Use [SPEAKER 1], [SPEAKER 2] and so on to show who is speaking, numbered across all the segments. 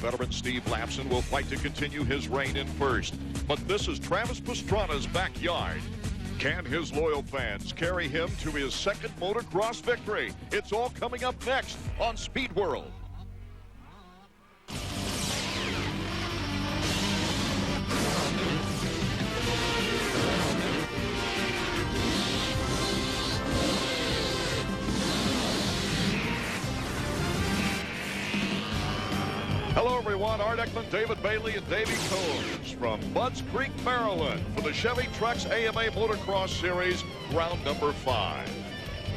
[SPEAKER 1] veteran Steve Lapson will fight to continue his reign in first. But this is Travis Pastrana's backyard. Can his loyal fans carry him to his second motocross victory? It's all coming up next on Speed World. Hello, everyone. Art Eckman, David Bailey, and Davey Combs from Budds Creek, Maryland for the Chevy Trucks AMA Motocross Series, round number 5.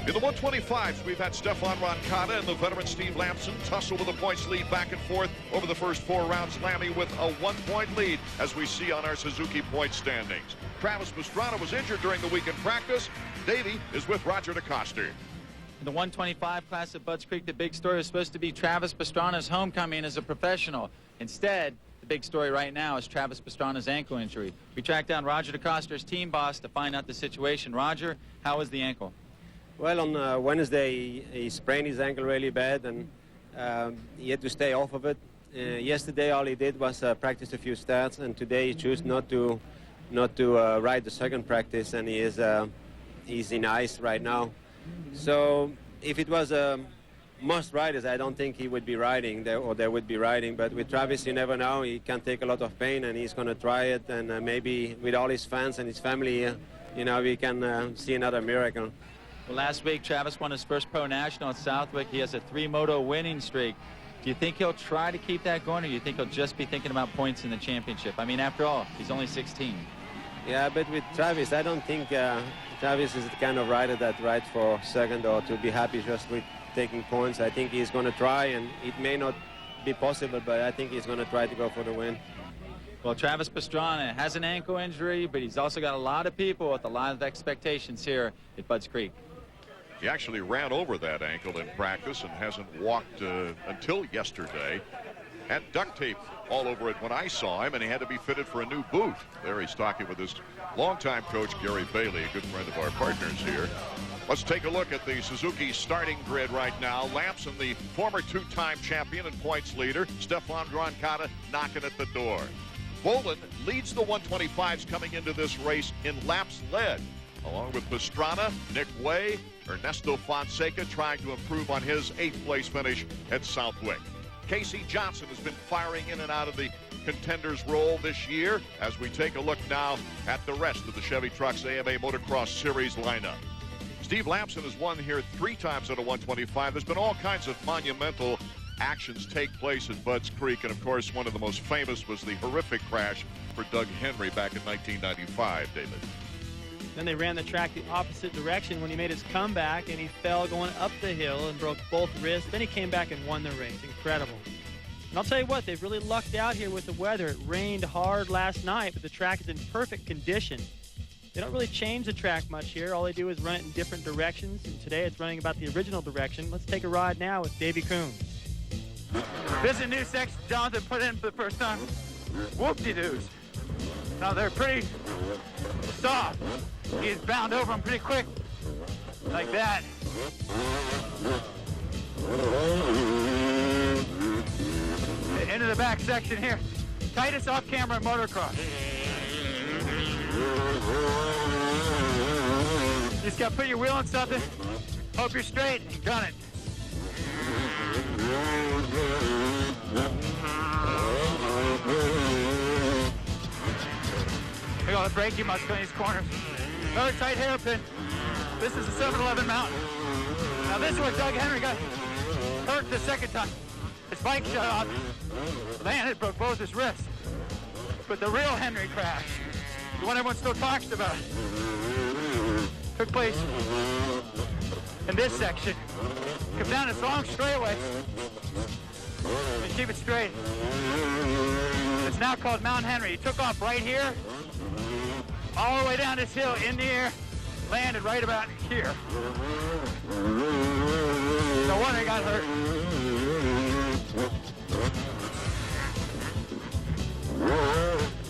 [SPEAKER 1] In the 125s, we've had Stefan Roncada and the veteran Steve Lapson tussle with a points lead back and forth over the first 4 rounds. Lammy with a 1-point lead, as we see on our Suzuki point standings. Travis Pastrana was injured during the week in practice. Davey is with Roger DeCoster.
[SPEAKER 2] In the 125 class at Budds Creek, the big story was supposed to be Travis Pastrana's homecoming as a professional. Instead, the big story right now is Travis Pastrana's ankle injury. We tracked down Roger DeCoster's team boss to find out the situation. Roger, how was the ankle?
[SPEAKER 3] Well, on Wednesday, he sprained his ankle really bad, and he had to stay off of it. Yesterday, all he did was practice a few starts, and today he chose not to ride the second practice, and he's in ice right now. So if it was most riders, I don't think he would be riding there, or they would be riding. But with Travis, you never know. He can take a lot of pain, and he's going to try it. And maybe with all his fans and his family, we can see another miracle.
[SPEAKER 2] Well, last week, Travis won his first pro national at Southwick. He has a 3-moto winning streak. Do you think he'll try to keep that going, or do you think he'll just be thinking about points in the championship? I mean, after all, he's only 16.
[SPEAKER 3] Yeah, but with Travis, I don't think Travis is the kind of rider that rides for second or to be happy just with taking points. I think he's going to try, and it may not be possible, but I think he's going to try to go for the win.
[SPEAKER 2] Well, Travis Pastrana has an ankle injury, but he's also got a lot of people with a lot of expectations here at Budds Creek.
[SPEAKER 1] He actually ran over that ankle in practice and hasn't walked until yesterday. Had duct tape all over it when I saw him, and he had to be fitted for a new boot. There he's talking with his longtime coach, Gary Bailey, a good friend of our partners here. Let's take a look at the Suzuki starting grid right now. Lapson, the former 2-time champion and points leader. Stefan Roncada knocking at the door. Bolin leads the 125s coming into this race in laps led, along with Pastrana, Nick Way, Ernesto Fonseca trying to improve on his 8th place finish at Southwick. Casey Johnson has been firing in and out of the contenders role this year as we take a look now at the rest of the Chevy Trucks AMA Motocross Series lineup. Steve Lapson has won here 3 times at a 125. There's been all kinds of monumental actions take place at Budds Creek, and of course one of the most famous was the horrific crash for Doug Henry back in 1995, David.
[SPEAKER 4] Then they ran the track the opposite direction when he made his comeback, and he fell going up the hill and broke both wrists. Then he came back and won the race. Incredible. And I'll tell you what, they've really lucked out here with the weather. It rained hard last night, but the track is in perfect condition. They don't really change the track much here. All they do is run it in different directions, and today it's running about the original direction. Let's take a ride now with Davey Combs.
[SPEAKER 5] This is a new section Jonathan put in for the first time. Whoop-de-doos. Now they're pretty soft. He's bound over them pretty quick, like that. Into the back section here. Tightest off-camera motocross. Just got to put your wheel on something, hope you're straight, and gun it. Look at all the braking muscle in these corners. Another tight hairpin. This is a 7-Eleven Mountain. Now this is where Doug Henry got hurt the second time. His bike shut off. Landed, broke both his wrists. But the real Henry crash, the one everyone still talks about, took place in this section. Come down this long straightaway and keep it straight. It's now called Mount Henry. He took off right here, all the way down this hill in the air, landed right about here. No wonder he got hurt.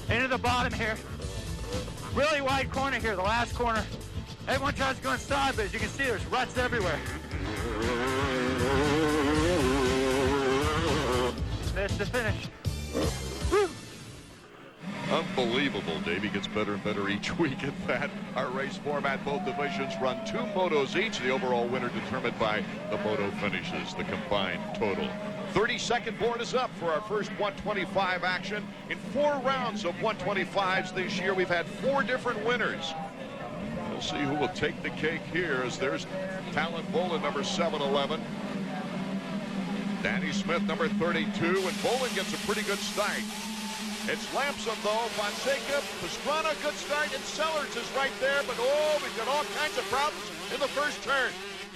[SPEAKER 5] Into the bottom here. Really wide corner here, the last corner. Everyone tries to go inside, but as you can see, there's ruts everywhere. It's the finish.
[SPEAKER 1] Unbelievable. Davey gets better and better each week at that. Our race format, both divisions run 2 motos each. The overall winner determined by the moto finishes, the combined total. 32nd board is up for our first 125 action. In 4 rounds of 125s this year, we've had 4 different winners. We'll see who will take the cake here, as there's Talon Bolin, number 711. Danny Smith, number 32, and Bolin gets a pretty good start. It's Lamson, though. Fonseca, Pastrana, good start, and Sellers is right there, but we've got all kinds of problems in the first turn.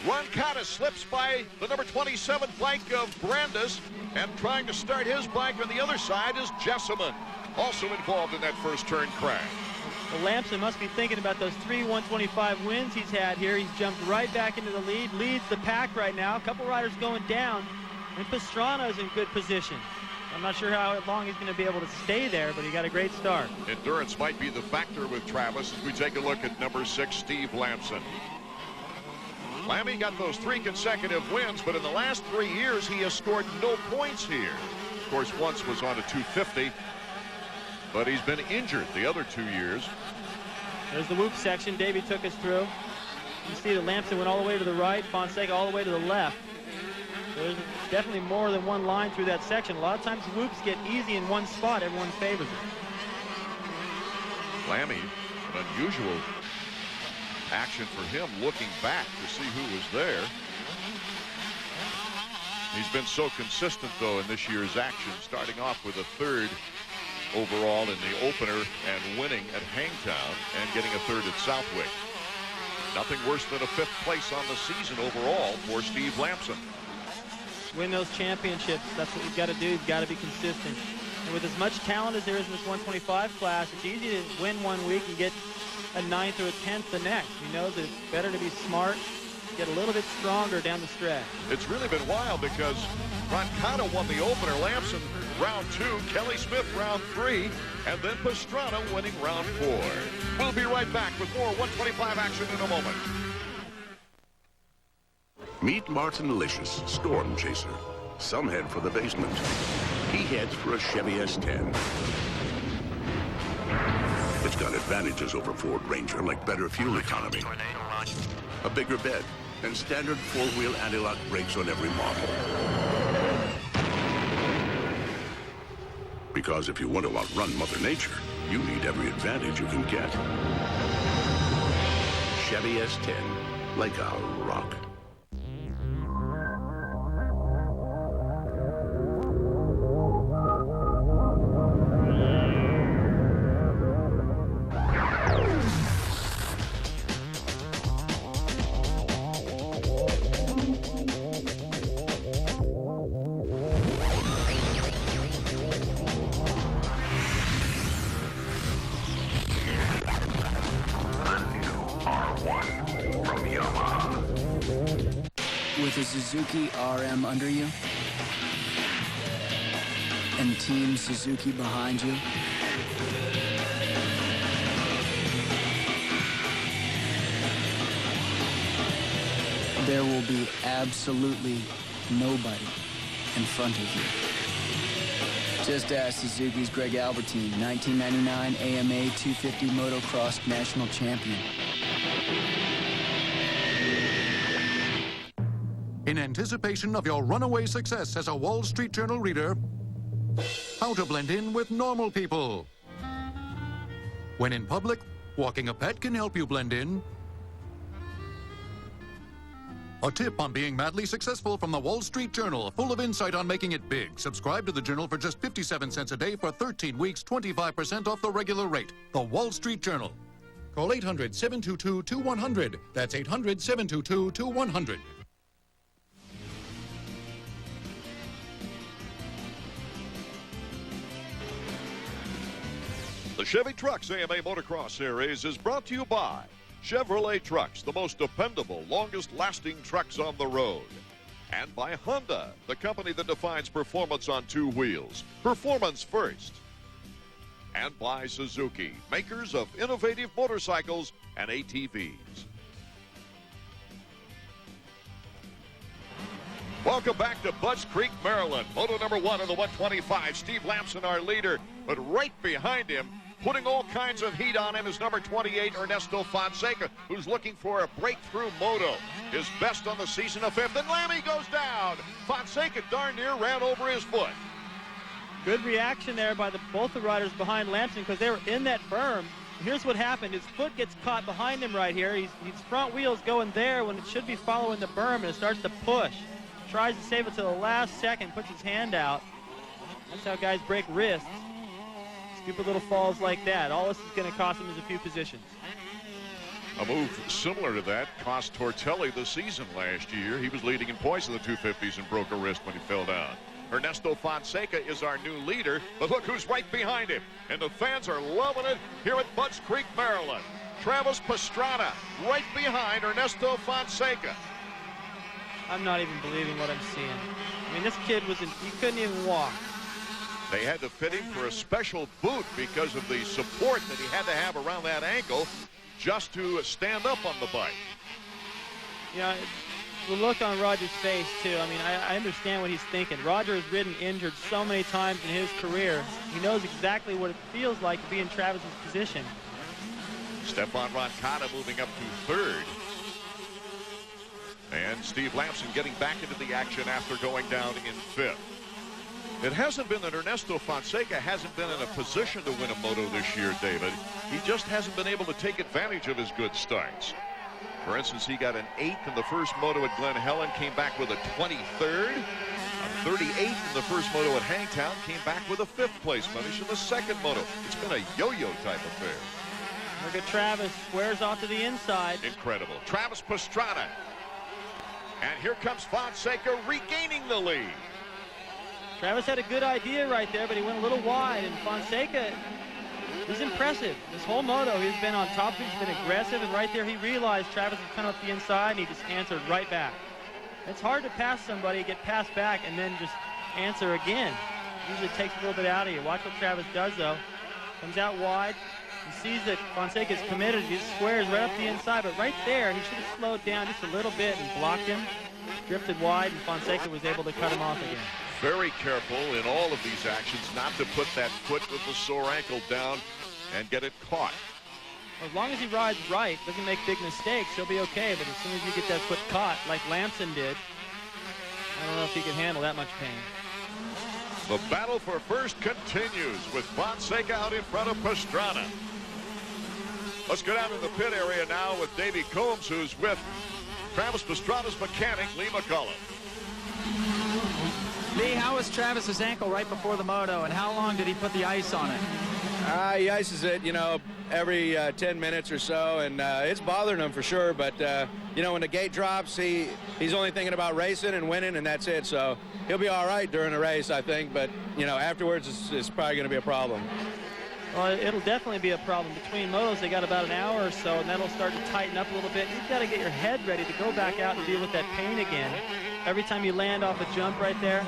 [SPEAKER 1] Roncada slips by the number 27 bike of Brandis, and trying to start his bike on the other side is Jessamine, also involved in that first turn crash.
[SPEAKER 4] Well, Lamson must be thinking about those 3 125 wins he's had here. He's jumped right back into the lead, leads the pack right now. A couple riders going down, and Pastrana is in good position. I'm not sure how long he's going to be able to stay there, but he got a great start.
[SPEAKER 1] Endurance might be the factor with Travis as we take a look at number 6, Steve Lamson. Lammy got those 3 consecutive wins, but in the last 3 years, he has scored no points here. Of course, once was on a 250, but he's been injured the other 2 years.
[SPEAKER 4] There's the whoop section Davey took us through. You see that Lamson went all the way to the right, Fonseca all the way to the left. There's definitely more than one line through that section. A lot of times whoops get easy in one spot. Everyone favors it.
[SPEAKER 1] Lammy, an unusual action for him, looking back to see who was there. He's been so consistent, though, in this year's action, starting off with a 3rd overall in the opener and winning at Hangtown and getting a 3rd at Southwick. Nothing worse than a 5th place on the season overall for Steve Lamson.
[SPEAKER 4] Win those championships. That's what you've got to do. You've got to be consistent. And with as much talent as there is in this 125 class, it's easy to win one week and get a 9th or a 10th the next. He knows that it's better to be smart, get a little bit stronger down the stretch.
[SPEAKER 1] It's really been wild because Roncada won the opener, Lamson round 2, Kelly Smith round 3, and then Pastrana winning round 4. We'll be right back with more 125 action in a moment.
[SPEAKER 6] Meet Martin Licious, Storm Chaser. Some head for the basement. He heads for a Chevy S10. It's got advantages over Ford Ranger, like better fuel economy, a bigger bed, and standard 4-wheel anti-lock brakes on every model. Because if you want to outrun Mother Nature, you need every advantage you can get. Chevy S10, like a rock.
[SPEAKER 7] With a Suzuki RM under you and Team Suzuki behind you, there will be absolutely nobody in front of you. Just ask Suzuki's Greg Albertine, 1999 AMA 250 Motocross National Champion.
[SPEAKER 8] In anticipation of your runaway success as a Wall Street Journal reader, how to blend in with normal people. When in public, walking a pet can help you blend in. A tip on being madly successful from the Wall Street Journal, full of insight on making it big. Subscribe to the Journal for just 57 cents a day for 13 weeks, 25% off the regular rate. The Wall Street Journal. Call 800-722-2100. That's 800-722-2100.
[SPEAKER 1] The Chevy Trucks AMA Motocross Series is brought to you by Chevrolet Trucks, the most dependable, longest-lasting trucks on the road. And by Honda, the company that defines performance on 2 wheels. Performance first. And by Suzuki, makers of innovative motorcycles and ATVs. Welcome back to Budds Creek, Maryland. Moto number 1 of the 125. Steve Lamson, our leader, but right behind him, putting all kinds of heat on him, is number 28, Ernesto Fonseca, who's looking for a breakthrough moto. His best on the season, a 5th, and Lammy goes down. Fonseca darn near ran over his foot.
[SPEAKER 4] Good reaction there by both the riders behind Lamson because they were in that berm. Here's what happened. His foot gets caught behind him right here. His front wheel's going there when it should be following the berm, and it starts to push. Tries to save it to the last second, puts his hand out. That's how guys break wrists. Stupid little falls like that. All this is going to cost him is a few positions.
[SPEAKER 1] A move similar to that cost Tortelli the season last year. He was leading in points in the 250s and broke a wrist when he fell down. Ernesto Fonseca is our new leader, but look who's right behind him. And the fans are loving it here at Budds Creek, Maryland. Travis Pastrana right behind Ernesto Fonseca.
[SPEAKER 4] I'm not even believing what I'm seeing. I mean, this kid he couldn't even walk.
[SPEAKER 1] They had to fit him for a special boot because of the support that he had to have around that ankle just to stand up on the bike.
[SPEAKER 4] Yeah, the look on Roger's face, too. I mean, I understand what he's thinking. Roger has ridden injured so many times in his career. He knows exactly what it feels like to be in Travis's position.
[SPEAKER 1] Stefan Roncada moving up to 3rd. And Steve Lamson getting back into the action after going down in 5th. It hasn't been that Ernesto Fonseca hasn't been in a position to win a moto this year, David. He just hasn't been able to take advantage of his good starts. For instance, he got an 8th in the first moto at Glen Helen, came back with a 23rd. A 38th in the first moto at Hangtown, came back with a 5th place finish in the second moto. It's been a yo-yo type affair.
[SPEAKER 4] Look at Travis, squares off to the inside.
[SPEAKER 1] Incredible. Travis Pastrana. And here comes Fonseca regaining the lead.
[SPEAKER 4] Travis had a good idea right there, but he went a little wide, and Fonseca is impressive. This whole moto, he's been on top of it, he's been aggressive, and right there he realized Travis was coming up the inside, and he just answered right back. It's hard to pass somebody, get passed back, and then just answer again. Usually takes a little bit out of you. Watch what Travis does, though. Comes out wide. He sees that Fonseca is committed. He just squares right up the inside, but right there, he should have slowed down just a little bit and blocked him. Drifted wide, and Fonseca was able to cut him off again.
[SPEAKER 1] Very careful in all of these actions not to put that foot with the sore ankle down and get it caught.
[SPEAKER 4] As long as he rides right, doesn't make big mistakes, he'll be okay. But as soon as you get that foot caught, like Lamson did, I don't know if he can handle that much pain.
[SPEAKER 1] The battle for first continues with Fonseca out in front of Pastrana. Let's go down to the pit area now with Davey Combs, who's with Travis Pastrana's mechanic, Lee McCullough.
[SPEAKER 2] Lee, how was Travis's ankle right before the moto, and how long did he put the ice on it?
[SPEAKER 9] He ices it, every 10 minutes or so, and it's bothering him for sure. But, when the gate drops, he's only thinking about racing and winning, and that's it. So he'll be all right during the race, I think. But, afterwards, it's probably going to be a problem.
[SPEAKER 4] Well, it'll definitely be a problem. Between motos, they got about an hour or so, and that'll start to tighten up a little bit. You've got to get your head ready to go back out and deal with that pain again. Every time you land off a jump right there,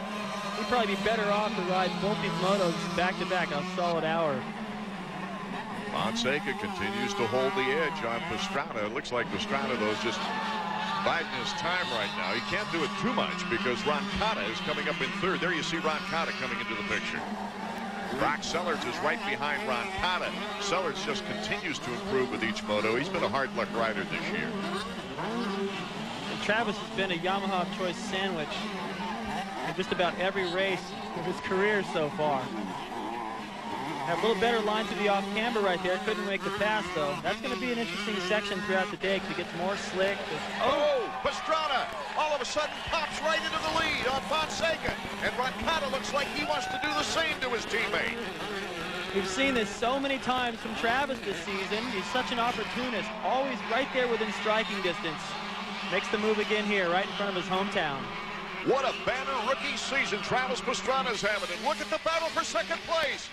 [SPEAKER 4] you'd probably be better off to ride both these motos back-to-back a solid hour.
[SPEAKER 1] Fonseca continues to hold the edge on Pastrana. It looks like Pastrana, though, is just biding his time right now. He can't do it too much because Roncada is coming up in 3rd. There you see Roncada coming into the picture. Brock Sellards is right behind Roncada. Sellards just continues to improve with each moto. He's been a hard luck rider this year.
[SPEAKER 4] And Travis has been a Yamaha choice sandwich in just about every race of his career so far. Have a little better line to the off-camber right there. Couldn't make the pass, though. That's going to be an interesting section throughout the day because he gets more slick.
[SPEAKER 1] Oh, Pastrana all of a sudden pops right into the lead on Fonseca. And Roncada looks like he wants to do the same to his teammate.
[SPEAKER 4] We've seen this so many times from Travis this season. He's such an opportunist, always right there within striking distance. Makes the move again here, right in front of his hometown.
[SPEAKER 1] What a banner rookie season Travis Pastrana's having. And look at the battle for second place.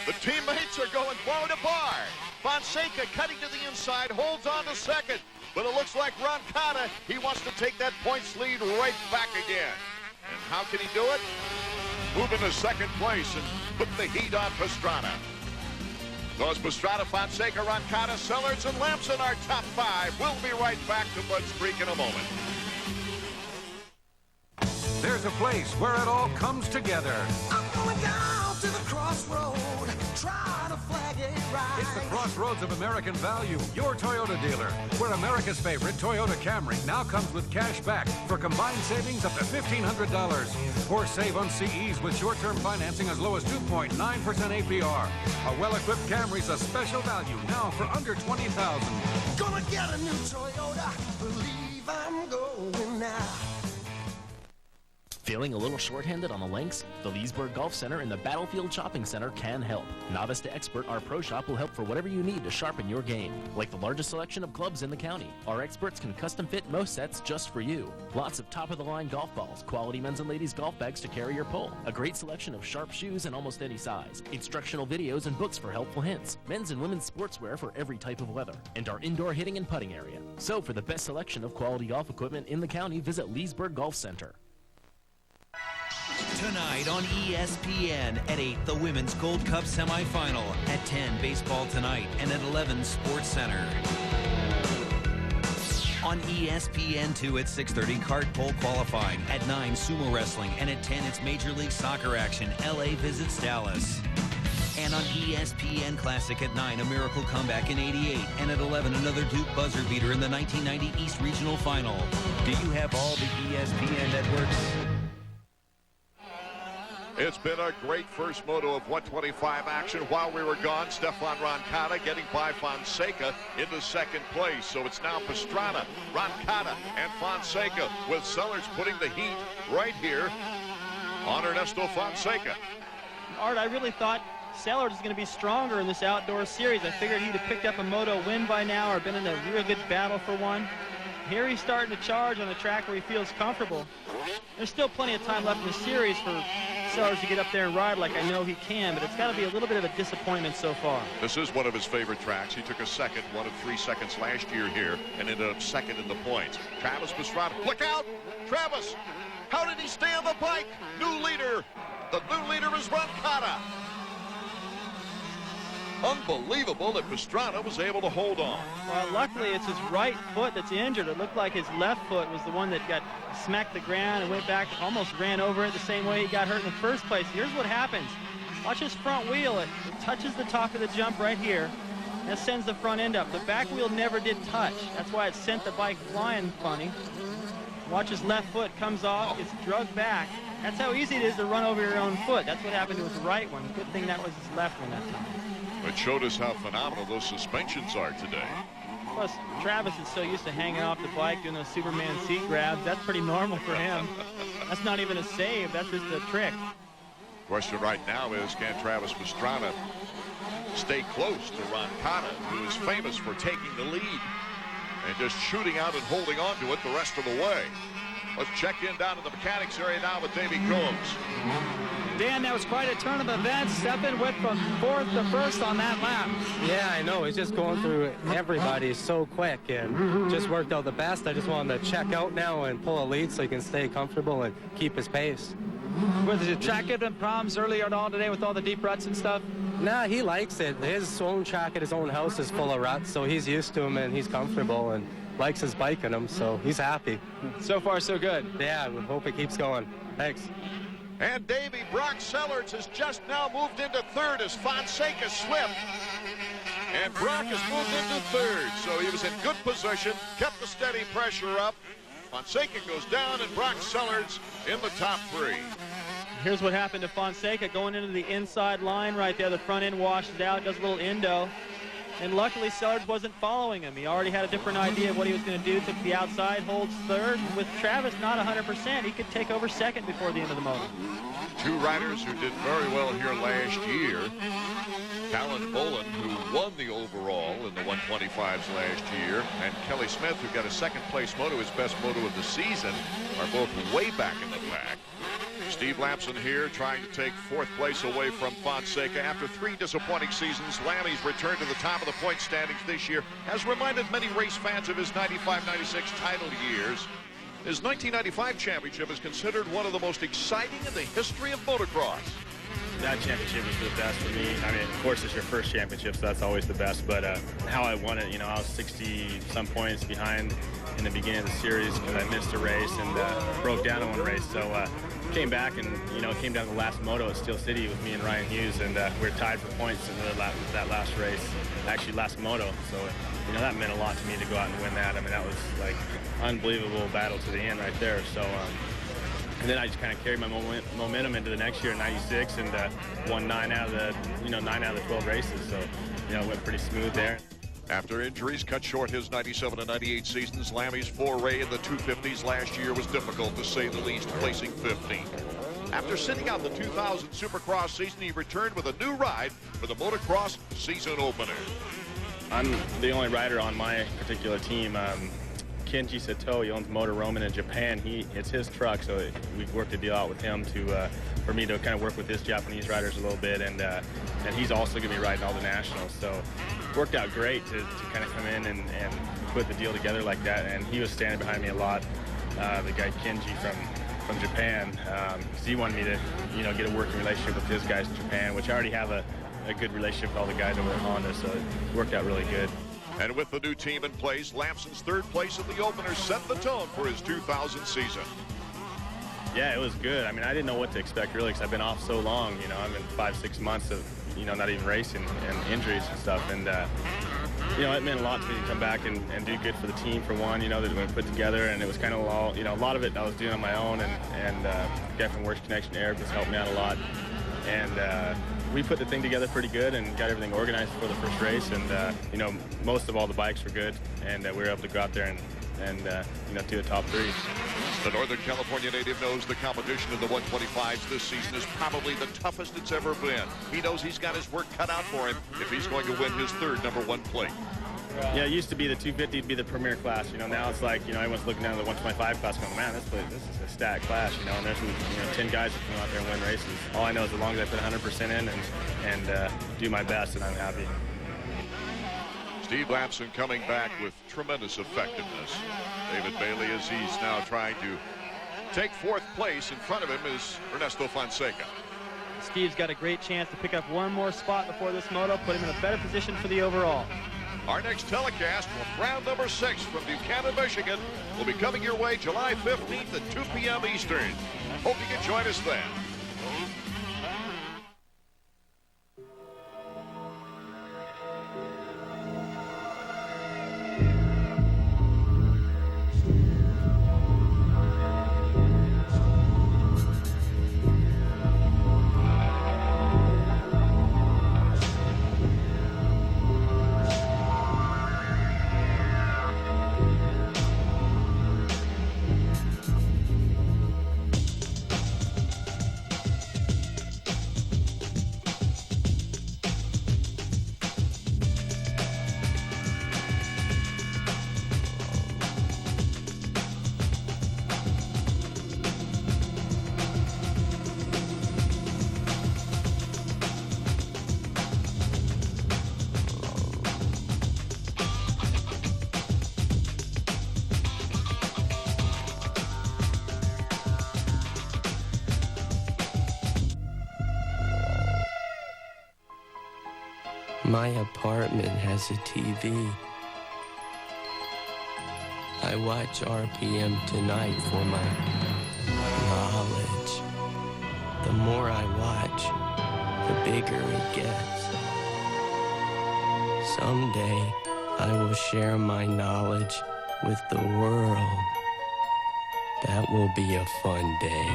[SPEAKER 1] The teammates are going bar to bar. Fonseca cutting to the inside, holds on to second. But it looks like Roncada, he wants to take that points lead right back again. And how can he do it? Move into second place and put the heat on Pastrana. Those Pastrana, Fonseca, Roncada, Sellards, and Lamson are top 5. We'll be right back to Budds Creek in a moment.
[SPEAKER 10] there's a place where it all comes together.
[SPEAKER 11] I'm going down to the crossroad, try to flag it right.
[SPEAKER 10] It's the Crossroads of American Value, your Toyota dealer, where America's favorite Toyota Camry now comes with cash back for combined savings up to $1,500. Or save on CEs with short-term financing as low as 2.9% APR. A well-equipped Camry's a special value now for under $20,000.
[SPEAKER 11] Gonna get a new Toyota, believe I'm going now.
[SPEAKER 12] Feeling a little shorthanded on the links? The Leesburg Golf Center and the Battlefield Shopping Center can help. Novice to expert, our pro shop will help for whatever you need to sharpen your game. Like the largest selection of clubs in the county, our experts can custom fit most sets just for you. Lots of top-of-the-line golf balls, quality men's and ladies' golf bags to carry your pull, a great selection of sharp shoes in almost any size, instructional videos and books for helpful hints, men's and women's sportswear for every type of weather, and our indoor hitting and putting area. So for the best selection of quality golf equipment in the county, visit Leesburg Golf Center.
[SPEAKER 13] Tonight on ESPN at 8, the Women's Gold Cup semifinal. At 10, Baseball Tonight, and at 11, Sports Center. On ESPN2 at 6:30, card pole qualifying. At 9, sumo wrestling, and at 10, it's Major League Soccer action. LA visits Dallas. And on ESPN Classic at 9, a miracle comeback in '88. And at 11, another Duke buzzer beater in the 1990 East Regional Final. Do you have all the ESPN networks?
[SPEAKER 1] It's been a great first moto of 125 action. While we were gone, Stefan Roncada getting by Fonseca into second place. So it's now Pastrana, Roncada, and Fonseca, with Sellers putting the heat right here on Ernesto Fonseca.
[SPEAKER 4] Art, I really thought Sellers is going to be stronger in this outdoor series. I figured he'd have picked up a moto win by now or been in a real good battle for one. Here he's starting to charge on a track where he feels comfortable. There's still plenty of time left in the series for Sellers to get up there and ride like I know he can, but it's got to be a little bit of a disappointment so far.
[SPEAKER 1] This is one of his favorite tracks. He took a second, 1 of 3 seconds last year here, and ended up second in the points. Travis Pastrana, look out! Travis, how did he stay on the bike? New leader. The new leader is Roncada. Unbelievable that Pastrana was able to hold on.
[SPEAKER 4] Well, luckily it's his right foot that's injured. It looked like his left foot was the one that got smacked the ground and went back, almost ran over it the same way he got hurt in the first place. Here's what happens. Watch his front wheel. It touches the top of the jump right here. That sends the front end up. The back wheel never did touch. That's why it sent the bike flying funny. Watch his left foot comes off, gets drugged back. That's how easy it is to run over your own foot. That's what happened to his right one. Good thing that was his left one that time.
[SPEAKER 1] It showed us how phenomenal those suspensions are today.
[SPEAKER 4] Plus, Travis is so used to hanging off the bike, doing those Superman seat grabs. That's pretty normal for him. That's not even a save. That's just a trick.
[SPEAKER 1] Question right now is, can Travis Pastrana stay close to Roncada, who is famous for taking the lead and just shooting out and holding on to it the rest of the way? Let's check in down in the mechanics area now with Davey Combs.
[SPEAKER 2] Dan, that was quite a turn of events. Stefan went from 4th to 1st on that lap.
[SPEAKER 14] Yeah, I know. He's just going through everybody so quick and just worked out the best. I just want him to check out now and pull a lead so he can stay comfortable and keep his pace.
[SPEAKER 2] Was the track having problems earlier on today with all the deep ruts and stuff?
[SPEAKER 14] Nah, he likes it. His own track at his own house is full of ruts, so he's used to them and he's comfortable and likes his bike in him, so he's happy.
[SPEAKER 2] So far, so good.
[SPEAKER 14] Yeah, we hope it keeps going. Thanks.
[SPEAKER 1] And Davey, Brock Sellers has just now moved into 3rd as Fonseca slipped. And Brock has moved into 3rd, so he was in good position, kept the steady pressure up. Fonseca goes down, and Brock Sellers in the top 3.
[SPEAKER 4] Here's what happened to Fonseca going into the inside line right there. The front end washes out, does a little endo. And luckily, Sellers wasn't following him. He already had a different idea of what he was going to do. Took the outside, holds 3rd. With Travis not 100%, he could take over 2nd before the end of the moto.
[SPEAKER 1] 2 riders who did very well here last year. Talon Bolin, who won the overall in the 125s last year, and Kelly Smith, who got a 2nd place moto, his best moto of the season, are both way back in the pack. Steve Lamson here trying to take 4th place away from Fonseca. After 3 disappointing seasons, Lammy's return to the top of the point standings this year has reminded many race fans of his 95-96 title years. His 1995 championship is considered one of the most exciting in the history of motocross.
[SPEAKER 15] That championship was the best for me. I mean, of course, it's your first championship, so that's always the best. But how I won it, you know, I was 60-some points behind in the beginning of the series because I missed a race and broke down in one race. So came back and, came down to the last moto at Steel City with me and Ryan Hughes, and we were tied for points in that last race, actually last moto. So, that meant a lot to me to go out and win that. I mean, that was like unbelievable battle to the end right there. So, and then I just kind of carried my momentum into the next year in '96 and won 9 out of the 12 races. So, it went pretty smooth there.
[SPEAKER 1] After injuries cut short his 97 and 98 seasons, Lammy's foray in the 250s last year was difficult, to say the least, placing 15th. After sitting out the 2000 Supercross season, he returned with a new ride for the Motocross season opener.
[SPEAKER 15] I'm the only rider on my particular team. Kenji Sato, he owns Motor Roman in Japan. It's his truck, so we've worked a deal out with him for me to kind of work with his Japanese riders a little bit, and he's also going to be riding all the nationals. So it worked out great to kind of come in and put the deal together like that. And he was standing behind me a lot, the guy Kenji from Japan, because he wanted me to get a working relationship with his guys in Japan, which I already have a good relationship with all the guys over at Honda, so it worked out really good.
[SPEAKER 1] And with the new team in place, Lampson's third place at the opener set the tone for his 2000 season.
[SPEAKER 15] Yeah, it was good. I mean, I didn't know what to expect, really, because I've been off so long. I've been 5-6 months of, not even racing and injuries and stuff. And, it meant a lot to me to come back and do good for the team, for one, that we put together. And it was kind of all, a lot of it I was doing on my own. And the guy from Worst Connection, Eric, has helped me out a lot. And we put the thing together pretty good and got everything organized for the first race. And, most of all the bikes were good. And we were able to go out there and do a top 3.
[SPEAKER 1] The Northern California native knows the competition in the 125s this season is probably the toughest it's ever been. He knows he's got his work cut out for him if he's going to win his third #1 plate.
[SPEAKER 15] Yeah, it used to be the 250 would be the premier class. Now it's like, everyone's looking down at the 125 class going, man, this is a stacked class, and there's 10 guys that come out there and win races. All I know is as long as I put 100% in and do my best, and I'm happy.
[SPEAKER 1] Steve Lampson coming back with tremendous effectiveness. David Bailey, as he's now trying to take 4th place, in front of him is Ernesto Fonseca.
[SPEAKER 4] Steve's got a great chance to pick up one more spot before this moto, put him in a better position for the overall.
[SPEAKER 1] Our next telecast from round number 6 from Buchanan, Michigan will be coming your way July 15th at 2 p.m. Eastern. Hope you can join us then.
[SPEAKER 16] My apartment has a TV. I watch RPM tonight for my knowledge. The more I watch, the bigger it gets. Someday, I will share my knowledge with the world. That will be a fun day.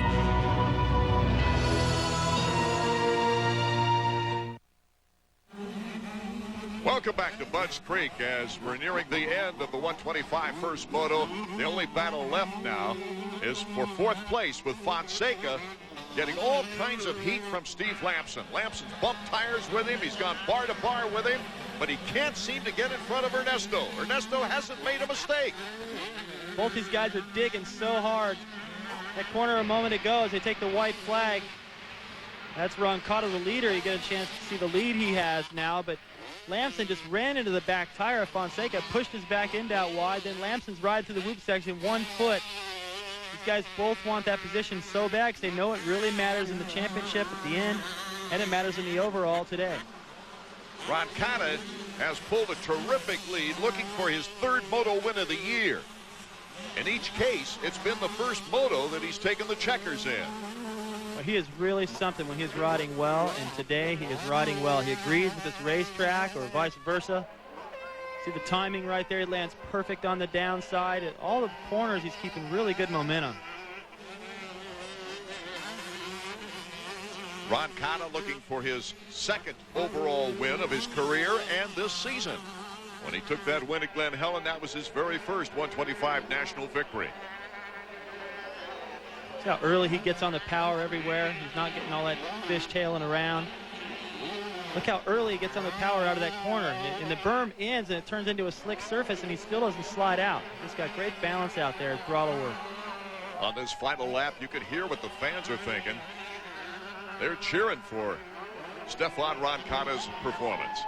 [SPEAKER 1] Welcome back to Budds Creek as we're nearing the end of the 125 first moto. The only battle left now is for 4th place, with Fonseca getting all kinds of heat from Steve Lampson. Lampson's bumped tires with him. He's gone bar to bar with him, but he can't seem to get in front of Ernesto. Ernesto hasn't made a mistake.
[SPEAKER 4] Both these guys are digging so hard. That corner a moment ago as they take the white flag. That's Roncado, the leader. You get a chance to see the lead he has now, but Lampson just ran into the back tire of Fonseca, pushed his back end out wide, then Lampson's ride through the whoop section 1 foot. These guys both want that position so bad because they know it really matters in the championship at the end, and it matters in the overall today.
[SPEAKER 1] Roncado has pulled a terrific lead, looking for his 3rd moto win of the year. In each case, it's been the first moto that he's taken the checkers in.
[SPEAKER 4] Well, he is really something when he's riding well, and today he is riding well. He agrees with this racetrack or vice versa. See the timing right there. He lands perfect on the downside. At all the corners, he's keeping really good momentum.
[SPEAKER 1] Ron Cotta looking for his second overall win of his career and this season. When he took that win at Glen Helen, that was his very first 125 national victory.
[SPEAKER 4] See how early he gets on the power everywhere. He's not getting all that fishtailing around. Look how early he gets on the power out of that corner. And the berm ends and it turns into a slick surface and he still doesn't slide out. He's got great balance out there at throttle work.
[SPEAKER 1] On this final lap, you can hear what the fans are thinking. They're cheering for Stefan Roncatta's performance.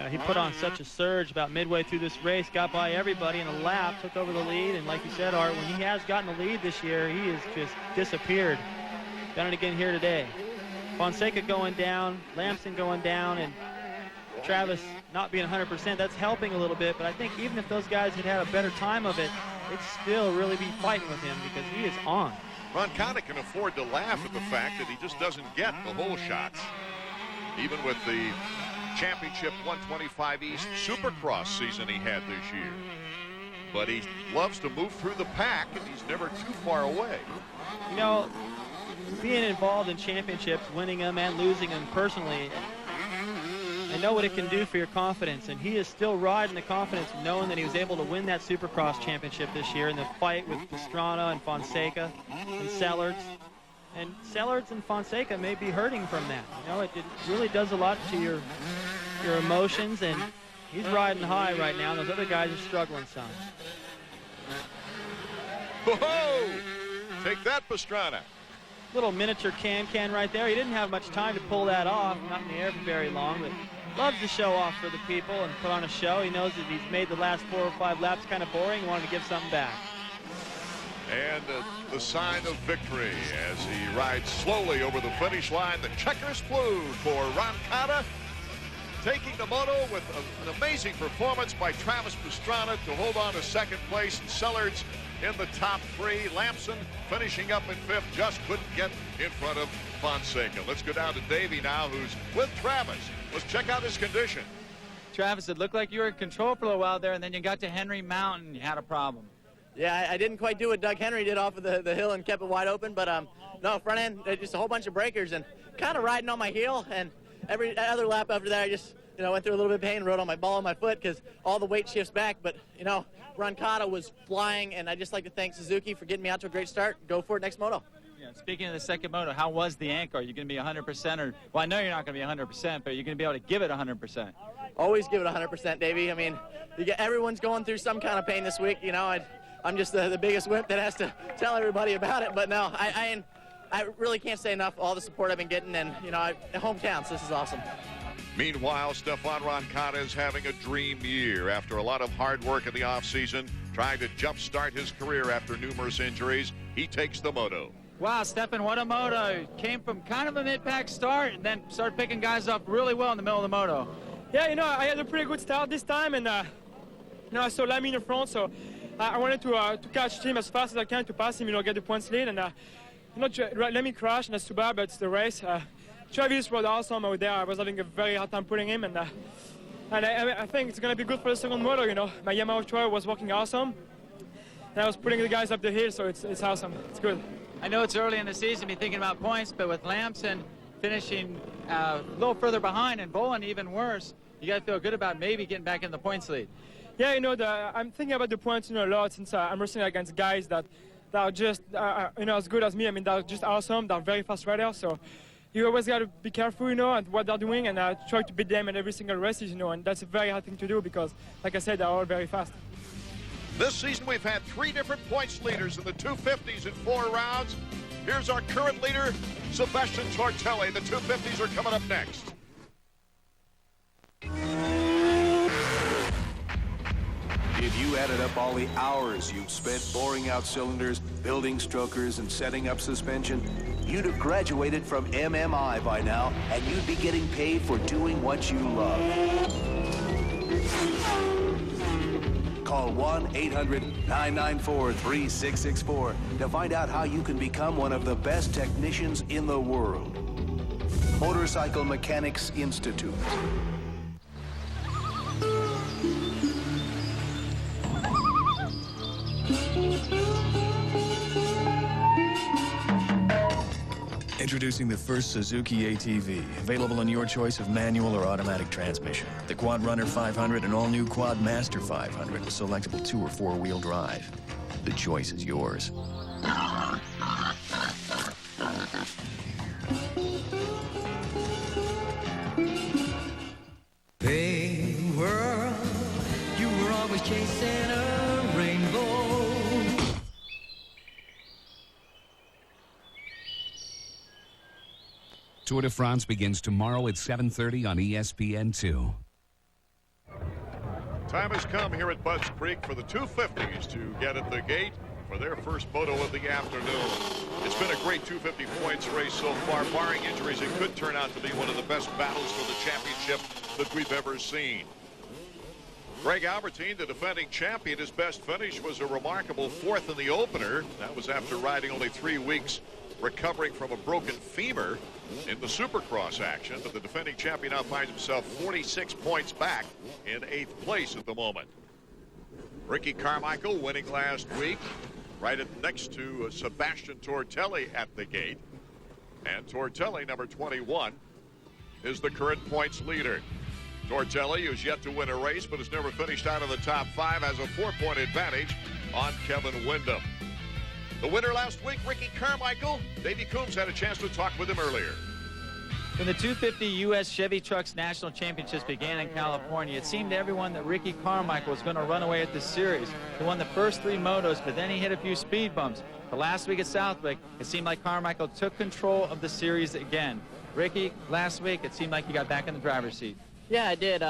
[SPEAKER 4] He put on such a surge about midway through this race, got by everybody in a lap, took over the lead, and like you said, Art, when he has gotten the lead this year, he has just disappeared. Done it again here today. Fonseca going down, Lamson going down, and Travis not being 100%. That's helping a little bit, but I think even if those guys had had a better time of it, they'd still really be fighting with him because he is on.
[SPEAKER 1] Roncatta can afford to laugh at the fact that he just doesn't get the hole shots. Even with the championship 125 East Supercross season he had this year. But he loves to move through the pack, and he's never too far away.
[SPEAKER 4] You know, being involved in championships, winning them and losing them personally, I know what it can do for your confidence, and he is still riding the confidence knowing that he was able to win that Supercross championship this year in the fight with Pastrana and Fonseca and Sellards. And Sellards and Fonseca may be hurting from that. You know, it really does a lot to your emotions, and he's riding high right now. Those other guys are struggling some.
[SPEAKER 1] Whoa! Take that, Pastrana.
[SPEAKER 4] Little miniature can right there. He didn't have much time to pull that off, not in the air for very long, but loves to show off for the people and put on a show. He knows that he's made the last 4 or 5 laps kind of boring and wanted to give something back.
[SPEAKER 1] And the sign of victory as he rides slowly over the finish line. The checkers flew for Roncatta, taking the moto with an amazing performance by Travis Pastrana to hold on to second place, and Sellards in the top 3. Lamson finishing up in 5th, just couldn't get in front of Fonseca. Let's go down to Davey now, who's with Travis. Let's check out his condition.
[SPEAKER 2] Travis, it looked like you were in control for a little while there, and then you got to Henry Mountain, you had a problem.
[SPEAKER 17] Yeah, I didn't quite do what Doug Henry did off of the hill and kept it wide open, but no, front end, just a whole bunch of breakers and kind of riding on my heel, and every other lap after that I just, went through a little bit of pain, rode on my ball on my foot because all the weight shifts back, but, Roncatta was flying, and I'd just like to thank Suzuki for getting me out to a great start. Go for it next moto.
[SPEAKER 2] Yeah, speaking of the second moto, how was the ankle? Are you going to be 100%? Or, well, I know you're not going to be 100%, but you're going to be able to give it 100%.
[SPEAKER 17] Always give it 100%, Davey. I mean, everyone's going through some kind of pain this week. I'm just the biggest wimp that has to tell everybody about it. But no, I really can't say enough. All the support I've been getting, and hometown, so this is awesome.
[SPEAKER 1] Meanwhile, Stefan Roncatta is having a dream year after a lot of hard work in the offseason, trying to jumpstart his career after numerous injuries. He takes the moto.
[SPEAKER 2] Wow, Stefan, what a moto. Came from kind of a mid-pack start and then started picking guys up really well in the middle of the moto.
[SPEAKER 18] Yeah, I had a pretty good start this time, and I saw Lamy in the front, so I wanted to catch him as fast as I can to pass him, get the points lead, and Lamy crashed, and that's too bad, but it's the race. Travis was awesome out there. I was having a very hard time putting him, and I think it's going to be good for the second moto, My Yamaha Troy was working awesome, and I was putting the guys up the hill, so it's awesome. It's good.
[SPEAKER 2] I know it's early in the season to be thinking about points, but with Lamson finishing a little further behind and Bolin even worse, you got to feel good about maybe getting back in the points lead.
[SPEAKER 18] Yeah, I'm thinking about the points a lot since I'm racing against guys that are just as good as me. I mean, they're just awesome. They're very fast riders, so you always got to be careful, and what they're doing, and try to beat them in every single race, and that's a very hard thing to do because, like I said, they're all very fast.
[SPEAKER 1] This season, we've had 3 different points leaders in the 250s in 4 rounds. Here's our current leader, Sebastien Tortelli. The 250s are coming up next.
[SPEAKER 19] If you added up all the hours you've spent boring out cylinders, building strokers, and setting up suspension, you'd have graduated from MMI by now, and you'd be getting paid for doing what you love. Call 1-800-994-3664 to find out how you can become one of the best technicians in the world. Motorcycle Mechanics Institute.
[SPEAKER 20] Introducing the first Suzuki ATV, available in your choice of manual or automatic transmission. The Quad Runner 500 and all-new Quad Master 500 with selectable 2- or 4-wheel drive. The choice is yours.
[SPEAKER 11] Big world, you were always chasing a rainbow.
[SPEAKER 21] Tour de France begins tomorrow at 7:30 on ESPN2.
[SPEAKER 1] Time has come here at Budds Creek for the 250s to get at the gate for their first moto of the afternoon. It's been a great 250 points race so far. Barring injuries, it could turn out to be one of the best battles for the championship that we've ever seen. Greg Albertine, the defending champion, his best finish was a remarkable 4th in the opener. That was after riding only 3 weeks, recovering from a broken femur in the Supercross action. But the defending champion now finds himself 46 points back in 8th place at the moment. Ricky Carmichael winning last week, right next to Sebastien Tortelli at the gate. And Tortelli, number 21, is the current points leader. Tortelli, who's yet to win a race but has never finished out of the top 5, has a 4-point advantage on Kevin Windham. The winner last week, Ricky Carmichael. Davey Coombs had a chance to talk with him earlier.
[SPEAKER 2] When the 250 U.S. Chevy Trucks National Championships began in California, it seemed to everyone that Ricky Carmichael was going to run away at this series. He won the first 3 motos, but then he hit a few speed bumps. But last week at Southwick, it seemed like Carmichael took control of the series again. Ricky, last week, it seemed like you got back in the driver's seat.
[SPEAKER 22] Yeah, I did.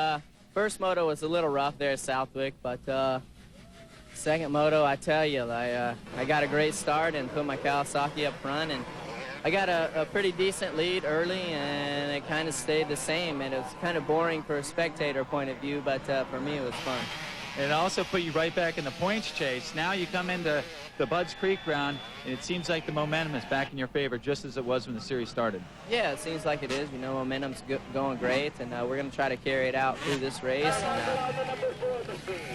[SPEAKER 22] First moto was a little rough there at Southwick, but second moto, I tell you, I got a great start and put my Kawasaki up front, and I got a pretty decent lead early, and it kind of stayed the same, and it was kind of boring for a spectator point of view, but for me it was fun.
[SPEAKER 2] And it also put you right back in the points chase. Now you come into the Budds Creek round, and it seems like the momentum is back in your favor, just as it was when the series started.
[SPEAKER 22] Yeah, it seems like it is. You know, momentum's going great, and we're going to try to carry it out through this race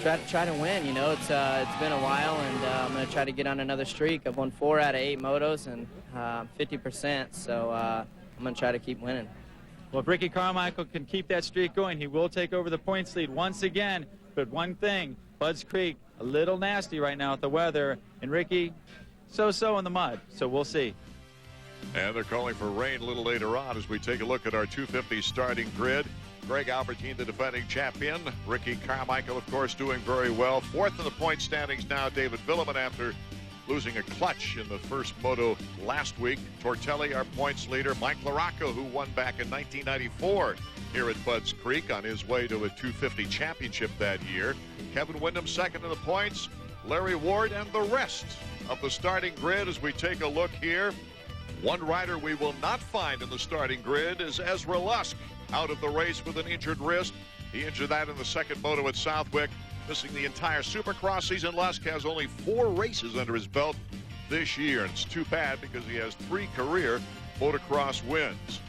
[SPEAKER 22] and try to win. You know, it's been a while, and I'm going to try to get on another streak. I've won 4 out of 8 motos and 50%, so I'm going to try to keep winning.
[SPEAKER 2] Well, if Ricky Carmichael can keep that streak going, he will take over the points lead once again. But one thing, Budds Creek, a little nasty right now with the weather, and Ricky, so-so in the mud, so we'll see.
[SPEAKER 1] And they're calling for rain a little later on as we take a look at our 250 starting grid. Greg Albertine, the defending champion. Ricky Carmichael, of course, doing very well. 4th in the point standings now, David Villeman, after losing a clutch in the first moto last week. Tortelli, our points leader. Mike LaRocco, who won back in 1994 here at Budds Creek on his way to a 250 championship that year. Kevin Windham second in the points. Larry Ward and the rest of the starting grid as we take a look here. One rider we will not find in the starting grid is Ezra Lusk, out of the race with an injured wrist. He injured that in the second moto at Southwick, missing the entire Supercross season. Lusk has only 4 races under his belt this year, and it's too bad because he has 3 career motocross wins,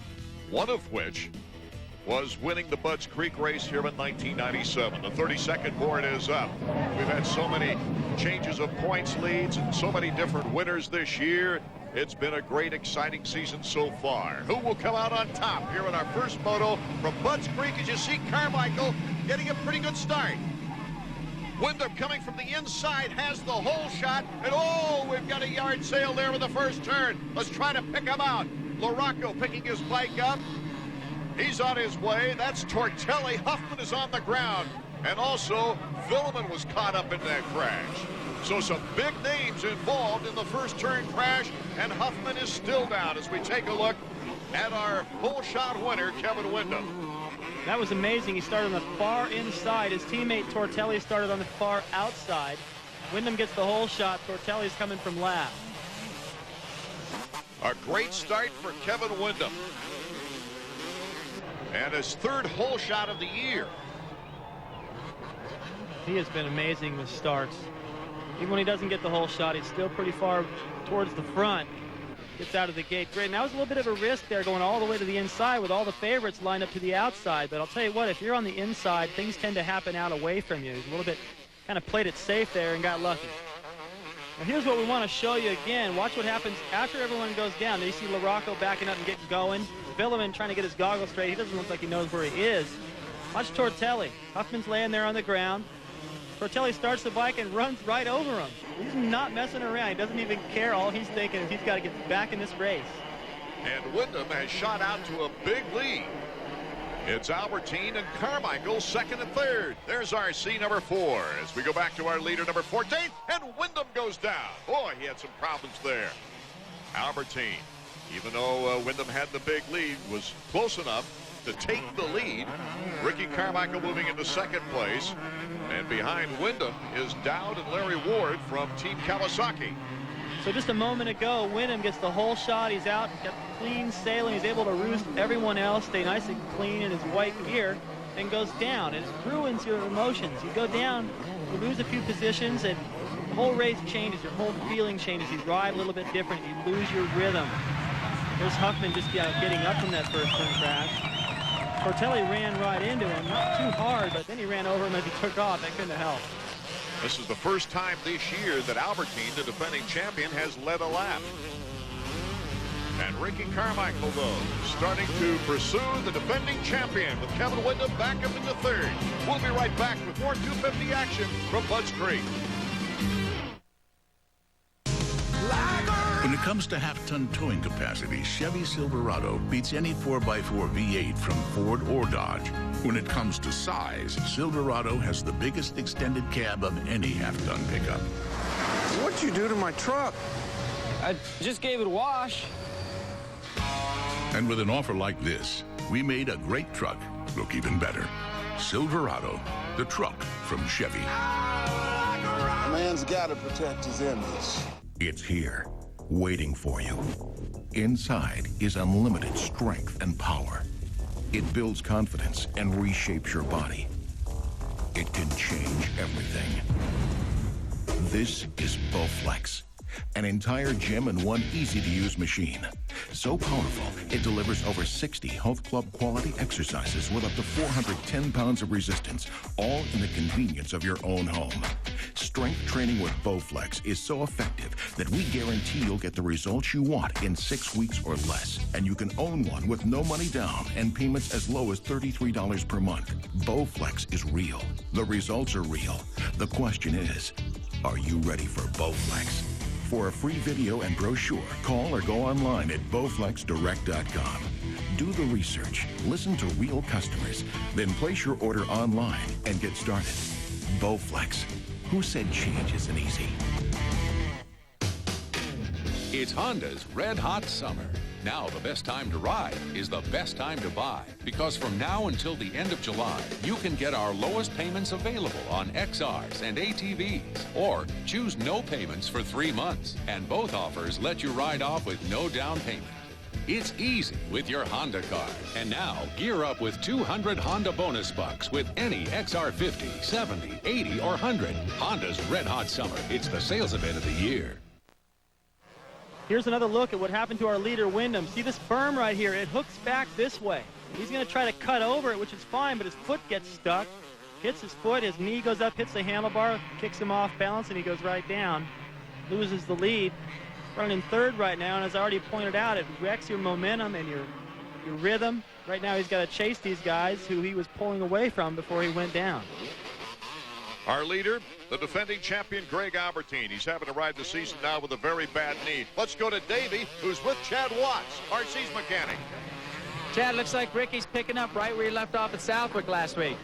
[SPEAKER 1] one of which was winning the Budds Creek race here in 1997. The 32nd board is up. We've had so many changes of points leads and so many different winners this year. It's been a great, exciting season so far. Who will come out on top here in our first moto from Budds Creek? As you see Carmichael getting a pretty good start. Windham coming from the inside has the whole shot, and oh, we've got a yard sale there with the first turn. Let's try to pick him out. LaRocco picking his bike up. He's on his way. That's Tortelli. Huffman is on the ground. And also, Villeman was caught up in that crash. So some big names involved in the first turn crash, and Huffman is still down as we take a look at our whole shot winner, Kevin Windham.
[SPEAKER 4] That was amazing. He started on the far inside. His teammate Tortelli started on the far outside. Windham gets the whole shot. Tortelli's coming from last.
[SPEAKER 1] A great start for Kevin Windham. And his 3rd whole shot of the year.
[SPEAKER 4] He has been amazing with starts. Even when he doesn't get the whole shot, he's still pretty far towards the front. Gets out of the gate great. And that was a little bit of a risk there, going all the way to the inside with all the favorites lined up to the outside. But I'll tell you what, if you're on the inside, things tend to happen out away from you. He's a little bit kind of played it safe there and got lucky. Now here's what we want to show you again. Watch what happens after everyone goes down. There you see LaRocco backing up and getting going. Villeman trying to get his goggles straight. He doesn't look like he knows where he is. Watch Tortelli. Huffman's laying there on the ground. Tortelli starts the bike and runs right over him. He's not messing around. He doesn't even care. All he's thinking is he's got to get back in this race.
[SPEAKER 1] And Windham has shot out to a big lead. It's Albertine and Carmichael second and third. There's RC number 4 as we go back to our leader number 14, and Windham goes down. Boy, he had some problems there. Albertine, even though Windham had the big lead, was close enough to take the lead. Ricky Carmichael moving into second place. And behind Windham is Dowd and Larry Ward from Team Kawasaki.
[SPEAKER 4] So just a moment ago, Windham gets the whole shot. He's out, kept clean sailing. He's able to roost everyone else, stay nice and clean in his white gear, and goes down. It ruins your emotions. You go down, you lose a few positions, and the whole race changes. Your whole feeling changes. You ride a little bit different. You lose your rhythm. There's Huffman just getting up from that first turn crash. Tortelli ran right into him, not too hard, but then he ran over him as he took off. That couldn't have helped.
[SPEAKER 1] This is the first time this year that Albertine, the defending champion, has led a lap. And Ricky Carmichael, though, starting to pursue the defending champion with Kevin Windham back up into third. We'll be right back with more 250 action from Budds Creek.
[SPEAKER 6] When it comes to half-ton towing capacity, Chevy Silverado beats any 4x4 V8 from Ford or Dodge. When it comes to size, Silverado has the biggest extended cab of any half-ton pickup.
[SPEAKER 3] What'd you do to my truck?
[SPEAKER 5] I just gave it a wash.
[SPEAKER 6] And with an offer like this, we made a great truck look even better. Silverado, the truck from Chevy.
[SPEAKER 3] A man's got to protect his image.
[SPEAKER 6] It's here, waiting for you. Inside is unlimited strength and power. It builds confidence and reshapes your body. It can change everything. This is Bowflex, an entire gym in one easy-to-use machine. So powerful, it delivers over 60 health club quality exercises with up to 410 pounds of resistance, all in the convenience of your own home. Strength training with Bowflex is so effective that we guarantee you'll get the results you want in 6 weeks or less. And you can own one with no money down and payments as low as $33 per month. Bowflex is real. The results are real. The question is, are you ready for Bowflex? For a free video and brochure, call or go online at bowflexdirect.com. Do the research, listen to real customers, then place your order online and get started. Bowflex. Who said change isn't easy?
[SPEAKER 23] It's Honda's Red Hot Summer. Now the best time to ride is the best time to buy, because from now until the end of July, you can get our lowest payments available on XRs and ATVs, or choose no payments for 3 months, and both offers let you ride off with no down payment. It's easy with your Honda card. And now, gear up with 200 Honda bonus bucks with any XR50, 70, 80, or 100. Honda's Red Hot Summer. It's the sales event of the year.
[SPEAKER 4] Here's another look at what happened to our leader, Windham. See this berm right here? It hooks back this way. He's going to try to cut over it, which is fine, but his foot gets stuck. Hits his foot, his knee goes up, hits the handlebar, kicks him off balance, and he goes right down. Loses the lead. Running in third right now, and as I already pointed out, it wrecks your momentum and your rhythm. Right now he's got to chase these guys who he was pulling away from before he went down.
[SPEAKER 1] Our leader, the defending champion, Greg Albertine. He's having to ride the season now with a very bad knee. Let's go to Davey, who's with Chad Watts, RC's mechanic.
[SPEAKER 2] Chad, looks like Ricky's picking up right where he left off at Southwick last week.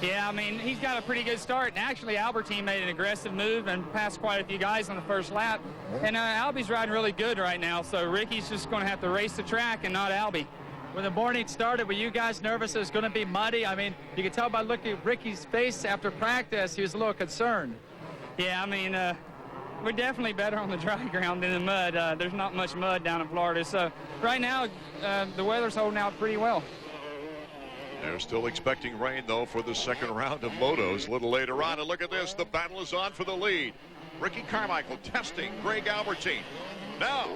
[SPEAKER 5] Yeah, I mean, he's got a pretty good start. And actually, Albertine made an aggressive move and passed quite a few guys on the first lap. And Albie's riding really good right now, so Ricky's just going to have to race the track and not Albie.
[SPEAKER 2] When the morning started, were you guys nervous it was going to be muddy? I mean, you could tell by looking at Ricky's face after practice, he was a little concerned.
[SPEAKER 5] Yeah, I mean, we're definitely better on the dry ground than the mud. There's not much mud down in Florida. So right now, the weather's holding out pretty well.
[SPEAKER 1] They're still expecting rain, though, for the second round of motos a little later on. And look at this. The battle is on for the lead. Ricky Carmichael testing Greg Albertine. Now,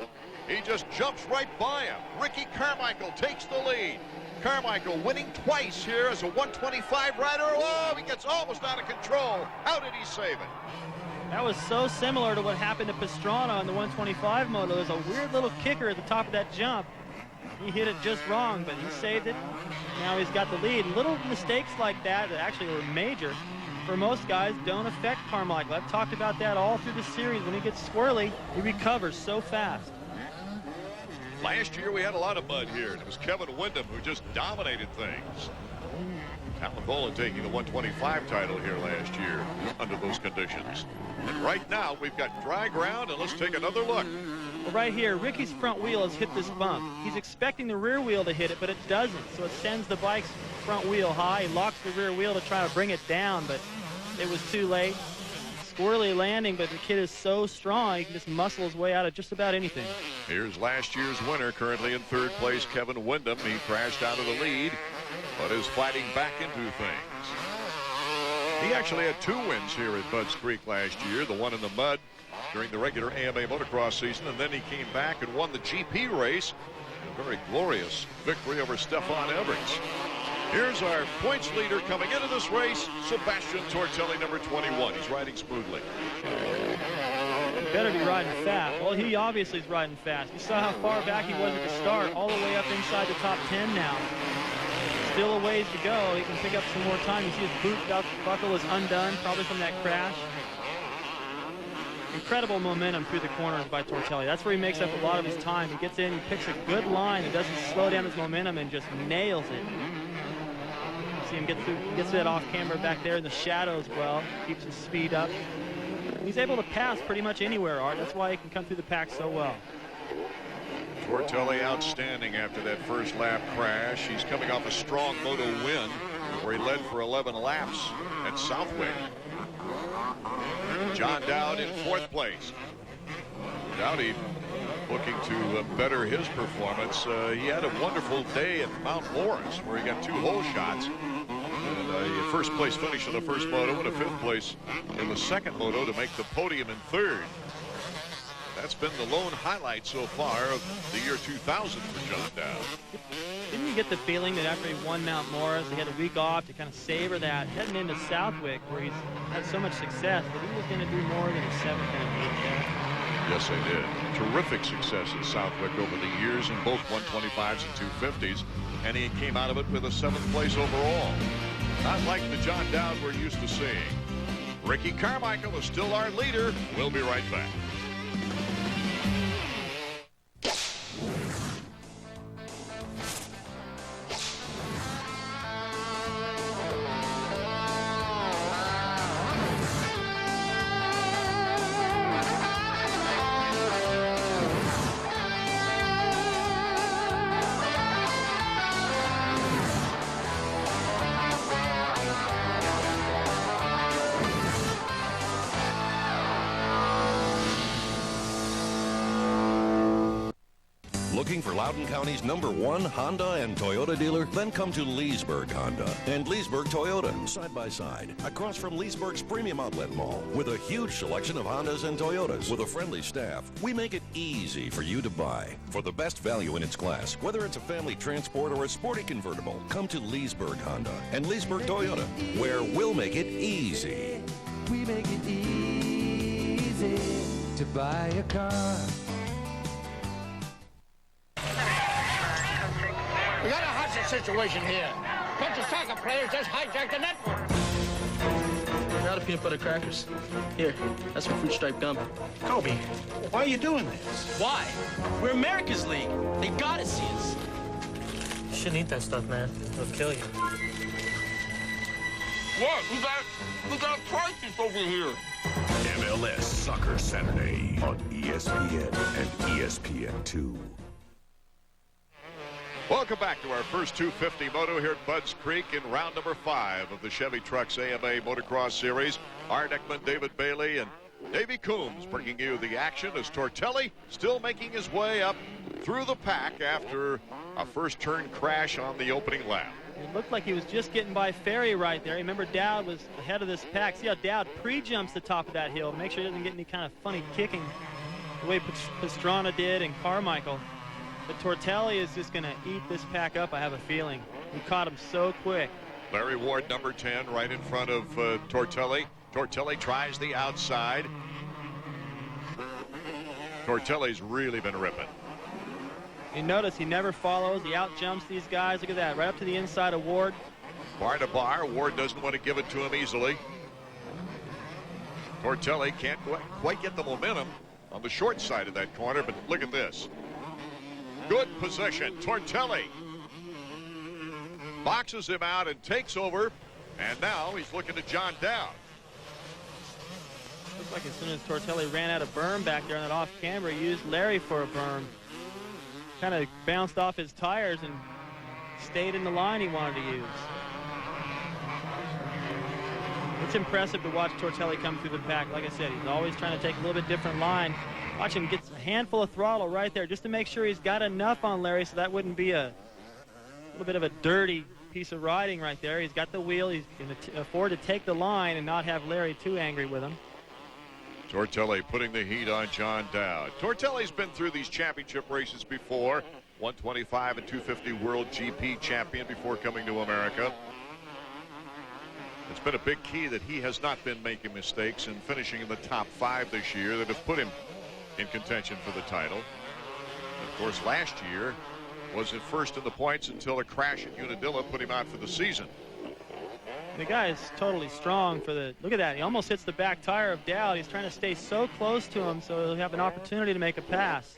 [SPEAKER 1] he just jumps right by him. Ricky Carmichael takes the lead. Carmichael winning twice here as a 125 rider. Oh, he gets almost out of control. How did he save it?
[SPEAKER 4] That was so similar to what happened to Pastrana on the 125 moto. There's a weird little kicker at the top of that jump. He hit it just wrong, but he saved it. Now he's got the lead. Little mistakes like that actually were major for most guys don't affect Carmichael. I've talked about that all through the series. When he gets swirly, he recovers so fast.
[SPEAKER 1] Last year we had a lot of mud here, and it was Kevin Windham who just dominated things. Alan Boland taking the 125 title here last year under those conditions. And right now we've got dry ground, and let's take another look.
[SPEAKER 4] Well, right here, Ricky's front wheel has hit this bump. He's expecting the rear wheel to hit it, but it doesn't. So it sends the bike's front wheel high. He locks the rear wheel to try to bring it down, but it was too late. Squirrely landing, but the kid is so strong, he can just muscle his way out of just about anything.
[SPEAKER 1] Here's last year's winner, currently in third place, Kevin Windham. He crashed out of the lead, but is fighting back into things. He actually had 2 wins here at Budds Creek last year, the one in the mud during the regular AMA motocross season, and then he came back and won the GP race. A very glorious victory over Stefan Everts. Here's our points leader coming into this race, Sebastien Tortelli, number 21. He's riding smoothly.
[SPEAKER 4] Better be riding fast. Well, he obviously is riding fast. You saw how far back he was at the start, all the way up inside the top 10 now. Still a ways to go. He can pick up some more time. You see his boot buckle is undone, probably from that crash. Incredible momentum through the corners by Tortelli. That's where he makes up a lot of his time. He gets in, he picks a good line. He doesn't slow down his momentum and just nails it. See him gets that off camera back there in the shadows well. Keeps his speed up. He's able to pass pretty much anywhere, Art. That's why he can come through the pack so well.
[SPEAKER 1] Tortelli outstanding after that first lap crash. He's coming off a strong moto win where he led for 11 laps at Southwick. John Dowd in 4th place. Dowdy looking to better his performance. He had a wonderful day at Mount Morris where he got 2 hole shots. And a first place finish in the first moto and a 5th place in the second moto to make the podium in 3rd. That's been the lone highlight so far of the year 2000 for John Dowd.
[SPEAKER 4] Didn't you get the feeling that after he won Mount Morris, he had a week off to kind of savor that, heading into Southwick where he's had so much success, that he was going to do more than a 7th and an 8th there?
[SPEAKER 1] Yes, they did. Terrific success at Southwick over the years in both 125s and 250s, and he came out of it with a 7th place overall. Not like the John Dowd we're used to seeing. Ricky Carmichael is still our leader. We'll be right back.
[SPEAKER 7] Looking for Loudoun County's #1 Honda and Toyota dealer? Then come to Leesburg Honda and Leesburg Toyota, side by side, across from Leesburg's Premium Outlet Mall, with a huge selection of Hondas and Toyotas. With a friendly staff, we make it easy for you to buy. For the best value in its class, whether it's a family transport or a sporty convertible, come to Leesburg Honda and Leesburg Toyota, where we'll make it easy.
[SPEAKER 11] We make it easy to buy a car.
[SPEAKER 8] We got a hostage situation here. Bunch of soccer players just hijacked the network.
[SPEAKER 9] I'm out of peanut butter crackers. Here, that's for fruit stripe gum.
[SPEAKER 8] Kobe, why are you doing this?
[SPEAKER 9] Why? We're America's League. They gotta see us.
[SPEAKER 24] You shouldn't eat that stuff, man. It'll kill you.
[SPEAKER 8] What? We got prices over here.
[SPEAKER 6] MLS Soccer Saturday on ESPN and ESPN2.
[SPEAKER 1] Welcome back to our first 250 moto here at Budds Creek in round number 5 of the Chevy Trucks AMA Motocross Series. Art Ekman, David Bailey, and Davey Coombs bringing you the action as Tortelli still making his way up through the pack after a first turn crash on the opening lap.
[SPEAKER 4] It looked like he was just getting by Ferry right there. Remember, Dowd was ahead of this pack. See how Dowd pre-jumps the top of that hill to make sure he doesn't get any kind of funny kicking the way Pastrana did and Carmichael. But Tortelli is just going to eat this pack up, I have a feeling. He caught him so quick.
[SPEAKER 1] Larry Ward, number 10, right in front of Tortelli. Tortelli tries the outside. Tortelli's really been ripping.
[SPEAKER 4] You notice he never follows. He out-jumps these guys. Look at that, right up to the inside of Ward.
[SPEAKER 1] Bar to bar. Ward doesn't want to give it to him easily. Tortelli can't quite get the momentum on the short side of that corner, but look at this. Good position. Tortelli boxes him out and takes over, and now he's looking at John Dowd.
[SPEAKER 4] Looks like as soon as Tortelli ran out of berm back there on that off-camber, he used Larry for a berm. Kind of bounced off his tires and stayed in the line he wanted to use. It's impressive to watch Tortelli come through the pack. Like I said, he's always trying to take a little bit different line. Watch him get a handful of throttle right there just to make sure he's got enough on Larry so that wouldn't be a little bit of a dirty piece of riding right there. He's got the wheel. He's going to afford to take the line and not have Larry too angry with him.
[SPEAKER 1] Tortelli putting the heat on John Dowd. Tortelli's been through these championship races before. 125 and 250 World GP champion before coming to America. It's been a big key that he has not been making mistakes and finishing in the top 5 this year that have put him in contention for the title. Of course, last year was at first in the points until a crash at Unadilla put him out for the season.
[SPEAKER 4] The guy is totally strong for the, look at that, he almost hits the back tire of Dowd. He's trying to stay so close to him so he'll have an opportunity to make a pass.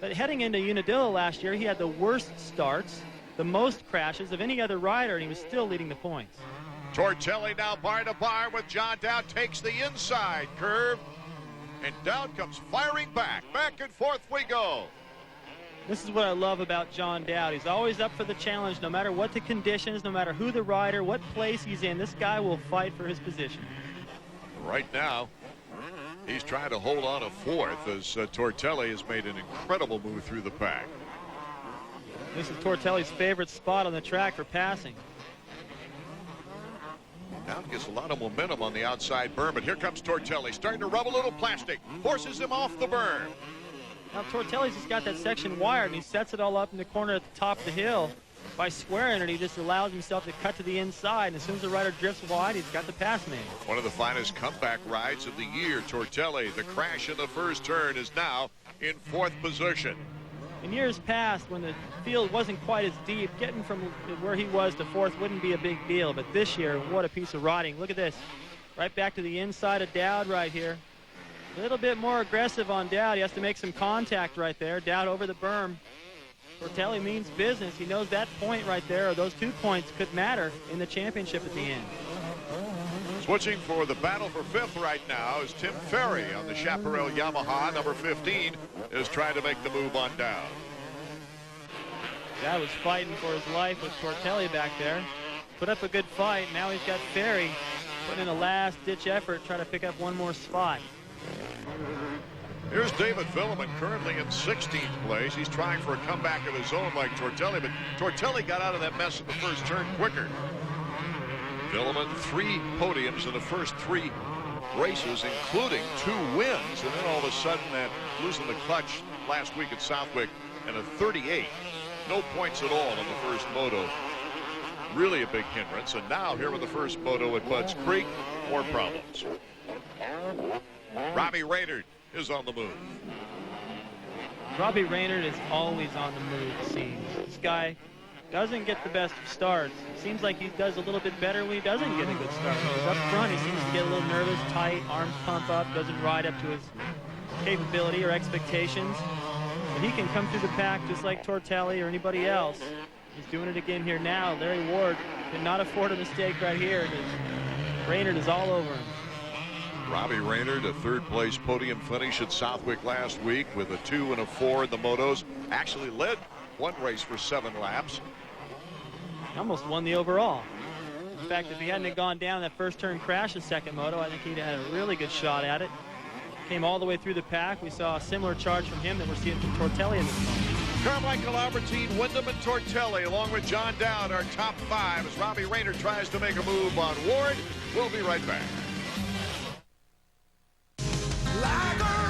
[SPEAKER 4] But heading into Unadilla last year, he had the worst starts, the most crashes of any other rider, and he was still leading the points.
[SPEAKER 1] Tortelli now bar to bar with John Dowd, takes the inside curve, and Dowd comes firing back and forth we go.
[SPEAKER 4] This is what I love about John Dowd. He's always up for the challenge, no matter what the conditions, no matter who the rider, what place he's in. This guy will fight for his position.
[SPEAKER 1] Right now, he's trying to hold on a 4th as Tortelli has made an incredible move through the pack.
[SPEAKER 4] This is Tortelli's favorite spot on the track for passing.
[SPEAKER 1] Dowd gets a lot of momentum on the outside berm, but here comes Tortelli, starting to rub a little plastic, forces him off the berm.
[SPEAKER 4] Now Tortelli's just got that section wired, and he sets it all up in the corner at the top of the hill by squaring it. He just allows himself to cut to the inside, and as soon as the rider drifts wide, he's got the pass made.
[SPEAKER 1] One of the finest comeback rides of the year. Tortelli, the crash in the first turn, is now in 4th position.
[SPEAKER 4] In years past, when the field wasn't quite as deep, getting from where he was to 4th wouldn't be a big deal, but this year, what a piece of riding. Look at this, right back to the inside of Dowd right here. A little bit more aggressive on Dowd. He has to make some contact right there. Dowd over the berm. Tortelli means business. He knows that point right there, or those 2 points, could matter in the championship at the end.
[SPEAKER 1] Switching for the battle for 5th right now is Tim Ferry on the Chaparral Yamaha. Number 15 is trying to make the move on Dowd.
[SPEAKER 4] Dowd was fighting for his life with Tortelli back there. Put up a good fight. Now he's got Ferry putting in a last-ditch effort, trying to pick up one more spot.
[SPEAKER 1] Here's David Villeman, currently in 16th place. He's trying for a comeback of his own like Tortelli, but Tortelli got out of that mess in the first turn quicker. Villeman, 3 podiums in the first 3 races, including 2 wins, and then all of a sudden that losing the clutch last week at Southwick and a 38. No points at all in the first moto. Really a big hindrance, and now here with the first moto at Budds Creek, more problems. Robbie Raynard is on the move.
[SPEAKER 4] Robbie Raynard is always on the move, it seems. This guy doesn't get the best of starts. It seems like he does a little bit better when he doesn't get a good start. He's up front, he seems to get a little nervous, tight, arms pump up, doesn't ride up to his capability or expectations. But he can come through the pack just like Tortelli or anybody else. He's doing it again here now. Larry Ward did not afford a mistake right here. Raynard is all over him.
[SPEAKER 1] Robbie Raynard, a 3rd place podium finish at Southwick last week with a 2 and a 4 in the motos. Actually led one race for 7 laps.
[SPEAKER 4] He almost won the overall. In fact, if he hadn't gone down that first turn crash in 2nd moto, I think he'd had a really good shot at it. Came all the way through the pack. We saw a similar charge from him that we're seeing from Tortelli in this moment.
[SPEAKER 1] Carmichael, Albertine, Windham, and Tortelli, along with John Dowd, our top 5 as Robbie Rayner tries to make a move on Ward. We'll be right back.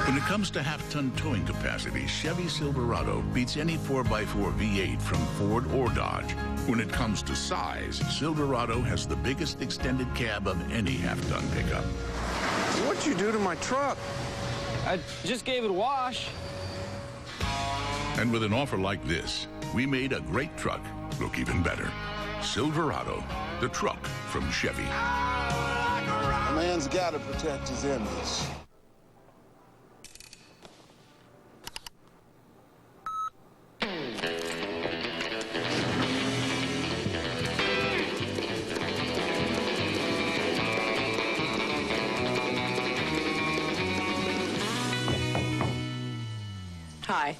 [SPEAKER 6] When it comes to half-ton towing capacity, Chevy Silverado beats any 4x4 V8 from Ford or Dodge. When it comes to size, Silverado has the biggest extended cab of any half-ton pickup.
[SPEAKER 3] What'd you do to my truck?
[SPEAKER 9] I just gave it a wash.
[SPEAKER 6] And with an offer like this, we made a great truck look even better. Silverado, the truck from Chevy.
[SPEAKER 3] A man's got to protect his image.
[SPEAKER 10] Hi.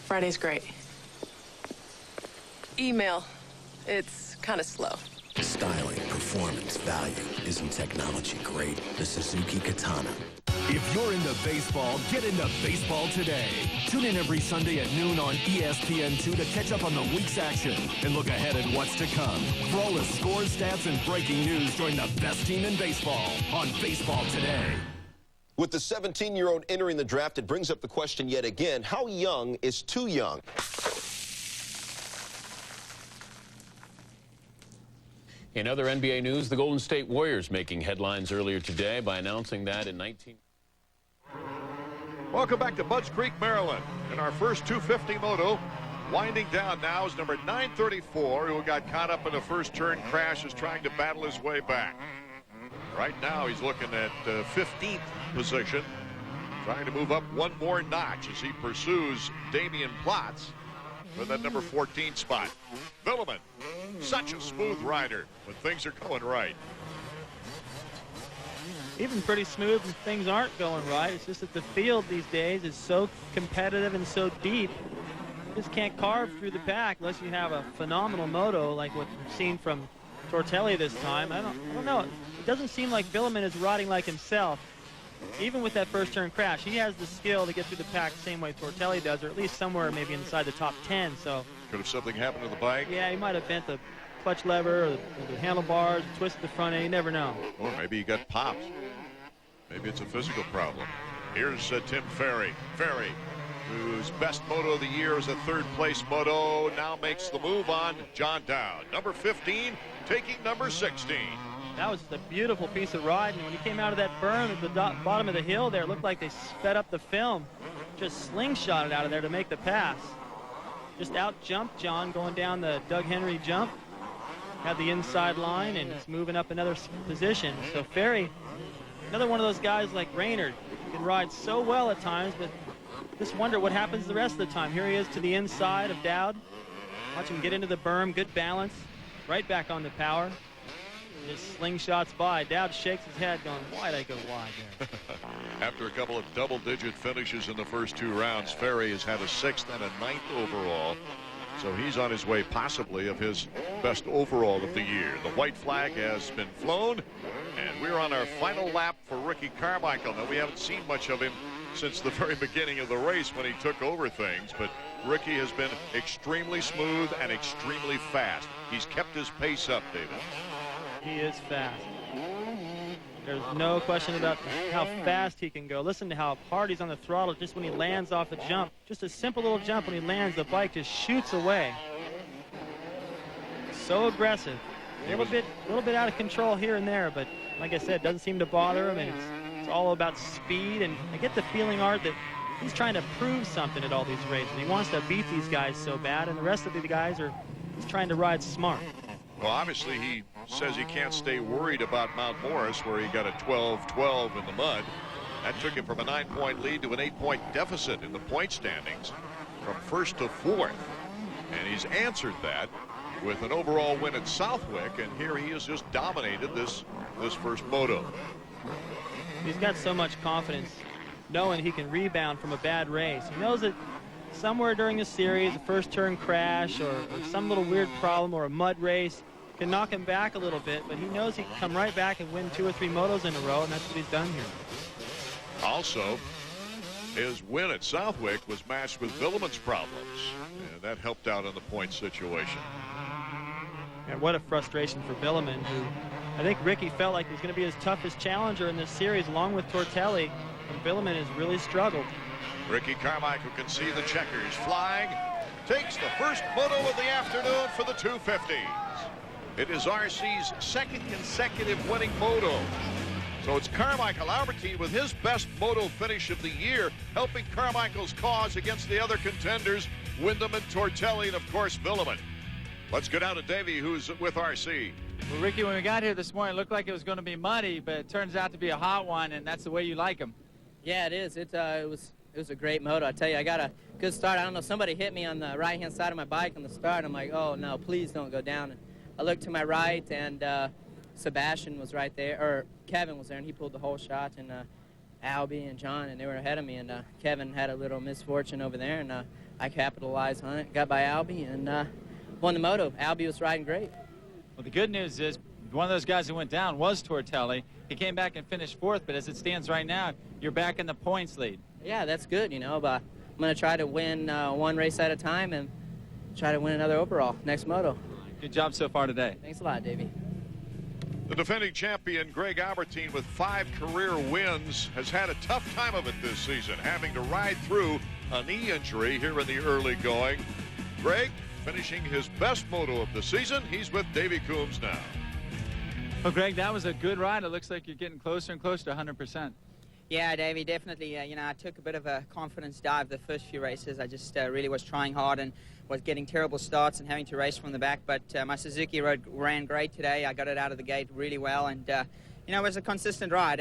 [SPEAKER 10] Friday's great. Email. It's kind of slow.
[SPEAKER 12] Styling, performance, value. Isn't technology great? The Suzuki Katana.
[SPEAKER 13] If you're into baseball, get into baseball today. Tune in every Sunday at noon on ESPN2 to catch up on the week's action and look ahead at what's to come. For all the scores, stats, and breaking news, join the best team in baseball on Baseball Today.
[SPEAKER 14] With the 17-year-old entering the draft, it brings up the question yet again, how young is too young?
[SPEAKER 25] In other NBA news, the Golden State Warriors making headlines earlier today by announcing that in
[SPEAKER 1] Welcome back to Budds Creek, Maryland. In our first 250 moto, winding down now is number 934, who got caught up in a first turn crash, is trying to battle his way back. Right now, he's looking at 15th position, trying to move up one more notch as he pursues Damian Platz for that number 14 spot. Villeman, such a smooth rider when things are going right.
[SPEAKER 4] Even pretty smooth when things aren't going right. It's just that the field these days is so competitive and so deep. You just can't carve through the pack unless you have a phenomenal moto like what we've seen from Tortelli this time. I don't know. It doesn't seem like Villeman is riding like himself. Even with that first turn crash, he has the skill to get through the pack the same way Tortelli does, or at least somewhere maybe inside the top 10. So
[SPEAKER 1] could have something happened to the bike.
[SPEAKER 4] Yeah, he might have bent the clutch lever or the handlebars, twisted the front end. You never know.
[SPEAKER 1] Or maybe he got popped. Maybe it's a physical problem. Here's Tim Ferry. Ferry, whose best moto of the year is a third-place moto, now makes the move on John Dowd. Number 15, taking number 16.
[SPEAKER 4] That was a beautiful piece of riding. When he came out of that berm at the bottom of the hill there, it looked like they sped up the film. Just slingshotted out of there to make the pass. Just out-jumped John going down the Doug Henry jump. Had the inside line, and he's moving up another position. So Ferry, another one of those guys like Raynard, can ride so well at times, but just wonder what happens the rest of the time. Here he is to the inside of Dowd. Watch him get into the berm, good balance, right back on the power. Just slingshots by. Dowd shakes his head going, why'd I go wide there?
[SPEAKER 1] After a couple of double-digit finishes in the first 2 rounds, Ferry has had a 6th and a 9th overall. So he's on his way possibly of his best overall of the year. The white flag has been flown, and we're on our final lap for Ricky Carmichael. Now, we haven't seen much of him since the very beginning of the race when he took over things, but Ricky has been extremely smooth and extremely fast. He's kept his pace up, David.
[SPEAKER 4] He is fast. There's no question about how fast he can go. Listen to how hard he's on the throttle just when he lands off the jump. Just a simple little jump when he lands, the bike just shoots away. So aggressive. A little bit out of control here and there, but like I said, doesn't seem to bother him, and it's all about speed. And I get the feeling, Art, that he's trying to prove something at all these races. He wants to beat these guys so bad, and the rest of the guys are just trying to ride smart.
[SPEAKER 1] Well, obviously, he says he can't stay worried about Mount Morris, where he got a 12-12 in the mud. That took him from a 9-point lead to an 8-point deficit in the point standings from 1st to 4th. And he's answered that with an overall win at Southwick, and here he has just dominated this first moto.
[SPEAKER 4] He's got so much confidence knowing he can rebound from a bad race. He knows that somewhere during a series, a first turn crash or some little weird problem or a mud race can knock him back a little bit, but he knows he can come right back and win 2 or 3 motos in a row, and that's what he's done here.
[SPEAKER 1] Also, His win at Southwick was matched with Villeman's problems, and that helped out in the point situation.
[SPEAKER 4] And what a frustration for Windham, who I think Ricky felt like was going to be his toughest challenger in this series, along with Tortelli, and Windham has really struggled.
[SPEAKER 1] Ricky Carmichael can see the checkers flying, takes the first moto of the afternoon for the 250s. It is RC's second consecutive winning moto. So it's Carmichael Albertine with his best moto finish of the year, helping Carmichael's cause against the other contenders, Windham and Tortelli, and of course Windham. Let's go down to Davey, who's with RC.
[SPEAKER 2] Well, Ricky, when we got here this morning, it looked like it was going to be muddy, but it turns out to be a hot one, and that's the way you like them.
[SPEAKER 22] Yeah, it is. It was a great moto. I tell you, I got a good start. I don't know, somebody hit me on the right-hand side of my bike on the start. I'm like, oh, no, please don't go down. And I looked to my right, and Sebastien was right there, or Kevin was there, and he pulled the whole shot, and Albie and John, and they were ahead of me, and Kevin had a little misfortune over there, and I capitalized on it, got by Albie, and won the moto. Albie was riding great.
[SPEAKER 2] Well, the good news is one of those guys who went down was Tortelli. He came back and finished fourth, but as it stands right now, you're back in the points lead.
[SPEAKER 22] Yeah, that's good, you know, but I'm going to try to win one race at a time and try to win another overall next moto.
[SPEAKER 2] Good job so far today.
[SPEAKER 22] Thanks a lot, Davey.
[SPEAKER 1] The defending champion, Greg Albertine, with 5 career wins, has had a tough time of it this season, having to ride through a knee injury here in the early going. Greg finishing his best moto of the season. He's with Davey Coombs now.
[SPEAKER 2] Well, Greg, that was a good ride. It looks like you're getting closer and closer to 100%.
[SPEAKER 15] Yeah, Davey, definitely. You know, I took a bit of a confidence dive the first few races. I just really was trying hard and was getting terrible starts and having to race from the back. But my Suzuki ran great today. I got it out of the gate really well. And, you know, it was a consistent ride.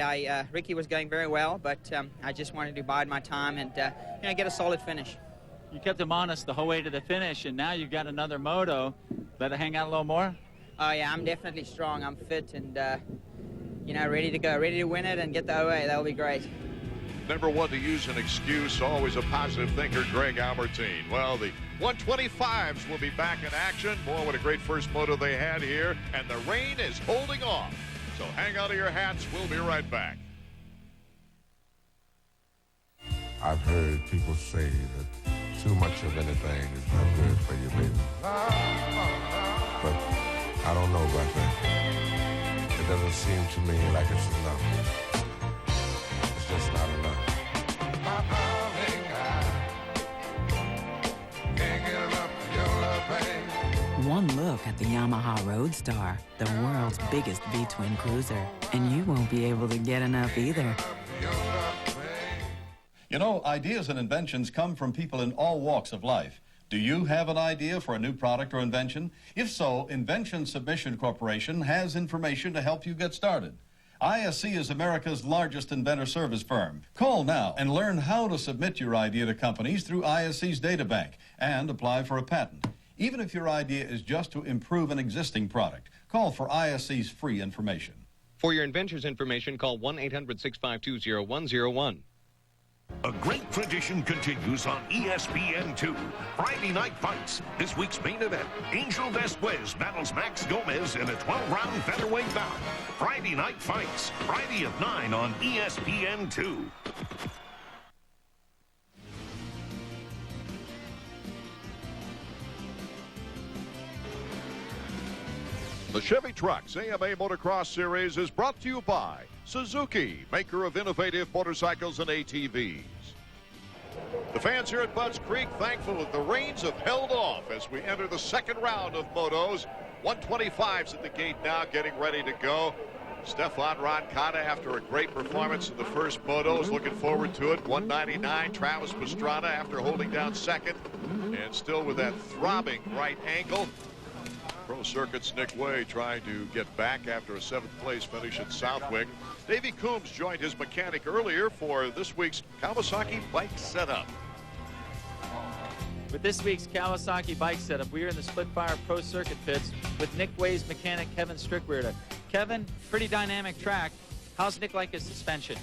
[SPEAKER 15] Ricky was going very well, but I just wanted to bide my time and, you know, get a solid finish.
[SPEAKER 2] You kept him honest the whole way to the finish, and now you've got another moto. Let it hang out a little more?
[SPEAKER 15] Oh, yeah, I'm definitely strong. I'm fit and, you know, ready to go, ready to win it and get the OA. That'll be great.
[SPEAKER 1] Never one to use an excuse, always a positive thinker, Greg Albertine. Well, the 125s will be back in action. Boy, what a great first moto they had here, and the rain is holding off. So hang on to your hats. We'll be right back.
[SPEAKER 16] I've heard people say that too much of anything is not good for you, baby. But I don't know about that. It doesn't seem to me like it's enough. It's just not enough. My darling, I can't get enough of your love, babe.
[SPEAKER 17] One look at the Yamaha Roadstar, the world's biggest V-twin cruiser, and you won't be able to get enough either.
[SPEAKER 18] You know, ideas and inventions come from people in all walks of life. Do you have an idea for a new product or invention? If so, Invention Submission Corporation has information to help you get started. ISC is America's largest inventor service firm. Call now and learn how to submit your idea to companies through ISC's databank and apply for a patent. Even if your idea is just to improve an existing product, call for ISC's free information.
[SPEAKER 19] For your inventor's information, call 1-800-652-0101.
[SPEAKER 6] A great tradition continues on ESPN2. Friday Night Fights. This week's main event, Angel Vesquez battles Max Gomez in a 12-round featherweight bout. Friday Night Fights, Friday at 9 on ESPN2.
[SPEAKER 1] The Chevy Trucks AMA Motocross Series is brought to you by Suzuki, maker of innovative motorcycles and ATVs. The fans here at Budds Creek thankful that the rains have held off as we enter the second round of motos. 125's at the gate now, getting ready to go. Stefan Roncada, after a great performance in the first moto, is looking forward to it. 199, Travis Pastrana after holding down second and still with that throbbing right ankle. Pro Circuit's Nick Way trying to get back after a 7th place finish at Southwick. Davey Coombs joined his mechanic earlier for this week's Kawasaki bike setup.
[SPEAKER 2] With this week's Kawasaki bike setup, we are in the Splitfire Pro Circuit pits with Nick Way's mechanic, Kevin Strickweirda. Kevin, pretty dynamic track. How's Nick like his suspension?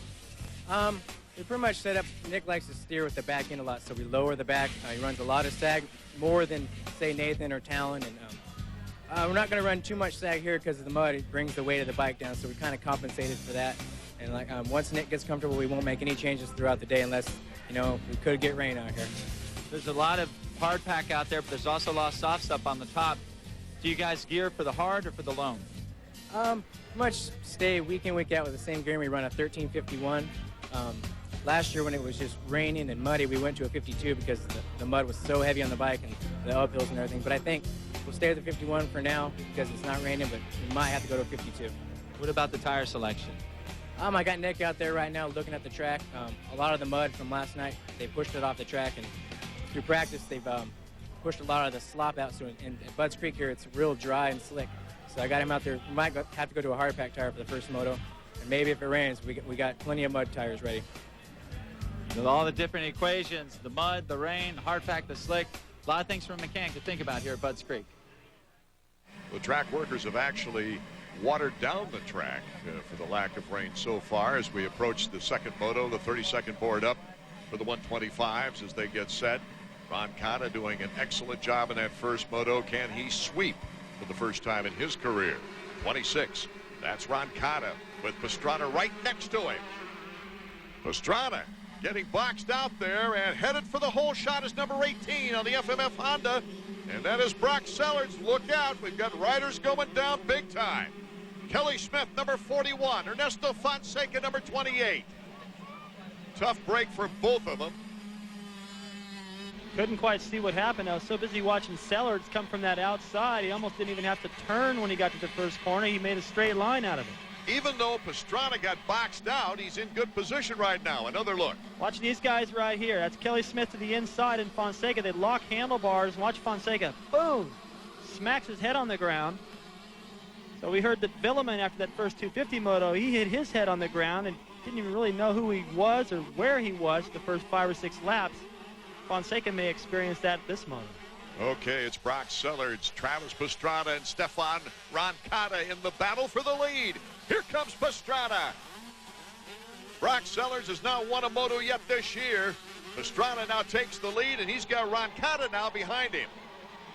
[SPEAKER 26] We pretty much set up, Nick likes to steer with the back end a lot, so we lower the back. He runs a lot of sag, more than, say, Nathan or Talon, and we're not going to run too much sag here because of the mud. It brings the weight of the bike down, so we kind of compensated for that. And like once Nick gets comfortable, we won't make any changes throughout the day unless you know, we could get rain out here.
[SPEAKER 2] There's a lot of hard pack out there, but there's also a lot of soft stuff on the top. Do you guys gear for the hard or for the loam?
[SPEAKER 26] Pretty much stay week in, week out with the same gear. We run a 1351. Last year when it was just raining and muddy, we went to a 52 because the mud was so heavy on the bike and the uphills and everything. But I think we'll stay with the 51 for now because it's not raining, but we might have to go to a 52.
[SPEAKER 2] What about the tire selection?
[SPEAKER 26] I got Nick out there right now looking at the track. A lot of the mud from last night, they pushed it off the track, and through practice, they've pushed a lot of the slop out. So in Budds Creek here, it's real dry and slick. So I got him out there. We might have to go to a hard pack tire for the first moto, and maybe if it rains, we got plenty of mud tires ready.
[SPEAKER 2] With all the different equations, the mud, the rain, hard pack, the slick, a lot of things for a mechanic to think about here at Budds Creek.
[SPEAKER 1] The track workers have actually watered down the track for the lack of rain so far as we approach the second moto, the 32nd board up for the 125s as they get set. Ron Cotta doing an excellent job in that first moto. Can he sweep for the first time in his career? 26. That's Ron Cotta with Pastrana right next to him. Pastrana getting boxed out there and headed for the hole shot is number 18 on the FMF Honda. And that is Brock Sellards. Look out. We've got riders going down big time. Kelly Smith, number 41. Ernesto Fonseca, number 28. Tough break for both of them.
[SPEAKER 4] Couldn't quite see what happened. I was so busy watching Sellards come from that outside. He almost didn't even have to turn when he got to the first corner. He made a straight line out of it.
[SPEAKER 1] Even though Pastrana got boxed out, he's in good position right now. Another look.
[SPEAKER 4] Watch these guys right here. That's Kelly Smith to the inside and Fonseca. They lock handlebars. Watch Fonseca. Boom! Smacks his head on the ground. So we heard that Villeman, after that first 250 moto, he hit his head on the ground and didn't even really know who he was or where he was the first 5 or 6 laps. Fonseca may experience that this moto.
[SPEAKER 1] Okay, it's Brock Sellards, Travis Pastrana, and Stefan Roncada in the battle for the lead. Here comes Pastrana. Brock Sellards has not won a moto yet this year. Pastrana now takes the lead, and he's got Roncada now behind him.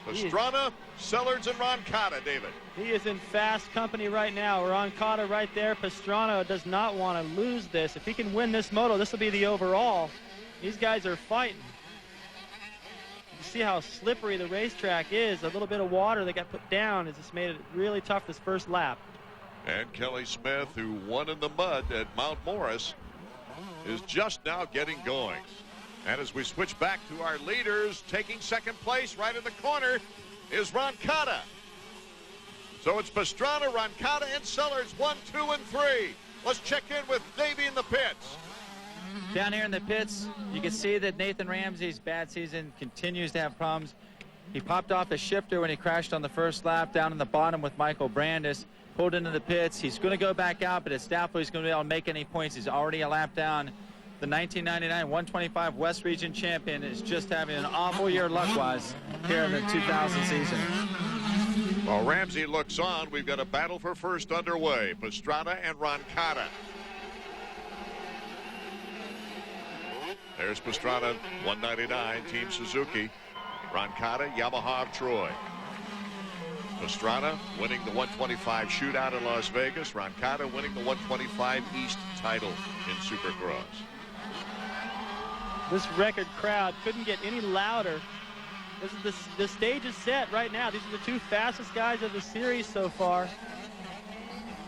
[SPEAKER 1] Pastrana, Sellards, and Roncada, David.
[SPEAKER 4] He is in fast company right now. Roncada right there. Pastrana does not want to lose this. If he can win this moto, this will be the overall. These guys are fighting. You see how slippery the racetrack is. A little bit of water that got put down has just made it really tough this first lap.
[SPEAKER 1] And Kelly Smith, who won in the mud at Mount Morris, is just now getting going. And as we switch back to our leaders, taking second place right in the corner is Roncada. So it's Pastrana, Roncada, and Sellards, 1, 2, and 3. Let's check in with Davey in the pits.
[SPEAKER 2] Down here in the pits, you can see that Nathan Ramsey's bad season continues to have problems. He popped off the shifter when he crashed on the first lap down in the bottom with Michael Brandis. Pulled into the pits. He's going to go back out, but it's doubtful he's going to be able to make any points. He's already a lap down. The 1999 125 West Region champion is just having an awful year luck-wise here in the 2000 season.
[SPEAKER 1] While Ramsey looks on, we've got a battle for first underway. Pastrana and Roncada. There's Pastrana, 199, Team Suzuki. Roncada, Yamaha of Troy. Pastrana winning the 125 shootout in Las Vegas. Roncada winning the 125 East title in Supercross.
[SPEAKER 4] This record crowd couldn't get any louder. The stage is set right now. These are the 2 fastest guys of the series so far.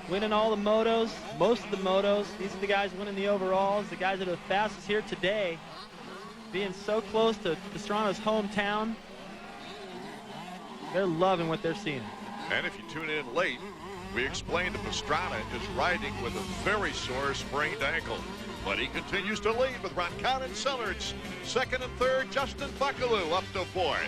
[SPEAKER 4] Winning all the motos, most of the motos. These are the guys winning the overalls, the guys that are the fastest here today. Being so close to Pastrana's hometown, they're loving what they're seeing.
[SPEAKER 1] And if you tune in late, we explained that Pastrana is riding with a very sore sprained ankle. But he continues to lead with Roncada and Sellards. Second and third, Justin Buckaloo up to fourth.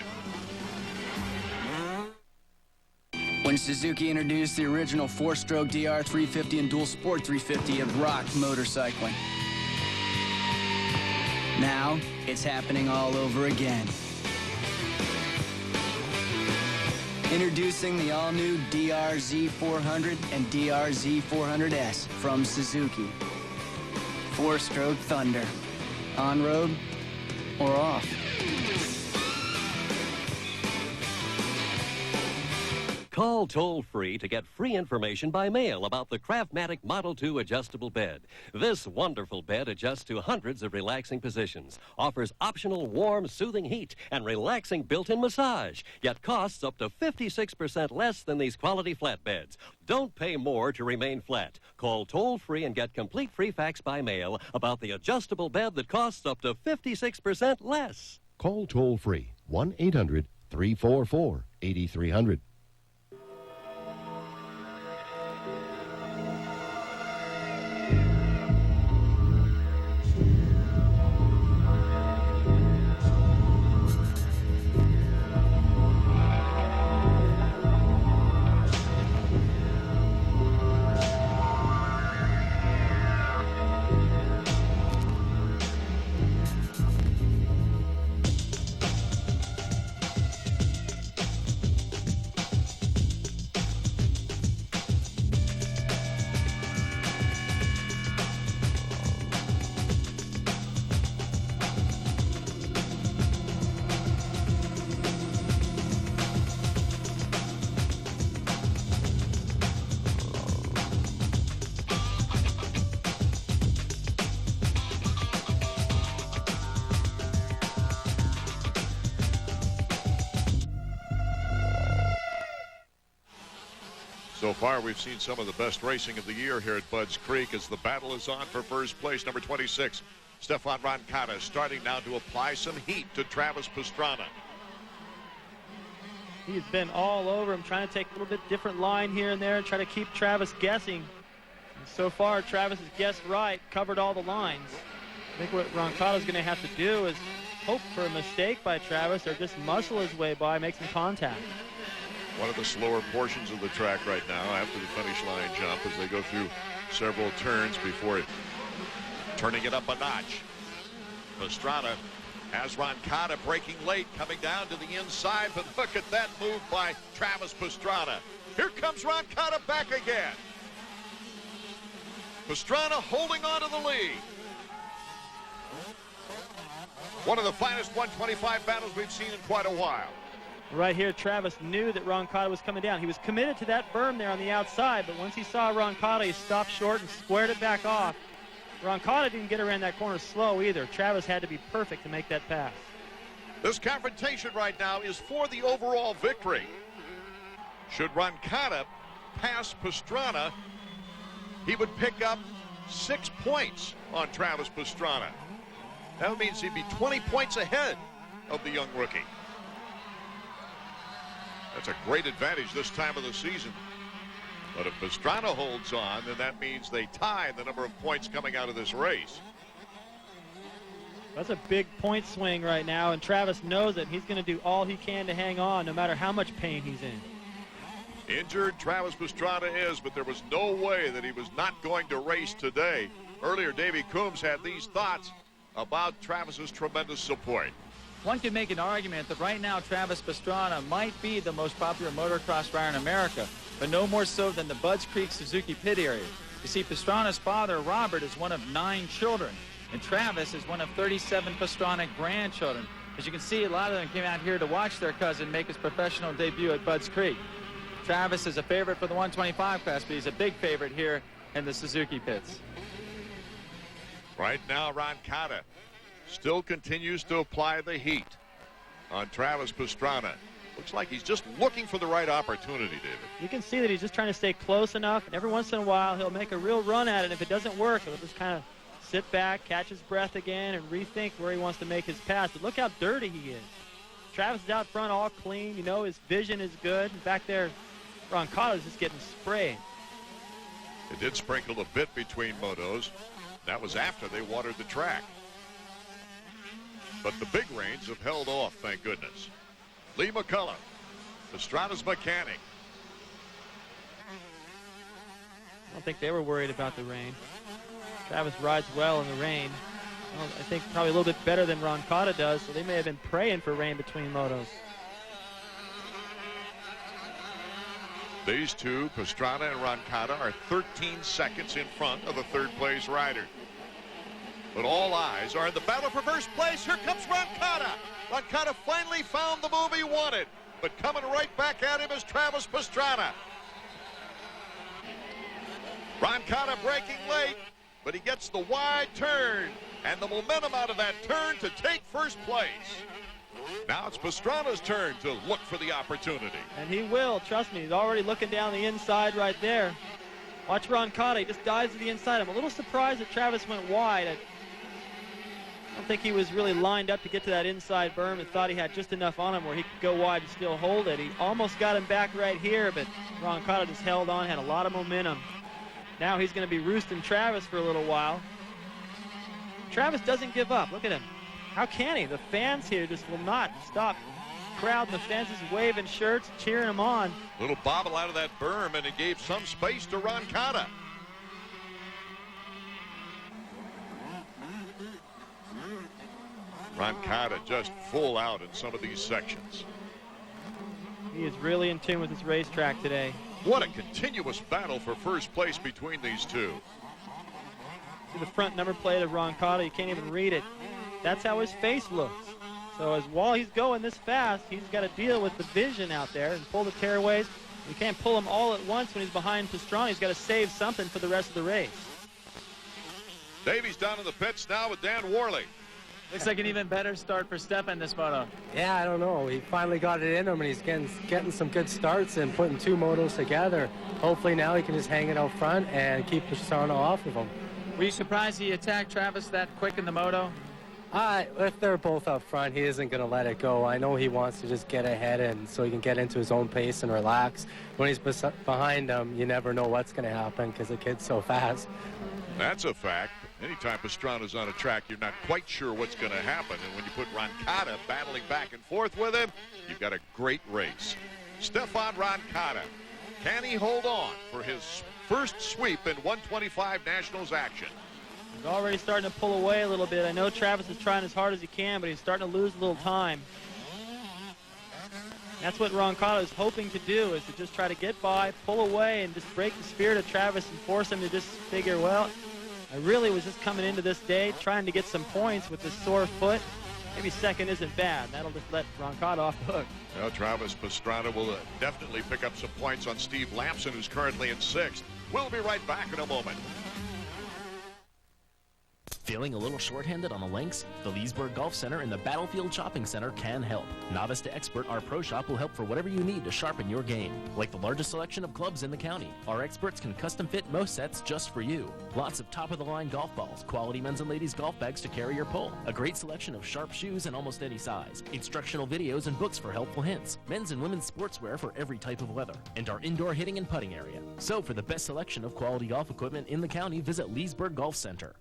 [SPEAKER 5] When Suzuki introduced the original 4-stroke DR 350 and dual sport 350, it rocked motorcycling. Now, it's happening all over again. Introducing the all-new DRZ400 and DRZ400S from Suzuki. 4-stroke thunder. On-road or off.
[SPEAKER 7] Call toll-free to get free information by mail about the Craftmatic Model 2 adjustable bed. This wonderful bed adjusts to hundreds of relaxing positions, offers optional warm, soothing heat, and relaxing built-in massage, yet costs up to 56% less than these quality flat beds. Don't pay more to remain flat. Call toll-free and get complete free facts by mail about the adjustable bed that costs up to 56% less.
[SPEAKER 11] Call toll-free 1-800-344-8300.
[SPEAKER 1] So far, we've seen some of the best racing of the year here at Budds Creek as the battle is on for first place. Number 26, Stefan Roncada, starting now to apply some heat to Travis Pastrana.
[SPEAKER 4] He's been all over him, trying to take a little bit different line here and there and try to keep Travis guessing. And so far, Travis has guessed right, covered all the lines. I think what Roncada's going to have to do is hope for a mistake by Travis or just muscle his way by, make some contact.
[SPEAKER 1] One of the slower portions of the track right now after the finish line jump as they go through several turns before turning it up a notch. Pastrana has Roncada breaking late, coming down to the inside, but look at that move by Travis Pastrana. Here comes Roncada back again. Pastrana holding on to the lead. One of the finest 125 battles we've seen in quite a while.
[SPEAKER 4] Right here, Travis knew that Roncada was coming down. He was committed to that berm there on the outside, but once he saw Roncada, he stopped short and squared it back off. Roncada didn't get around that corner slow either. Travis had to be perfect to make that pass.
[SPEAKER 1] This confrontation right now is for the overall victory. Should Roncada pass Pastrana, he would pick up 6 points on Travis Pastrana. That means he'd be 20 points ahead of the young rookie. That's a great advantage this time of the season. But if Pastrana holds on, then that means they tie the number of points coming out of this race.
[SPEAKER 4] That's a big point swing right now, and Travis knows it. He's going to do all he can to hang on, no matter how much pain he's in.
[SPEAKER 1] Injured Travis Pastrana is, but there was no way that he was not going to race today. Earlier, Davey Coombs had these thoughts about Travis's tremendous support.
[SPEAKER 2] One can make an argument that right now Travis Pastrana might be the most popular motocross rider in America, but no more so than the Budds Creek Suzuki pit area. You see, Pastrana's father, Robert, is one of 9 children, and Travis is one of 37 Pastrana grandchildren. As you can see, a lot of them came out here to watch their cousin make his professional debut at Budds Creek. Travis is a favorite for the 125 class, but he's a big favorite here in the Suzuki pits.
[SPEAKER 1] Right now, Roncada still continues to apply the heat on Travis Pastrana. Looks like he's just looking for the right opportunity, David.
[SPEAKER 4] You can see that he's just trying to stay close enough, and every once in a while he'll make a real run at it. If it doesn't work, he'll just kind of sit back, catch his breath again, and rethink where he wants to make his pass. But look how dirty he is. Travis is out front all clean. You know, his vision is good. Back there, Roncada's just getting sprayed.
[SPEAKER 1] It did sprinkle a bit between motos. That was after they watered the track. But the big rains have held off, thank goodness. Lee McCullough, Pastrana's mechanic.
[SPEAKER 4] I don't think they were worried about the rain. Travis rides well in the rain. Well, I think probably a little bit better than Roncada does, so they may have been praying for rain between motos.
[SPEAKER 1] These two, Pastrana and Roncada, are 13 seconds in front of the third-place rider. But all eyes are in the battle for first place. Here comes Roncada. Roncada finally found the move he wanted. but coming right back at him is Travis Pastrana. Roncada braking late, but he gets the wide turn and the momentum out of that turn to take first place. Now it's Pastrana's turn to look for the opportunity.
[SPEAKER 4] And he will, trust me. He's already looking down the inside right there. Watch Roncada, he just dives to the inside. I'm a little surprised that Travis went wide. I don't think he was really lined up to get to that inside berm and thought he had just enough on him where he could go wide and still hold it. He almost got him back right here, but Roncada just held on, had a lot of momentum. Now he's going to be roosting Travis for a little while. Travis doesn't give up. Look at him. How can he? The fans here just will not stop crowding the fences, waving shirts, cheering him on.
[SPEAKER 1] Little bobble out of that berm, and it gave some space to Roncada. Roncada just full out in some of these sections.
[SPEAKER 4] He is really in tune with this racetrack today.
[SPEAKER 1] What a continuous battle for first place between these two.
[SPEAKER 4] See the front number plate of Roncada, you can't even read it. That's how his face looks. So while he's going this fast, he's got to deal with the vision out there and pull the tearaways. You can't pull them all at once when he's behind Pastrana. He's got to save something for the rest of the race.
[SPEAKER 1] Davies down in the pits now with Dan Worley.
[SPEAKER 2] Looks like an even better start for Stefan this moto.
[SPEAKER 8] Yeah, I don't know. He finally got it in him, and he's getting some good starts and putting two motos together. Hopefully now he can just hang it out front and keep Pastrana off of him.
[SPEAKER 2] Were you surprised he attacked Travis that quick in the moto?
[SPEAKER 8] If they're both up front, he isn't going to let it go. I know he wants to just get ahead and so he can get into his own pace and relax. When he's behind him, you never know what's going to happen because the kid's so fast.
[SPEAKER 1] That's a fact. Anytime Pastrana's on a track, you're not quite sure what's going to happen. And when you put Roncada battling back and forth with him, you've got a great race. Stefan Roncada, can he hold on for his first sweep in 125 Nationals action?
[SPEAKER 4] He's already starting to pull away a little bit. I know Travis is trying as hard as he can, but he's starting to lose a little time. That's what Roncada is hoping to do, is to just try to get by, pull away, and just break the spirit of Travis and force him to just figure, well, I really was just coming into this day trying to get some points with this sore foot. Maybe second isn't bad. That'll just let Roncada off the hook.
[SPEAKER 1] Well, Travis Pastrana will definitely pick up some points on Steve Lampson, who's currently in sixth. We'll be right back in a moment.
[SPEAKER 9] Feeling a little shorthanded on the links? The Leesburg Golf Center and the Battlefield Shopping Center can help. Novice to expert, our Pro Shop will help for whatever you need to sharpen your game. Like the largest selection of clubs in the county, our experts can custom fit most sets just for you. Lots of top-of-the-line golf balls, quality men's and ladies golf bags to carry your pull, a great selection of sharp shoes in almost any size, instructional videos and books for helpful hints, men's and women's sportswear for every type of weather, and our indoor hitting and putting area. So for the best selection of quality golf equipment in the county, visit Leesburg Golf Center.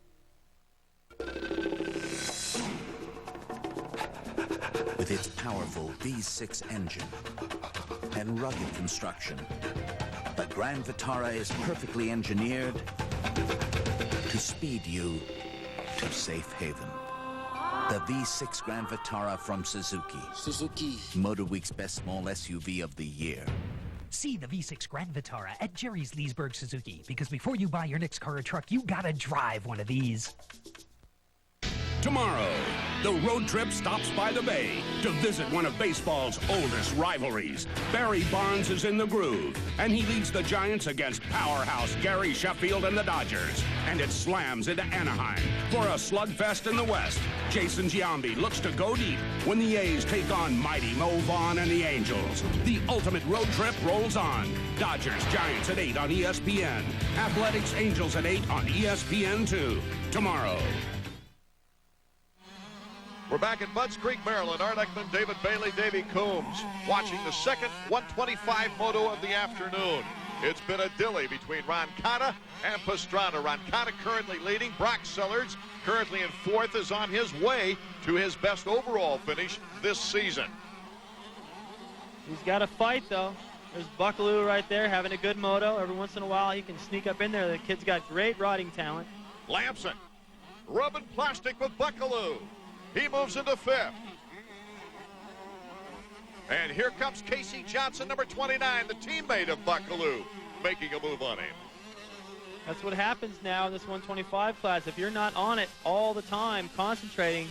[SPEAKER 20] With its powerful V6 engine and rugged construction, the Grand Vitara is perfectly engineered to speed you to safe haven. The V6 Grand Vitara from Suzuki. MotorWeek's best small SUV of the year.
[SPEAKER 21] See the V6 Grand Vitara at Jerry's Leesburg Suzuki, because before you buy your next car or truck, you gotta drive one of these.
[SPEAKER 23] Tomorrow, the road trip stops by the Bay to visit one of baseball's oldest rivalries. Barry Bonds is in the groove, and he leads the Giants against powerhouse Gary Sheffield and the Dodgers. And it slams into Anaheim for a slugfest in the West. Jason Giambi looks to go deep when the A's take on mighty Mo Vaughn and the Angels. The ultimate road trip rolls on. Dodgers, Giants at 8 on ESPN. Athletics, Angels at 8 on ESPN2. Tomorrow.
[SPEAKER 1] We're back in Budds Creek, Maryland. Art Ekman, David Bailey, Davey Coombs, watching the second 125 moto of the afternoon. It's been a dilly between Roncada and Pastrana. Roncada currently leading. Brock Sellards, currently in fourth, is on his way to his best overall finish this season.
[SPEAKER 4] He's got to fight, though. There's Buckaloo right there having a good moto. Every once in a while, he can sneak up in there. The kid's got great riding talent.
[SPEAKER 1] Lampson, rubbing plastic with Buckaloo. He moves into fifth. And here comes Casey Johnson, number 29, the teammate of Buckaloo, making a move on him.
[SPEAKER 4] That's what happens now in this 125 class. If you're not on it all the time, concentrating,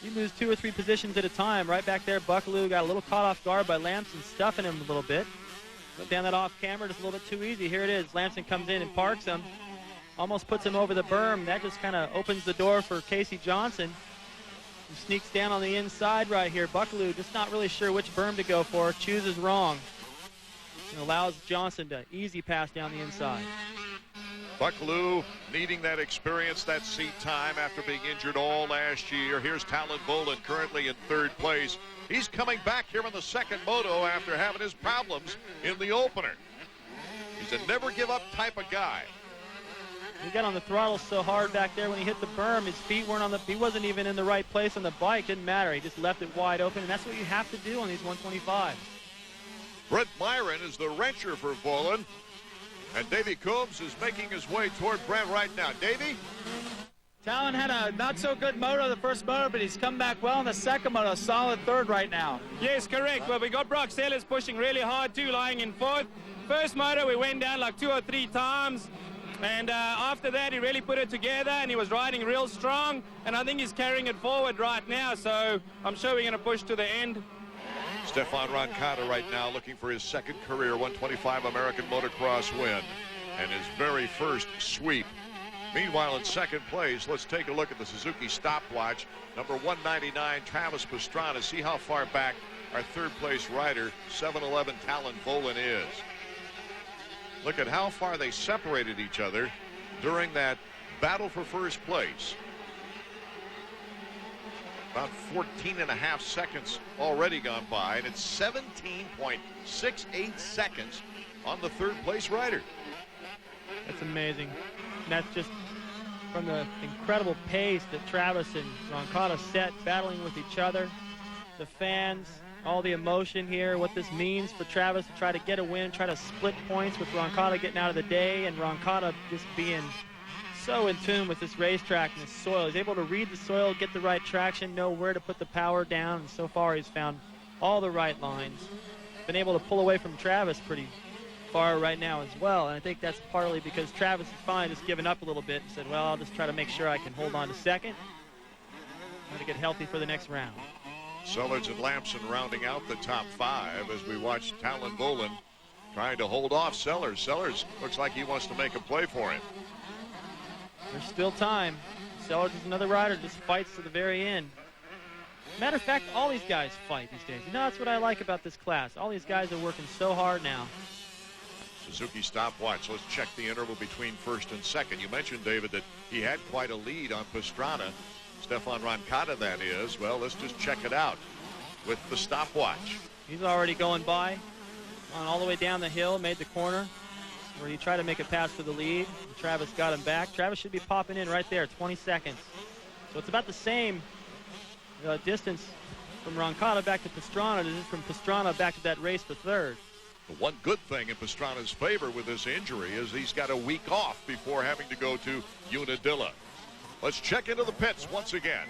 [SPEAKER 4] He moves 2 or 3 positions at a time. Right back there, Buckaloo got a little caught off guard by Lamson, stuffing him a little bit. Went down that off camera just a little bit too easy. Here it is. Lamson comes in and parks him. Almost puts him over the berm. That just kind of opens the door for Casey Johnson, who sneaks down on the inside right here. Buckaloo just not really sure which berm to go for. Chooses wrong. And allows Johnson to easy pass down the inside.
[SPEAKER 1] Buckaloo needing that experience, that seat time after being injured all last year. Here's Talon Bolin currently in 3rd place. He's coming back here in the 2nd moto after having his problems in the opener. He's a never-give-up type of guy.
[SPEAKER 4] He got on the throttle so hard back there when he hit the berm, his feet weren't on the, he wasn't even in the right place on the bike. Didn't matter. He just left it wide open, and that's what you have to do on these 125s.
[SPEAKER 1] Brett Myron is the wrencher for Bolin. And Davey Combs is making his way toward Brent right now. Davey?
[SPEAKER 2] Talon had a not-so-good moto the first moto, but he's come back well in the 2nd moto. A solid 3rd right now.
[SPEAKER 3] Yes, correct. Well, we got Brock Sellers pushing really hard, too, lying in 4th. First moto, we went down like 2 or 3 times. And after that, he really put it together, and he was riding real strong. And I think he's carrying it forward right now, so I'm sure we're going to push to the end.
[SPEAKER 1] Stefan Roncada right now looking for his 2nd career 125 American Motocross win and his very first sweep. Meanwhile, in 2nd place, let's take a look at the Suzuki stopwatch. Number 199, Travis Pastrana. See how far back our 3rd place rider, 7'11", Talon Bolin is. Look at how far they separated each other during that battle for first place. About 14.5 seconds already gone by, and it's 17.68 seconds on the 3rd place rider.
[SPEAKER 4] That's amazing. And that's just from the incredible pace that Travis and Roncada set, battling with each other. The fans, all the emotion here, what this means for Travis to try to get a win, try to split points with Roncada getting out of the day, and Roncada just being so in tune with this racetrack and this soil. He's able to read the soil, get the right traction, know where to put the power down, and so far he's found all the right lines. Been able to pull away from Travis pretty far right now as well, and I think that's partly because Travis has finally just given up a little bit and said, well, I'll just try to make sure I can hold on to 2nd. Try to get healthy for the next round.
[SPEAKER 1] Sellers and Lamson rounding out the top 5 as we watch Talon Bolin trying to hold off Sellers. Sellers looks like he wants to make a play for him.
[SPEAKER 4] There's still time. Sellers is another rider, just fights to the very end. Matter of fact, all these guys fight these days. You know, that's what I like about this class. All these guys are working so hard now.
[SPEAKER 1] Suzuki stopwatch. Let's check the interval between 1st and 2nd. You mentioned, David, that he had quite a lead on Pastrana. Stefan Roncada, that is. Well, let's just check it out with the stopwatch.
[SPEAKER 4] He's already going by, on all the way down the hill, made the corner where he tried to make a pass for the lead. Travis got him back. Travis should be popping in right there, 20 seconds. So it's about the same distance from Roncada back to Pastrana as it is from Pastrana back to that race for 3rd.
[SPEAKER 1] The one good thing in Pastrana's favor with this injury is he's got a week off before having to go to Unadilla. Let's check into the pits once again.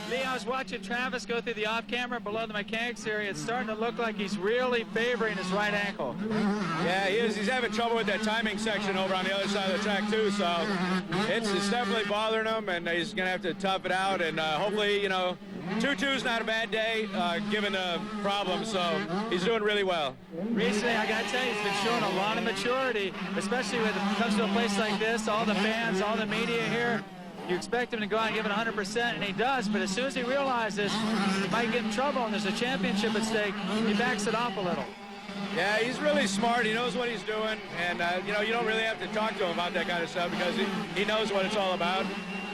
[SPEAKER 2] Lee, I was watching Travis go through the off camera below the mechanics area. It's starting to look like he's really favoring his right ankle.
[SPEAKER 10] Yeah, he is. He's having trouble with that timing section over on the other side of the track, too. So it's definitely bothering him, and he's going to have to tough it out. And hopefully, 2-2's not a bad day, given the problem. So he's doing really well.
[SPEAKER 2] Recently, I got to tell you, he's been showing a lot of maturity, especially when it comes to a place like this. All the fans, all the media here. You expect him to go out and give it 100%, and he does, but as soon as he realizes he might get in trouble and there's a championship at stake, he backs it off a little.
[SPEAKER 10] Yeah, he's really smart. He knows what he's doing, and, you don't really have to talk to him about that kind of stuff because he knows what it's all about.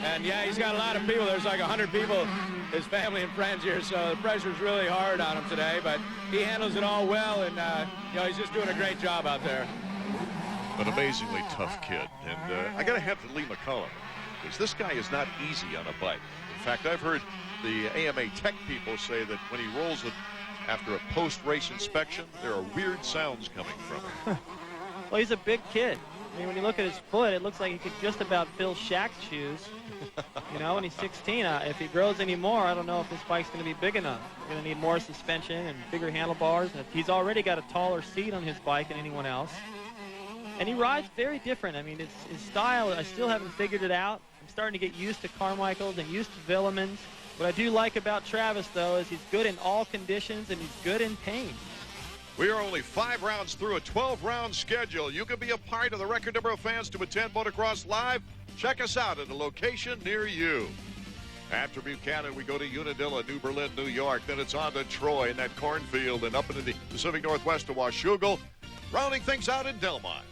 [SPEAKER 10] And, yeah, he's got a lot of people. There's like 100 people, his family and friends here, so the pressure's really hard on him today, but he handles it all well, and, he's just doing a great job out there.
[SPEAKER 1] An amazingly tough kid, and I got to hand it to Lee McCullum. Because this guy is not easy on a bike. In fact, I've heard the AMA Tech people say that when he rolls it after a post-race inspection, there are weird sounds coming from him.
[SPEAKER 4] Well, he's a big kid. I mean, when you look at his foot, it looks like he could just about fill Shaq's shoes. And he's 16. If he grows any more, I don't know if this bike's going to be big enough. He's going to need more suspension and bigger handlebars. And he's already got a taller seat on his bike than anyone else. And he rides very different. I mean, his style, I still haven't figured it out. I'm starting to get used to Carmichael's and used to Willemans. What I do like about Travis, though, is he's good in all conditions and he's good in pain.
[SPEAKER 1] We are only 5 rounds through a 12-round schedule. You can be a part of the record number of fans to attend Motocross Live. Check us out at a location near you. After Buchanan, we go to Unadilla, New Berlin, New York. Then it's on to Troy in that cornfield and up into the Pacific Northwest to Washougal. Rounding things out in Delmont.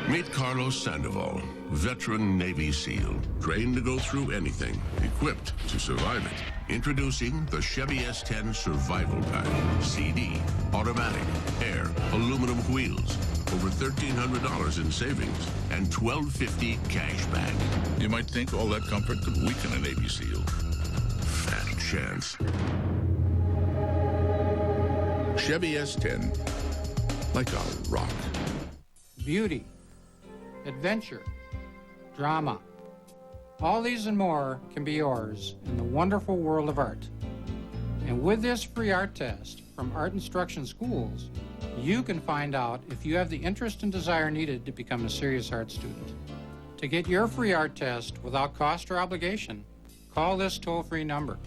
[SPEAKER 6] Meet Carlos Sandoval, veteran Navy SEAL, trained to go through anything, equipped to survive it. Introducing the Chevy S10 Survival Pack. CD, automatic, air, aluminum wheels. Over $1,300 in savings and $1,250 cash back. You might think all that comfort could weaken a Navy SEAL. Fat chance. Chevy S10, like a rock.
[SPEAKER 12] Beauty, adventure, drama. All these and more can be yours in the wonderful world of art. And with this free art test from Art Instruction Schools, you can find out if you have the interest and desire needed to become a serious art student. To get your free art test without cost or obligation, call this toll-free number.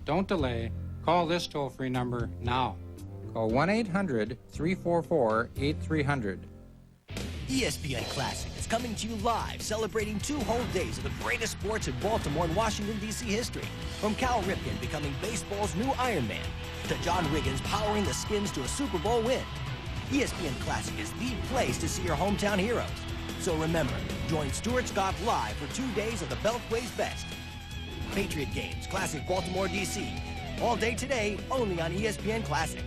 [SPEAKER 12] Don't delay. Call this toll-free number now. Call 1-800-344-8300.
[SPEAKER 13] ESPN Classic is coming to you live, celebrating 2 whole days of the greatest sports in Baltimore and Washington, D.C. history. From Cal Ripken becoming baseball's new Iron Man, to John Riggins powering the Skins to a Super Bowl win. ESPN Classic is the place to see your hometown heroes. So remember, join Stuart Scott live for 2 days of the Beltway's best. Patriot Games, Classic Baltimore, D.C. All day today, only on ESPN Classic.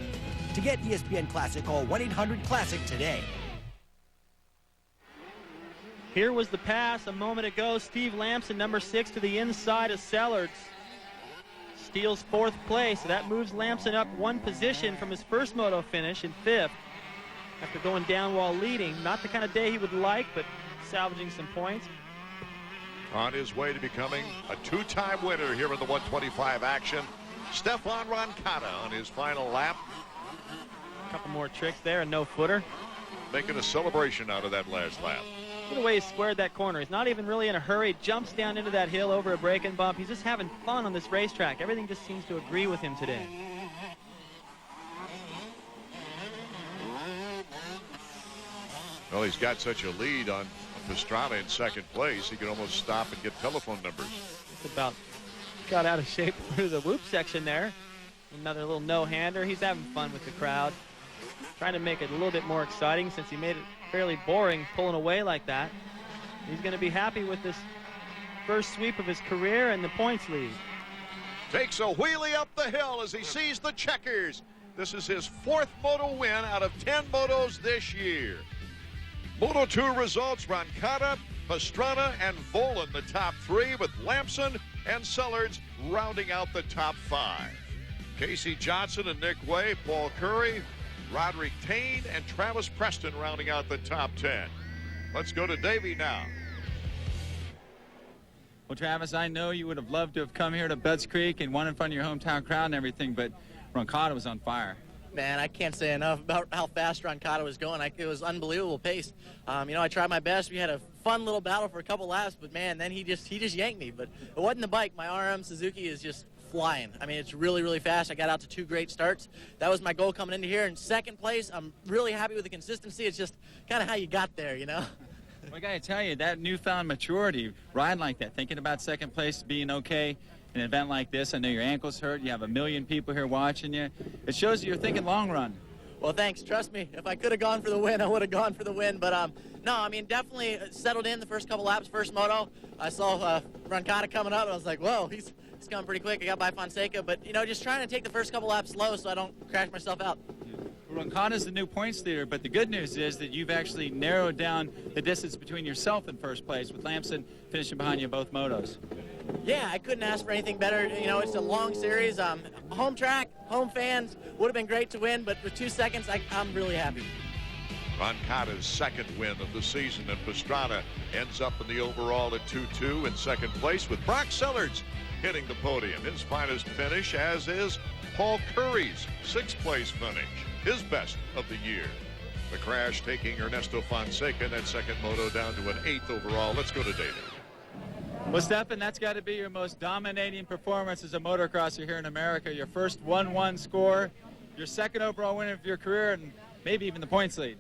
[SPEAKER 13] To get ESPN Classic, call 1-800-CLASSIC today.
[SPEAKER 4] Here was the pass a moment ago. Steve Lamson, number 6, to the inside of Sellards. Steals 4th place. That moves Lamson up 1 position from his first moto finish in 5th. After going down while leading. Not the kind of day he would like, but salvaging some points.
[SPEAKER 1] On his way to becoming a 2-time winner here in the 125 action, Stefan Roncada on his final lap.
[SPEAKER 4] A couple more tricks there, a no-footer.
[SPEAKER 1] Making a celebration out of that last lap.
[SPEAKER 4] Look at the way he squared that corner. He's not even really in a hurry. Jumps down into that hill over a break and bump. He's just having fun on this racetrack. Everything just seems to agree with him today.
[SPEAKER 1] Well, he's got such a lead on Pastrana in 2nd place. He can almost stop and get telephone numbers.
[SPEAKER 4] Just about got out of shape through the whoop section there. Another little no-hander. He's having fun with the crowd. Trying to make it a little bit more exciting since he made it fairly boring pulling away like that. He's going to be happy with this first sweep of his career and the points lead.
[SPEAKER 1] Takes a wheelie up the hill as he sees the checkers. This is his 4th moto win out of 10 motos this year. Moto 2 results: Roncada, Pastrana, and Volan the top 3, with Lamson and Sellards rounding out the top 5. Casey Johnson and Nick Way, Paul Curry, Roderick Tane, and Travis Preston rounding out the top 10. Let's go to Davey now.
[SPEAKER 2] Well, Travis, I know you would have loved to have come here to Budds Creek and won in front of your hometown crowd and everything, but Roncada was on fire.
[SPEAKER 14] Man, I can't say enough about how fast Roncada was going. It was unbelievable pace. You know, I tried my best. We had a fun little battle for a couple laps, but man, then he just yanked me. But it wasn't the bike. My RM Suzuki is just flying. I mean, it's really, really fast. I got out to 2 great starts. That was my goal coming into here. In 2nd place, I'm really happy with the consistency. It's just kind of how you got there, you know?
[SPEAKER 2] Well, I got to tell you, that newfound maturity, riding like that, thinking about 2nd place being okay in an event like this. I know your ankle's hurt. You have 1 million people here watching you. It shows you're thinking long run.
[SPEAKER 14] Well, thanks. Trust me, if I could have gone for the win, I would have gone for the win. But, no, I mean, definitely settled in the first couple laps, first moto. I saw Roncada coming up, and I was like, whoa, he's coming pretty quick. I got by Fonseca. But, you know, just trying to take the first couple laps slow so I don't crash myself out.
[SPEAKER 2] Roncada's the new points leader, but the good news is that you've actually narrowed down the distance between yourself and first place, with Lamson finishing behind you both motos.
[SPEAKER 14] Yeah, I couldn't ask for anything better. You know, it's a long series. Home track, home fans, would have been great to win, but with 2 seconds, I'm really happy.
[SPEAKER 1] Roncada's 2nd win of the season, and Pastrana ends up in the overall at 2-2 in 2nd place, with Brock Sellards hitting the podium. His finest finish, as is Paul Curry's 6th place finish, his best of the year. The crash taking Ernesto Fonseca in that 2nd moto down to an 8th overall. Let's go to David.
[SPEAKER 2] Well, Stephen, that's got to be your most dominating performance as a motocrosser here in America. Your first 1-1 score, your second overall win of your career, and maybe even the points lead.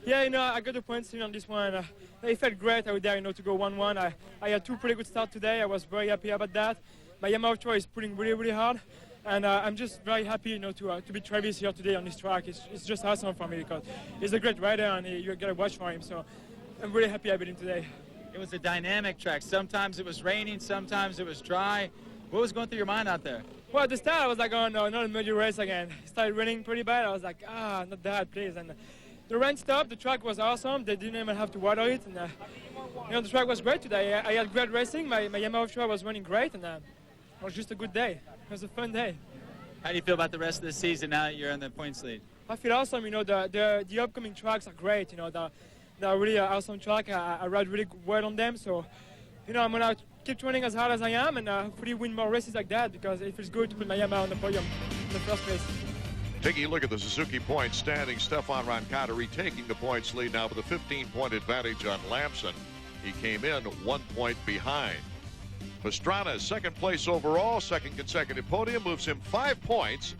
[SPEAKER 15] Yeah, I got the points lead on this one. It felt great out there, to go 1-1. I had two pretty good starts today. I was very happy about that. My Yamaha is pulling really, really hard. And I'm just very happy, to beat Travis here today on this track. It's just awesome for me because he's a great rider and you got to watch for him. So I'm really happy I beat him today.
[SPEAKER 2] It was a dynamic track. Sometimes it was raining, sometimes it was dry. What was going through your mind out there?
[SPEAKER 15] Well, at the start I was like, oh no, not a muddy race again. It started raining pretty bad. I was like, not that, please. And the rain stopped. The track was awesome. They didn't even have to water it. And the track was great today. I had great racing. My Yamaha was running great, and it was just a good day. It was a fun day.
[SPEAKER 2] How do you feel about the rest of the season now that you're in the points lead?
[SPEAKER 15] I feel awesome. The upcoming tracks are great. They're really awesome track. I ride really well on them. So, I'm gonna keep training as hard as I am and hopefully win more races like that because it feels good to put my Yamaha on the podium in the first place.
[SPEAKER 1] Taking a look at the Suzuki points standing, Stefan Roncada retaking the points lead now with a 15-point advantage on Lamson. He came in 1 point behind. Pastrana is second place overall, second consecutive podium, moves him 5 points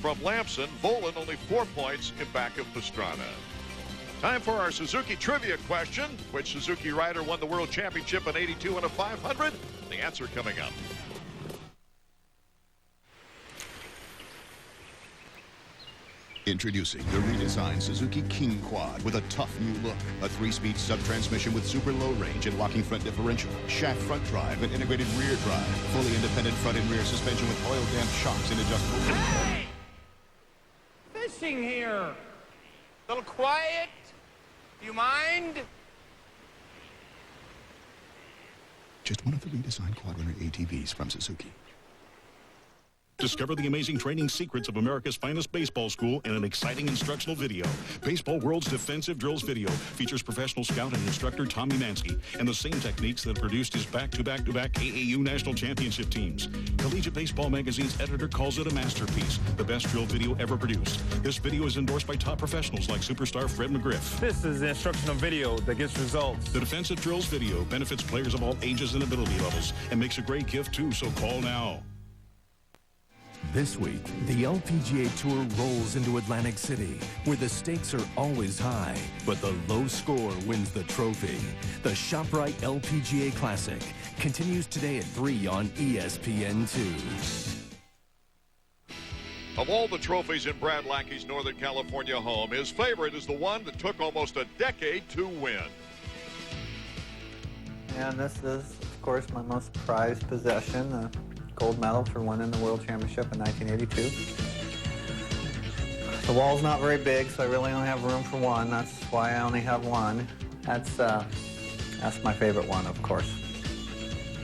[SPEAKER 1] from Lamson. Volan only 4 points in back of Pastrana. Time for our Suzuki trivia question. Which Suzuki rider won the World Championship in '82 and a 500? The answer coming up.
[SPEAKER 16] Introducing the redesigned Suzuki King Quad with a tough new look. A 3-speed sub-transmission with super low range and locking front differential, shaft front drive, and integrated rear drive. Fully independent front and rear suspension with oil-damped shocks and adjustable...
[SPEAKER 17] Hey! Fishing here. A little quiet. Do you mind?
[SPEAKER 16] Just one of the redesigned Quadrunner ATVs from Suzuki.
[SPEAKER 22] Discover the amazing training secrets of America's finest baseball school in an exciting instructional video. Baseball World's Defensive Drills video features professional scout and instructor Tommy Mansky and the same techniques that produced his back-to-back-to-back AAU national championship teams. Collegiate Baseball Magazine's editor calls it a masterpiece, the best drill video ever produced. This video is endorsed by top professionals like superstar Fred McGriff.
[SPEAKER 24] This is the instructional video that gets results.
[SPEAKER 22] The Defensive Drills video benefits players of all ages and ability levels and makes a great gift too, so call now.
[SPEAKER 25] This week, the LPGA Tour rolls into Atlantic City, where the stakes are always high, but the low score wins the trophy. The ShopRite LPGA Classic continues today at 3 on ESPN2.
[SPEAKER 1] Of all the trophies in Brad Lackey's Northern California home, his favorite is the one that took almost a decade to win.
[SPEAKER 27] And this is, of course, my most prized possession. Gold medal for winning the World Championship in 1982. The wall's not very big, so I really only have room for one. That's why I only have one. That's my favorite one, of course.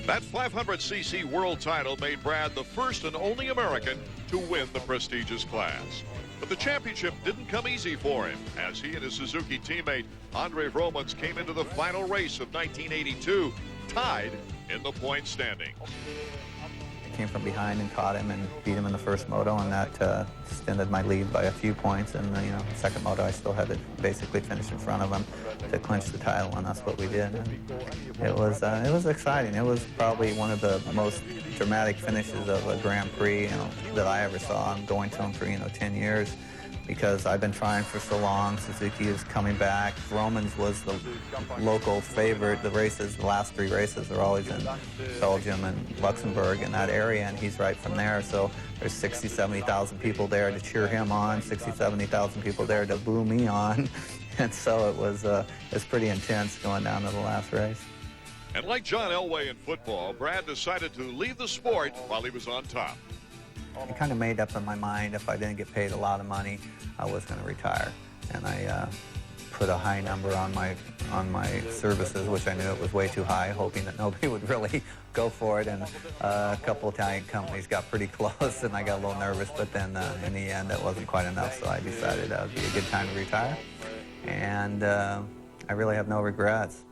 [SPEAKER 1] That 500cc world title made Brad the first and only American to win the prestigious class. But the championship didn't come easy for him, as he and his Suzuki teammate Andre Vromans came into the final race of 1982, tied in the point standings.
[SPEAKER 27] Came from behind and caught him and beat him in the first moto, and that extended my lead by a few points. And the second moto, I still had to basically finish in front of him to clinch the title, and that's what we did. And it was exciting. It was probably one of the most dramatic finishes of a Grand Prix that I ever saw. I'm going to them for 10 years. Because I've been trying for so long. Suzuki is coming back. Vromans was the local favorite. The last 3 races are always in Belgium and Luxembourg in that area, and he's right from there. So there's 60, 70,000 people there to cheer him on, 60, 70,000 people there to boo me on. And so it was pretty intense going down to the last race.
[SPEAKER 1] And like John Elway in football, Brad decided to leave the sport while he was on top.
[SPEAKER 27] I kind of made up in my mind if I didn't get paid a lot of money, I was going to retire. And I put a high number on my services, which I knew it was way too high, hoping that nobody would really go for it. And a couple Italian companies got pretty close, and I got a little nervous. But then in the end, that wasn't quite enough, so I decided it would be a good time to retire. And I really have no regrets.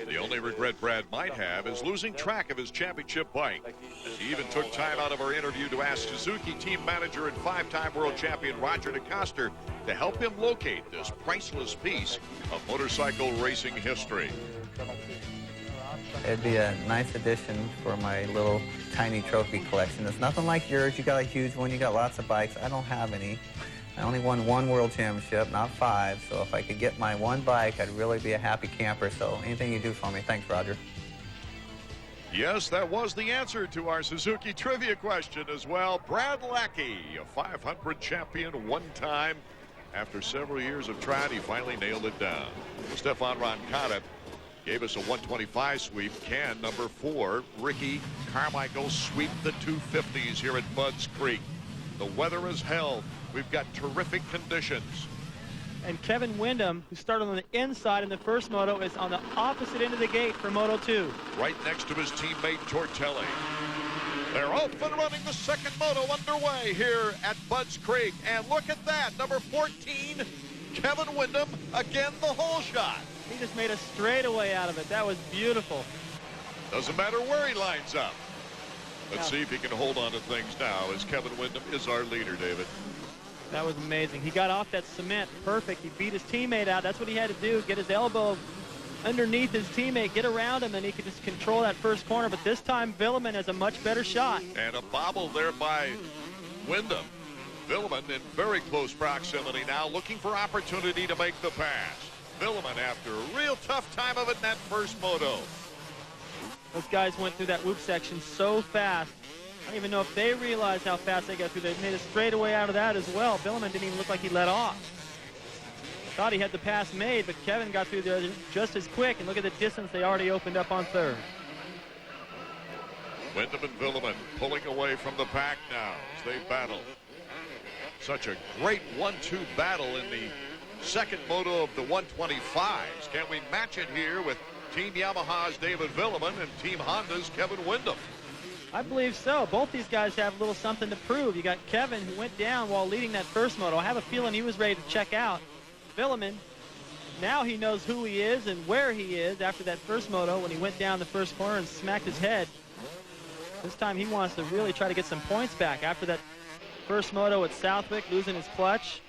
[SPEAKER 1] The only regret Brad might have is losing track of his championship bike. He even took time out of our interview to ask Suzuki team manager and 5-time world champion Roger DeCoster to help him locate this priceless piece of motorcycle racing history.
[SPEAKER 27] it'd be a nice addition for my little tiny trophy collection. It's nothing like yours. You got a huge one. You got lots of bikes. I don't have any. I only won 1 world championship, not 5. So if I could get my 1 bike, I'd really be a happy camper. So anything you do for me, thanks, Roger.
[SPEAKER 1] Yes, that was the answer to our Suzuki trivia question as well. Brad Lackey, a 500 champion one time. After several years of trying, he finally nailed it down. Stefan Roncada gave us a 125 sweep. Can number 4, Ricky Carmichael, sweep the 250s here at Budds Creek. The weather is hell. We've got terrific conditions.
[SPEAKER 4] And Kevin Windham, who started on the inside in the first moto, is on the opposite end of the gate for Moto 2.
[SPEAKER 1] Right next to his teammate Tortelli. They're off and running, the second moto underway here at Budds Creek. And look at that, number 14, Kevin Windham, again the hole shot.
[SPEAKER 4] He just made a straightaway out of it. That was beautiful.
[SPEAKER 1] Doesn't matter where he lines up. Let's see if he can hold on to things now, as Kevin Windham is our leader, David.
[SPEAKER 4] That was amazing. He got off that cement perfect. He beat his teammate out. That's what he had to do, get his elbow underneath his teammate, get around him, and he could just control that first corner. But this time, Villeman has a much better shot.
[SPEAKER 1] And a bobble there by Windham. Villeman in very close proximity now, looking for opportunity to make the pass. Villeman, after a real tough time of it in that first moto.
[SPEAKER 4] Those guys went through that whoop section so fast. I don't even know if they realized how fast they got through. They made a straightaway out of that as well. Villeman didn't even look like he let off. Thought he had the pass made, but Kevin got through there just as quick. And look at the distance they already opened up on third.
[SPEAKER 1] Windham and Villeman pulling away from the pack now as they battle. Such a great 1-2 battle in the second moto of the 125s. Can we match it here with Team Yamaha's David Villeman and Team Honda's Kevin Windham?
[SPEAKER 4] I believe so. Both these guys have a little something to prove. You got Kevin, who went down while leading that first moto. I have a feeling he was ready to check out. Villeman, now he knows who he is and where he is after that first moto when he went down the first corner and smacked his head. This time he wants to really try to get some points back after that first moto at Southwick, losing his clutch.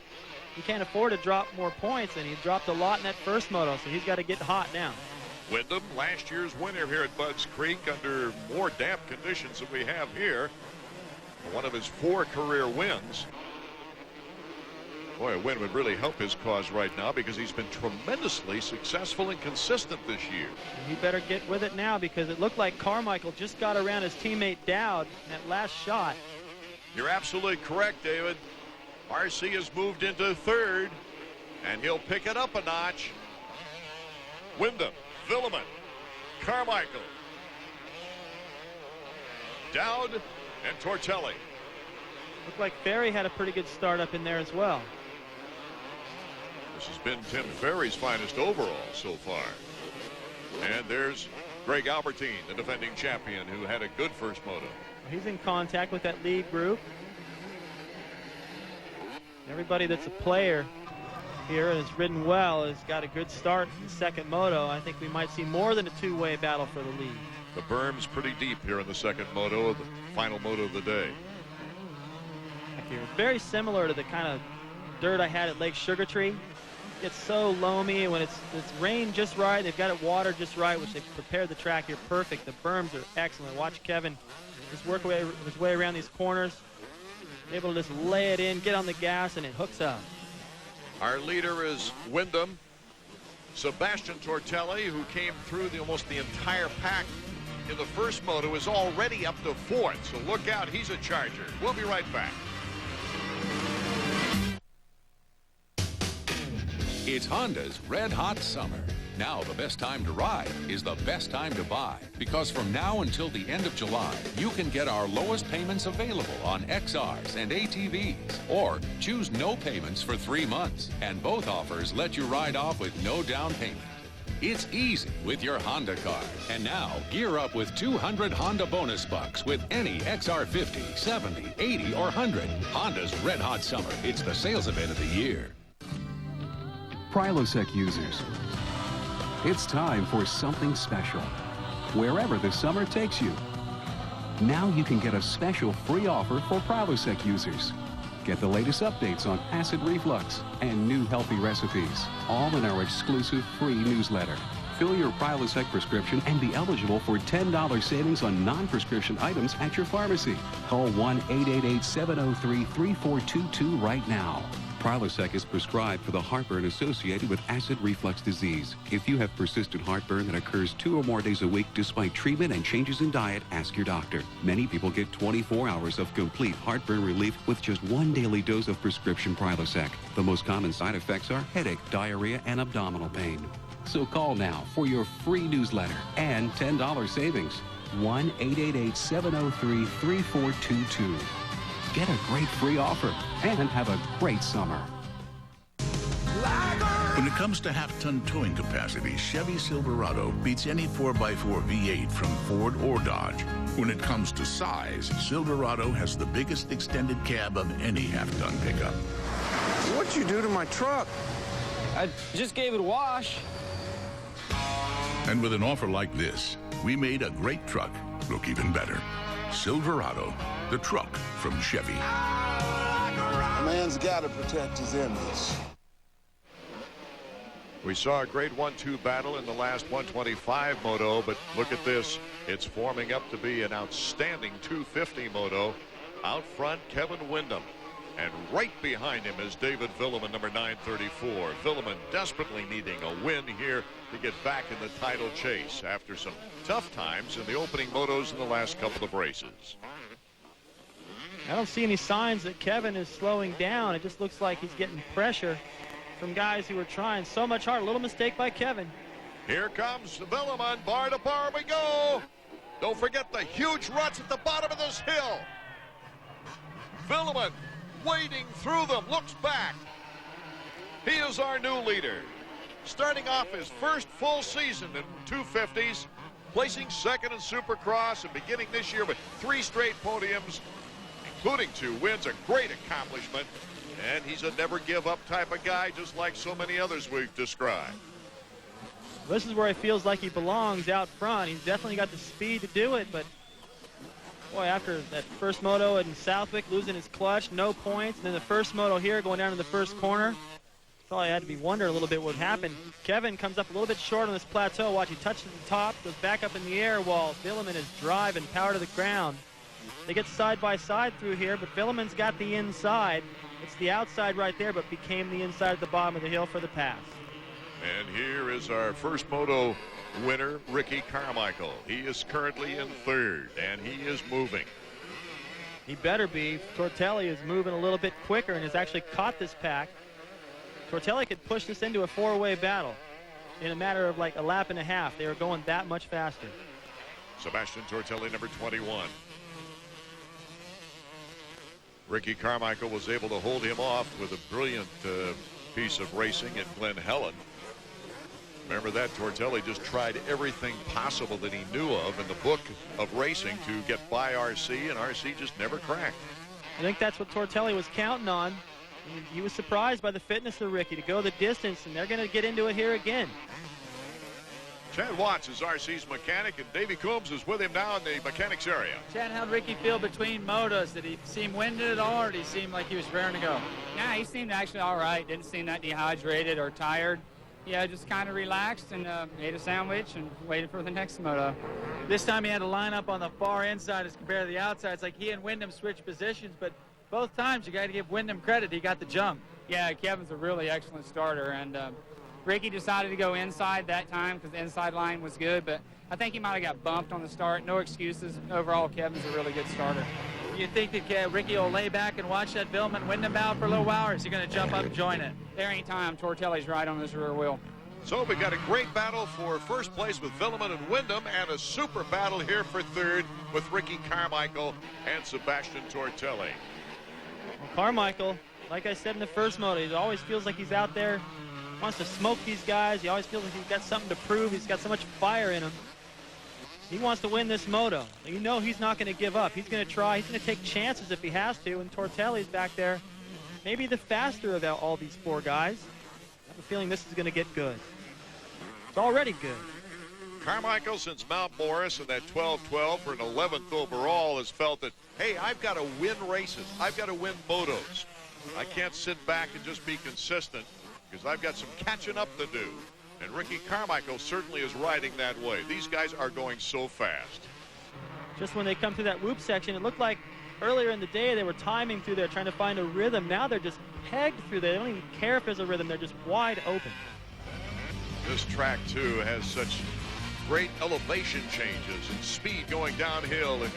[SPEAKER 4] He can't afford to drop more points, and he dropped a lot in that first moto, so he's got to get hot now.
[SPEAKER 1] Windham, last year's winner here at Budds Creek, under more damp conditions than we have here. One of his 4 career wins. Boy, a win would really help his cause right now because he's been tremendously successful and consistent this year.
[SPEAKER 4] He better get with it now because it looked like Carmichael just got around his teammate Dowd in that last shot.
[SPEAKER 1] You're absolutely correct, David. RC has moved into third, and he'll pick it up a notch. Windham, Villeman, Carmichael, Dowd, and Tortelli.
[SPEAKER 4] Looked like Ferry had a pretty good start up in there as well.
[SPEAKER 1] This has been Tim Ferry's finest overall so far. And there's Greg Albertine, the defending champion, who had a good first moto.
[SPEAKER 4] He's in contact with that lead group. Everybody that's a player here has ridden well, has got a good start in the second moto. I think we might see more than a two-way battle for the lead.
[SPEAKER 1] The berm's pretty deep here in the second moto, the final moto of the day.
[SPEAKER 4] Very similar to the kind of dirt I had at Lake Sugar Tree. It's so loamy, when it's rained just right, they've got it watered just right, which they've prepared the track here perfect. The berms are excellent. Watch Kevin just work his way around these corners, able to just lay it in, get on the gas, and it hooks up.
[SPEAKER 1] Our leader is Windham. Sebastien Tortelli, who came through almost the entire pack in the first moto, is already up to fourth. So look out, he's a charger. We'll be right back.
[SPEAKER 5] It's Honda's Red Hot Summer. Now the best time to ride is the best time to buy, because from now until the end of July, you can get our lowest payments available on XRs and ATVs, or choose no payments for 3 months, and both offers let you ride off with no down payment. It's easy with your Honda card. And now, gear up with 200 Honda bonus bucks with any XR50, 70, 80, or 100. Honda's Red Hot Summer. It's the sales event of the year.
[SPEAKER 7] Prilosec users, it's time for something special. Wherever the summer takes you. Now you can get a special free offer for Prilosec users. Get the latest updates on acid reflux and new healthy recipes, all in our exclusive free newsletter. Fill your Prilosec prescription and be eligible for $10 savings on non-prescription items at your pharmacy. Call 1-888-703-3422 right now. Prilosec is prescribed for the heartburn associated with acid reflux disease. If you have persistent heartburn that occurs 2 or more days a week despite treatment and changes in diet, ask your doctor. Many people get 24 hours of complete heartburn relief with just 1 daily dose of prescription Prilosec. The most common side effects are headache, diarrhea, and abdominal pain. So call now for your free newsletter and $10 savings. 1-888-703-3422. Get a great free offer and have a great summer.
[SPEAKER 8] When it comes to half-ton towing capacity, Chevy Silverado beats any 4x4 V8 from Ford or Dodge. When it comes to size, Silverado has the biggest extended cab of any half-ton pickup.
[SPEAKER 17] What'd you do to my truck?
[SPEAKER 9] I just gave it a wash.
[SPEAKER 8] And with an offer like this, we made a great truck look even better. Silverado, the truck from Chevy.
[SPEAKER 17] A man's got to protect his image.
[SPEAKER 1] We saw a great 1-2 battle in the last 125 moto, but look at this. It's forming up to be an outstanding 250 moto. Out front, Kevin Windham. And right behind him is David Villeman, number 934. Villeman desperately needing a win here to get back in the title chase after some tough times in the opening motos in the last couple of races.
[SPEAKER 4] I don't see any signs that Kevin is slowing down. It just looks like he's getting pressure from guys who are trying so much hard. A little mistake by Kevin.
[SPEAKER 1] Here comes Villeman. Bar to bar we go. Don't forget the huge ruts at the bottom of this hill. Villeman wading through them, looks back. He is our new leader. Starting off his first full season in 250s, placing second in Supercross and beginning this year with 3 straight podiums, including 2 wins, a great accomplishment. And he's a never give up type of guy, just like so many others we've described.
[SPEAKER 4] This is where he feels like he belongs, out front. He's definitely got the speed to do it, but boy, after that first moto in Southwick, losing his clutch, no points, and then the first moto here going down to the first corner, probably had to be wondering a little bit what happened. Kevin comes up a little bit short on this plateau. Watch, he touches the top, goes back up in the air while Villeman is driving power to the ground. They get side by side through here, but Villeman's got the inside. It's the outside right there, but became the inside at the bottom of the hill for the pass.
[SPEAKER 1] And here is our first moto winner, Ricky Carmichael. He is currently in 3rd, and he is moving.
[SPEAKER 4] He better be. Tortelli is moving a little bit quicker and has actually caught this pack. Tortelli could push this into a 4-way battle in a matter of like a lap and a half. They were going that much faster.
[SPEAKER 1] Sebastien Tortelli, number 21. Ricky Carmichael was able to hold him off with a brilliant piece of racing at Glen Helen. Remember that Tortelli just tried everything possible that he knew of in the book of racing to get by RC, and RC just never cracked.
[SPEAKER 4] I think that's what Tortelli was counting on. He was surprised by the fitness of Ricky to go the distance, and they're going to get into it here again.
[SPEAKER 1] Chad Watts is RC's mechanic, and Davey Coombs is with him now in the mechanics area.
[SPEAKER 2] Chad, how'd Ricky feel between motos? Did he seem winded at all, or did he seem like he was raring to go?
[SPEAKER 9] Yeah, he seemed actually all right. Didn't seem that dehydrated or tired. Yeah, just kind of relaxed and ate a sandwich and waited for the next moto.
[SPEAKER 2] This time he had to line up on the far inside as compared to the outside. It's like he and Windham switched positions, but both times you got to give Windham credit. He got the jump.
[SPEAKER 9] Yeah, Kevin's a really excellent starter, and Ricky decided to go inside that time because the inside line was good, but I think he might have got bumped on the start. No excuses. Overall, Kevin's a really good starter.
[SPEAKER 2] You think that Ricky will lay back and watch that Villeman Windham out for a little while, or is he going to jump up and join it?
[SPEAKER 9] There ain't time. Tortelli's right on his rear wheel.
[SPEAKER 1] So we got a great battle for first place with Villeman and Windham, and a super battle here for 3rd with Ricky Carmichael and Sebastien Tortelli.
[SPEAKER 4] Well, Carmichael, like I said in the first moto, he always feels like he's out there, wants to smoke these guys. He always feels like he's got something to prove. He's got so much fire in him. He wants to win this moto. You know he's not going to give up. He's going to try. He's going to take chances if he has to, and Tortelli's back there, maybe the faster of all these 4 guys. I have a feeling this is going to get good. It's already good.
[SPEAKER 1] Carmichael, since Mount Morris and that 12-12 for an 11th overall, has felt that, hey, I've got to win races. I've got to win motos. I can't sit back and just be consistent because I've got some catching up to do. And Ricky Carmichael certainly is riding that way. These guys are going so fast.
[SPEAKER 4] Just when they come through that whoop section, it looked like earlier in the day they were timing through there, trying to find a rhythm. Now they're just pegged through there. They don't even care if there's a rhythm. They're just wide open.
[SPEAKER 1] This track, too, has such great elevation changes and speed going downhill, and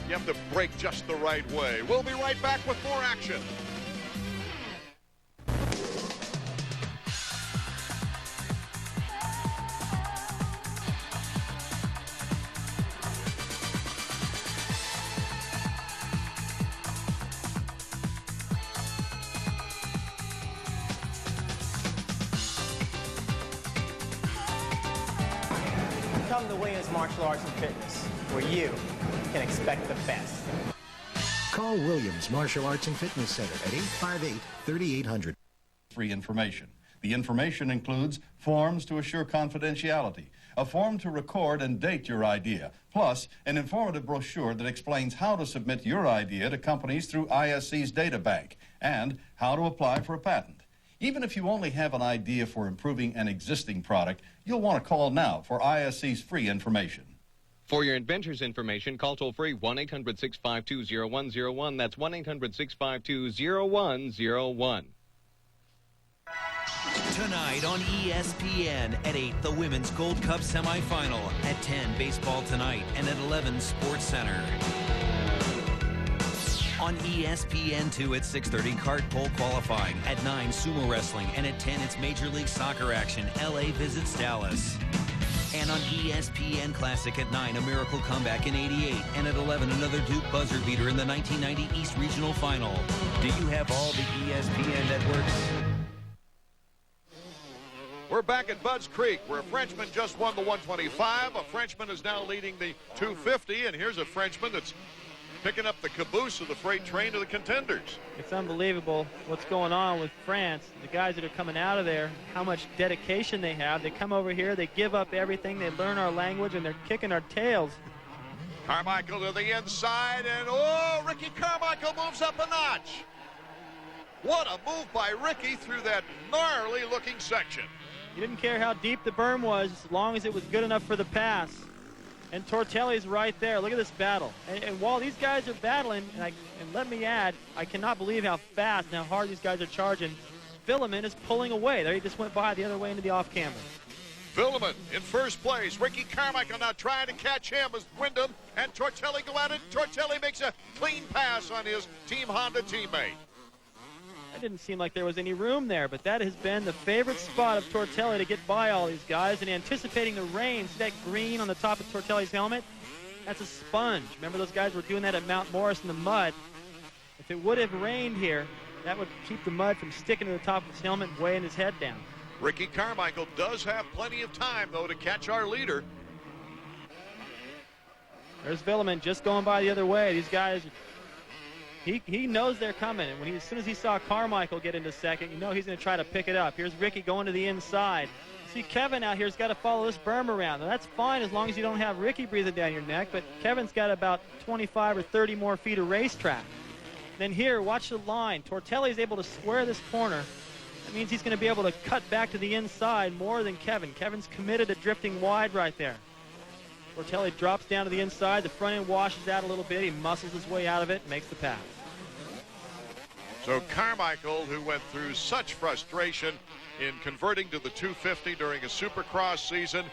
[SPEAKER 1] you have to brake just the right way. We'll be right back with more action.
[SPEAKER 11] Come to Williams Martial Arts and Fitness, where you can expect the best.
[SPEAKER 18] Call Williams Martial Arts and Fitness Center at 858-3800.
[SPEAKER 19] Free information. The information includes forms to assure confidentiality, a form to record and date your idea, plus an informative brochure that explains how to submit your idea to companies through ISC's data bank and how to apply for a patent. Even if you only have an idea for improving an existing product, you'll want to call now for ISC's free information.
[SPEAKER 20] For your inventors information, call toll-free 1-800-652-0101. That's 1-800-652-0101.
[SPEAKER 21] Tonight on ESPN at 8, the Women's Gold Cup semifinal. At 10, Baseball Tonight. And at 11, Sports Center. On ESPN2 at 6:30, kart pole qualifying. At 9, sumo wrestling. And at 10, it's Major League Soccer action. LA visits Dallas. And on ESPN Classic at 9, a miracle comeback in '88. And at 11, another Duke buzzer beater in the 1990 East Regional Final. Do you have all the ESPN networks?
[SPEAKER 1] We're back at Budds Creek, where a Frenchman just won the 125. A Frenchman is now leading the 250, and here's a Frenchman that's picking up the caboose of the freight train to the contenders.
[SPEAKER 4] It's unbelievable what's going on with France. The guys that are coming out of there, how much dedication they have. They come over here, they give up everything, they learn our language, and they're kicking our tails.
[SPEAKER 1] Carmichael to the inside, and oh, Ricky Carmichael moves up a notch. What a move by Ricky through that gnarly-looking section.
[SPEAKER 4] He didn't care how deep the berm was, as long as it was good enough for the pass. And Tortelli's right there. Look at this battle. And while these guys are battling, and let me add, I cannot believe how fast and how hard these guys are charging. Villemin is pulling away. There he just went by the other way into the off-camber.
[SPEAKER 1] Villemin in first place. Ricky Carmichael now trying to catch him as Windham and Tortelli go at it. Tortelli makes a clean pass on his Team Honda teammate.
[SPEAKER 4] It didn't seem like there was any room there, but that has been the favorite spot of Tortelli to get by all these guys. And anticipating the rain, see that green on the top of Tortelli's helmet? That's a sponge. Remember those guys were doing that at Mount Morris in the mud. If it would have rained here, that would keep the mud from sticking to the top of his helmet and weighing his head down.
[SPEAKER 1] Ricky Carmichael does have plenty of time, though, to catch our leader.
[SPEAKER 4] There's Villemin just going by the other way. These guys, he knows they're coming. And as soon as he saw Carmichael get into second, you know he's going to try to pick it up. Here's Ricky going to the inside. See, Kevin out here has got to follow this berm around. Now, that's fine as long as you don't have Ricky breathing down your neck, but Kevin's got about 25 or 30 more feet of racetrack. Then here, watch the line. Tortelli is able to square this corner. That means he's going to be able to cut back to the inside more than Kevin. Kevin's committed to drifting wide right there. Tortelli drops down to the inside. The front end washes out a little bit. He muscles his way out of it, makes the pass.
[SPEAKER 1] So Carmichael, who went through such frustration in converting to the 250 during a Supercross season,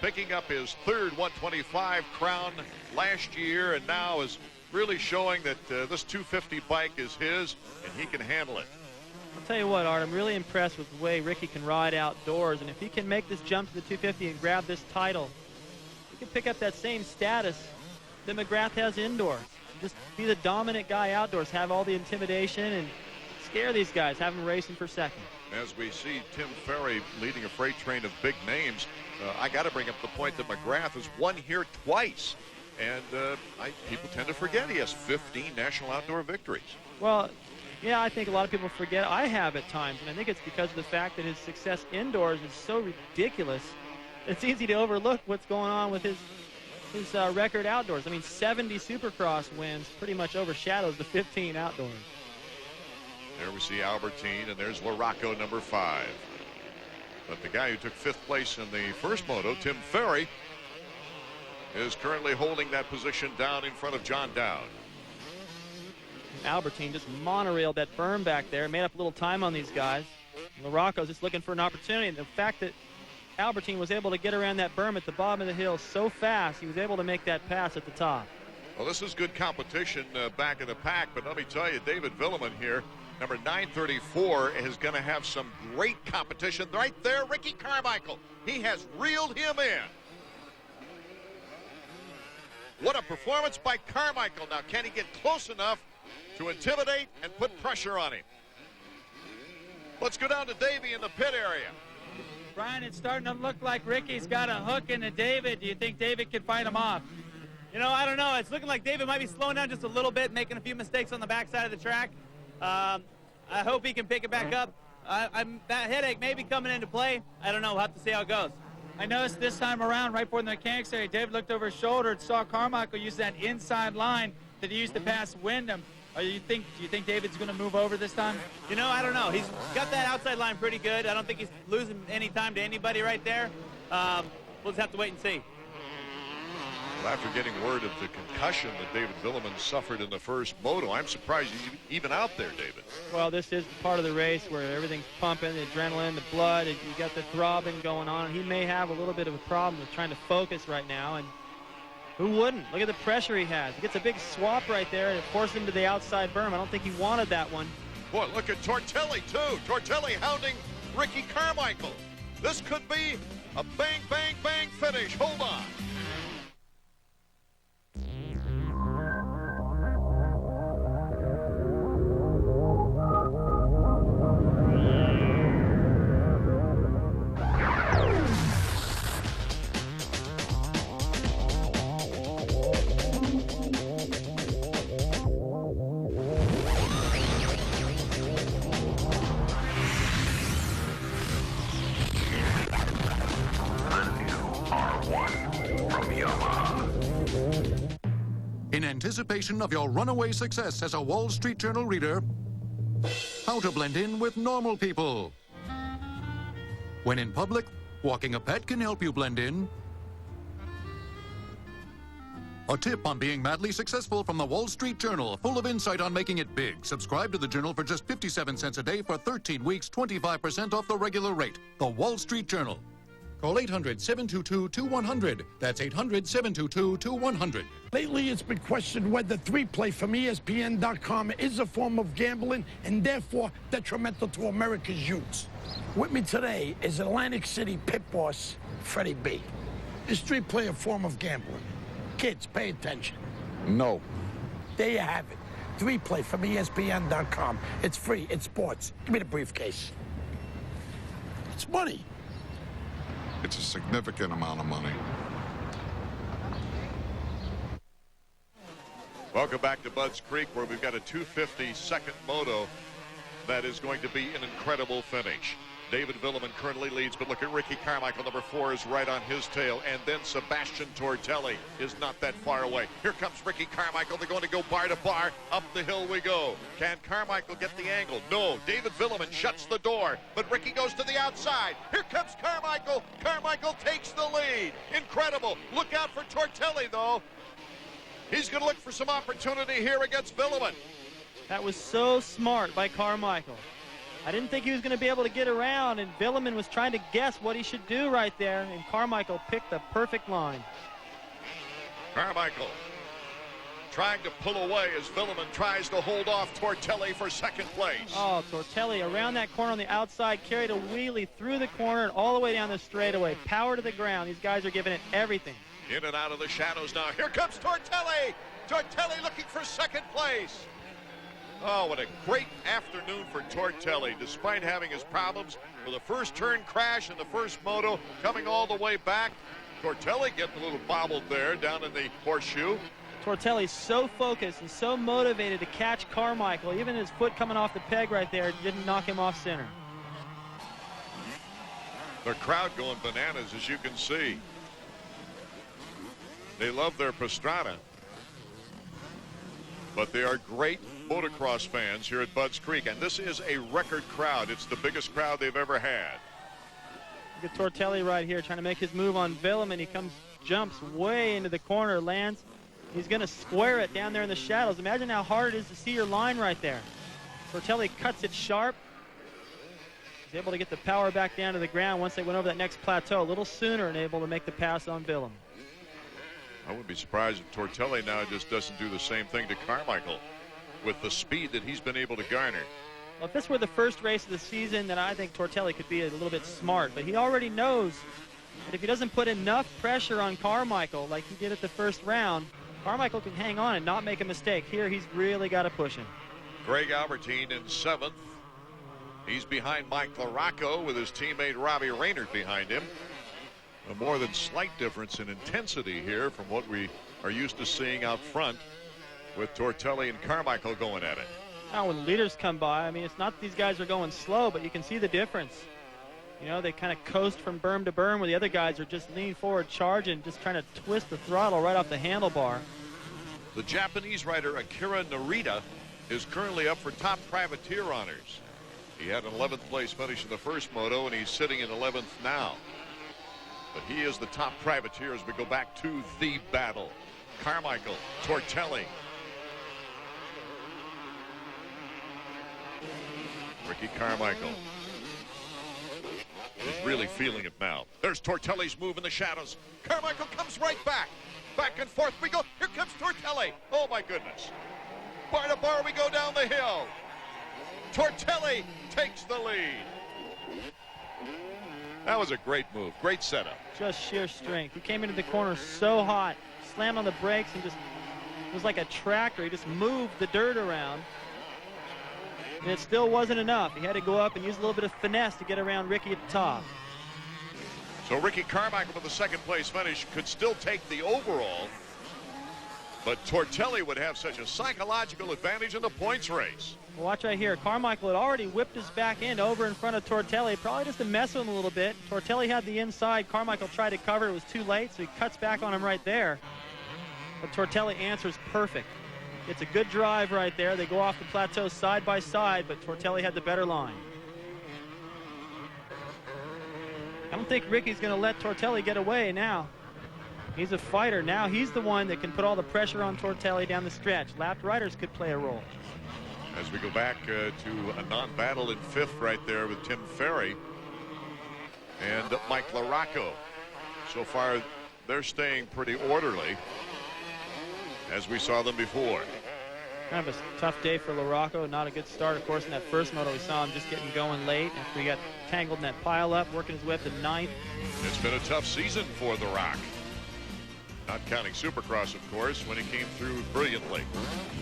[SPEAKER 1] picking up his third 125 crown last year, and now is really showing that this 250 bike is his and he can handle it.
[SPEAKER 4] I'll tell you what, Art, I'm really impressed with the way Ricky can ride outdoors, and if he can make this jump to the 250 and grab this title, he can pick up that same status that McGrath has indoors. Just be the dominant guy outdoors, have all the intimidation, and scare these guys, have them racing for second.
[SPEAKER 1] As we see Tim Ferry leading a freight train of big names, I got to bring up the point that McGrath has won here twice. And people tend to forget he has 15 national outdoor victories.
[SPEAKER 4] Well, yeah, I think a lot of people forget. I have at times, and I think it's because of the fact that his success indoors is so ridiculous. It's easy to overlook what's going on with his record outdoors. I mean, 70 Supercross wins pretty much overshadows the 15 outdoors.
[SPEAKER 1] There we see Albertine, and there's Larocco, number 5. But the guy who took 5th place in the first moto, Tim Ferry, is currently holding that position down in front of John Dowd.
[SPEAKER 4] Albertine just monorailed that berm back there, made up a little time on these guys. LaRocco's just looking for an opportunity. The fact that Albertine was able to get around that berm at the bottom of the hill so fast, he was able to make that pass at the top.
[SPEAKER 1] Well, this is good competition back in the pack, but let me tell you, David Villeman here, number 934, is going to have some great competition. Right there, Ricky Carmichael. He has reeled him in. What a performance by Carmichael. Now, can he get close enough to intimidate and put pressure on him? Let's go down to Davey in the pit area.
[SPEAKER 2] Brian, it's starting to look like Ricky's got a hook into David. Do you think David can fight him off?
[SPEAKER 14] You know, I don't know. It's looking like David might be slowing down just a little bit, making a few mistakes on the backside of the track. I hope he can pick it back up. That headache may be coming into play. I don't know. We'll have to see how it goes.
[SPEAKER 2] I noticed this time around, right before the mechanics area, David looked over his shoulder and saw Carmichael use that inside line that he used to pass Windham. Do you think David's going to move over this time?
[SPEAKER 14] You know, I don't know. He's got that outside line pretty good. I don't think he's losing any time to anybody right there. We'll just have to wait and see.
[SPEAKER 1] Well, after getting word of the concussion that David Villeman suffered in the first moto, I'm surprised he's even out there, David.
[SPEAKER 4] Well, this is part of the race where everything's pumping, the adrenaline, the blood, you got the throbbing going on. He may have a little bit of a problem with trying to focus right now, and who wouldn't? Look at the pressure he has. He gets a big swap right there, and it forced him to the outside berm. I don't think he wanted that one.
[SPEAKER 1] Boy, look at Tortelli, too. Tortelli hounding Ricky Carmichael. This could be a bang, bang, bang finish. Hold on.
[SPEAKER 3] In anticipation of your runaway success as a Wall Street Journal reader, how to blend in with normal people. When in public, walking a pet can help you blend in. A tip on being madly successful from the Wall Street Journal, full of insight on making it big. Subscribe to the Journal for just 57 cents a day for 13 weeks, 25% off the regular rate. The Wall Street Journal. Call 800-722-2100. That's 800-722-2100.
[SPEAKER 6] Lately, it's been questioned whether 3-play from ESPN.com is a form of gambling and therefore detrimental to America's youths. With me today is Atlantic City pit boss Freddie B. Is 3-play a form of gambling? Kids, pay attention.
[SPEAKER 17] No.
[SPEAKER 6] There you have it. 3-play from ESPN.com. It's free. It's sports. Give me the briefcase. It's money.
[SPEAKER 17] It's a significant amount of money.
[SPEAKER 1] Welcome back to Budds Creek, where we've got a 250-second moto that is going to be an incredible finish. David Villeman currently leads, but look at Ricky Carmichael. Number 4 is right on his tail, and then Sebastien Tortelli is not that far away. Here comes Ricky Carmichael. They're going to go bar to bar. Up the hill we go. Can Carmichael get the angle? No. David Villeman shuts the door, but Ricky goes to the outside. Here comes Carmichael. Carmichael takes the lead. Incredible. Look out for Tortelli, though. He's going to look for some opportunity here against Villeman.
[SPEAKER 4] That was so smart by Carmichael. I didn't think he was going to be able to get around, and Villeman was trying to guess what he should do right there, and Carmichael picked the perfect line.
[SPEAKER 1] Carmichael trying to pull away as Villeman tries to hold off Tortelli for second place.
[SPEAKER 4] Oh, Tortelli around that corner on the outside, carried a wheelie through the corner and all the way down the straightaway. Power to the ground. These guys are giving it everything.
[SPEAKER 1] In and out of the shadows now. Here comes Tortelli. Tortelli looking for second place. Oh, what a great afternoon for Tortelli, despite having his problems with the first turn crash in the first moto, coming all the way back. Tortelli getting a little bobbled there down in the horseshoe.
[SPEAKER 4] Tortelli's so focused and so motivated to catch Carmichael. Even his foot coming off the peg right there didn't knock him off center.
[SPEAKER 1] The crowd going bananas, as you can see. They love their Pastrana. But they are great motocross fans here at Budds Creek, and this is a record crowd. It's the biggest crowd they've ever had.
[SPEAKER 4] Look at Tortelli right here trying to make his move on Windham, and he jumps way into the corner, lands. He's going to square it down there in the shadows. Imagine how hard it is to see your line right there. Tortelli cuts it sharp. He's able to get the power back down to the ground once they went over that next plateau a little sooner and able to make the pass on Windham.
[SPEAKER 1] I wouldn't be surprised if Tortelli now just doesn't do the same thing to Carmichael with the speed that he's been able to garner.
[SPEAKER 4] Well, if this were the first race of the season, then I think Tortelli could be a little bit smart. But he already knows that if he doesn't put enough pressure on Carmichael like he did at the first round, Carmichael can hang on and not make a mistake. Here, he's really got to push him.
[SPEAKER 1] Greg Albertine in 7th. He's behind Mike Larocco with his teammate Robbie Raynard behind him. A more than slight difference in intensity here from what we are used to seeing out front with Tortelli and Carmichael going at it.
[SPEAKER 4] Now, when leaders come by, I mean, it's not that these guys are going slow, but you can see the difference. You know, they kind of coast from berm to berm, where the other guys are just leaning forward, charging, just trying to twist the throttle right off the handlebar.
[SPEAKER 1] The Japanese rider Akira Narita is currently up for top privateer honors. He had an 11th place finish in the first moto, and he's sitting in 11th now. But he is the top privateer as we go back to the battle. Carmichael, Tortelli. Ricky Carmichael is really feeling it now. There's Tortelli's move in the shadows. Carmichael comes right back. Back and forth we go. Here comes Tortelli. Oh, my goodness. Bar to bar we go down the hill. Tortelli takes the lead. That was a great move. Great setup.
[SPEAKER 4] Just sheer strength. He came into the corner so hot, slammed on the brakes, and just, it was like a tractor. He just moved the dirt around. And it still wasn't enough. He had to go up and use a little bit of finesse to get around Ricky at the top.
[SPEAKER 1] So Ricky Carmichael with the 2nd place finish could still take the overall. But Tortelli would have such a psychological advantage in the points race.
[SPEAKER 4] Well, watch right here. Carmichael had already whipped his back end over in front of Tortelli, probably just to mess with him a little bit. Tortelli had the inside. Carmichael tried to cover. It was too late, so he cuts back on him right there. But Tortelli answers perfect. It's a good drive right there. They go off the plateau side by side, but Tortelli had the better line. I don't think Ricky's going to let Tortelli get away now. He's a fighter. Now he's the one that can put all the pressure on Tortelli down the stretch. Lapped riders could play a role.
[SPEAKER 1] As we go back to a non-battle in 5th right there with Tim Ferry and Mike Larocco. So far, they're staying pretty orderly as we saw them before.
[SPEAKER 4] Kind of a tough day for Larocco. Not a good start, of course, in that first moto. We saw him just getting going late after he got tangled in that pile-up, working his way up to 9th.
[SPEAKER 1] It's been a tough season for the Rock. Not counting Supercross, of course, when he came through brilliantly.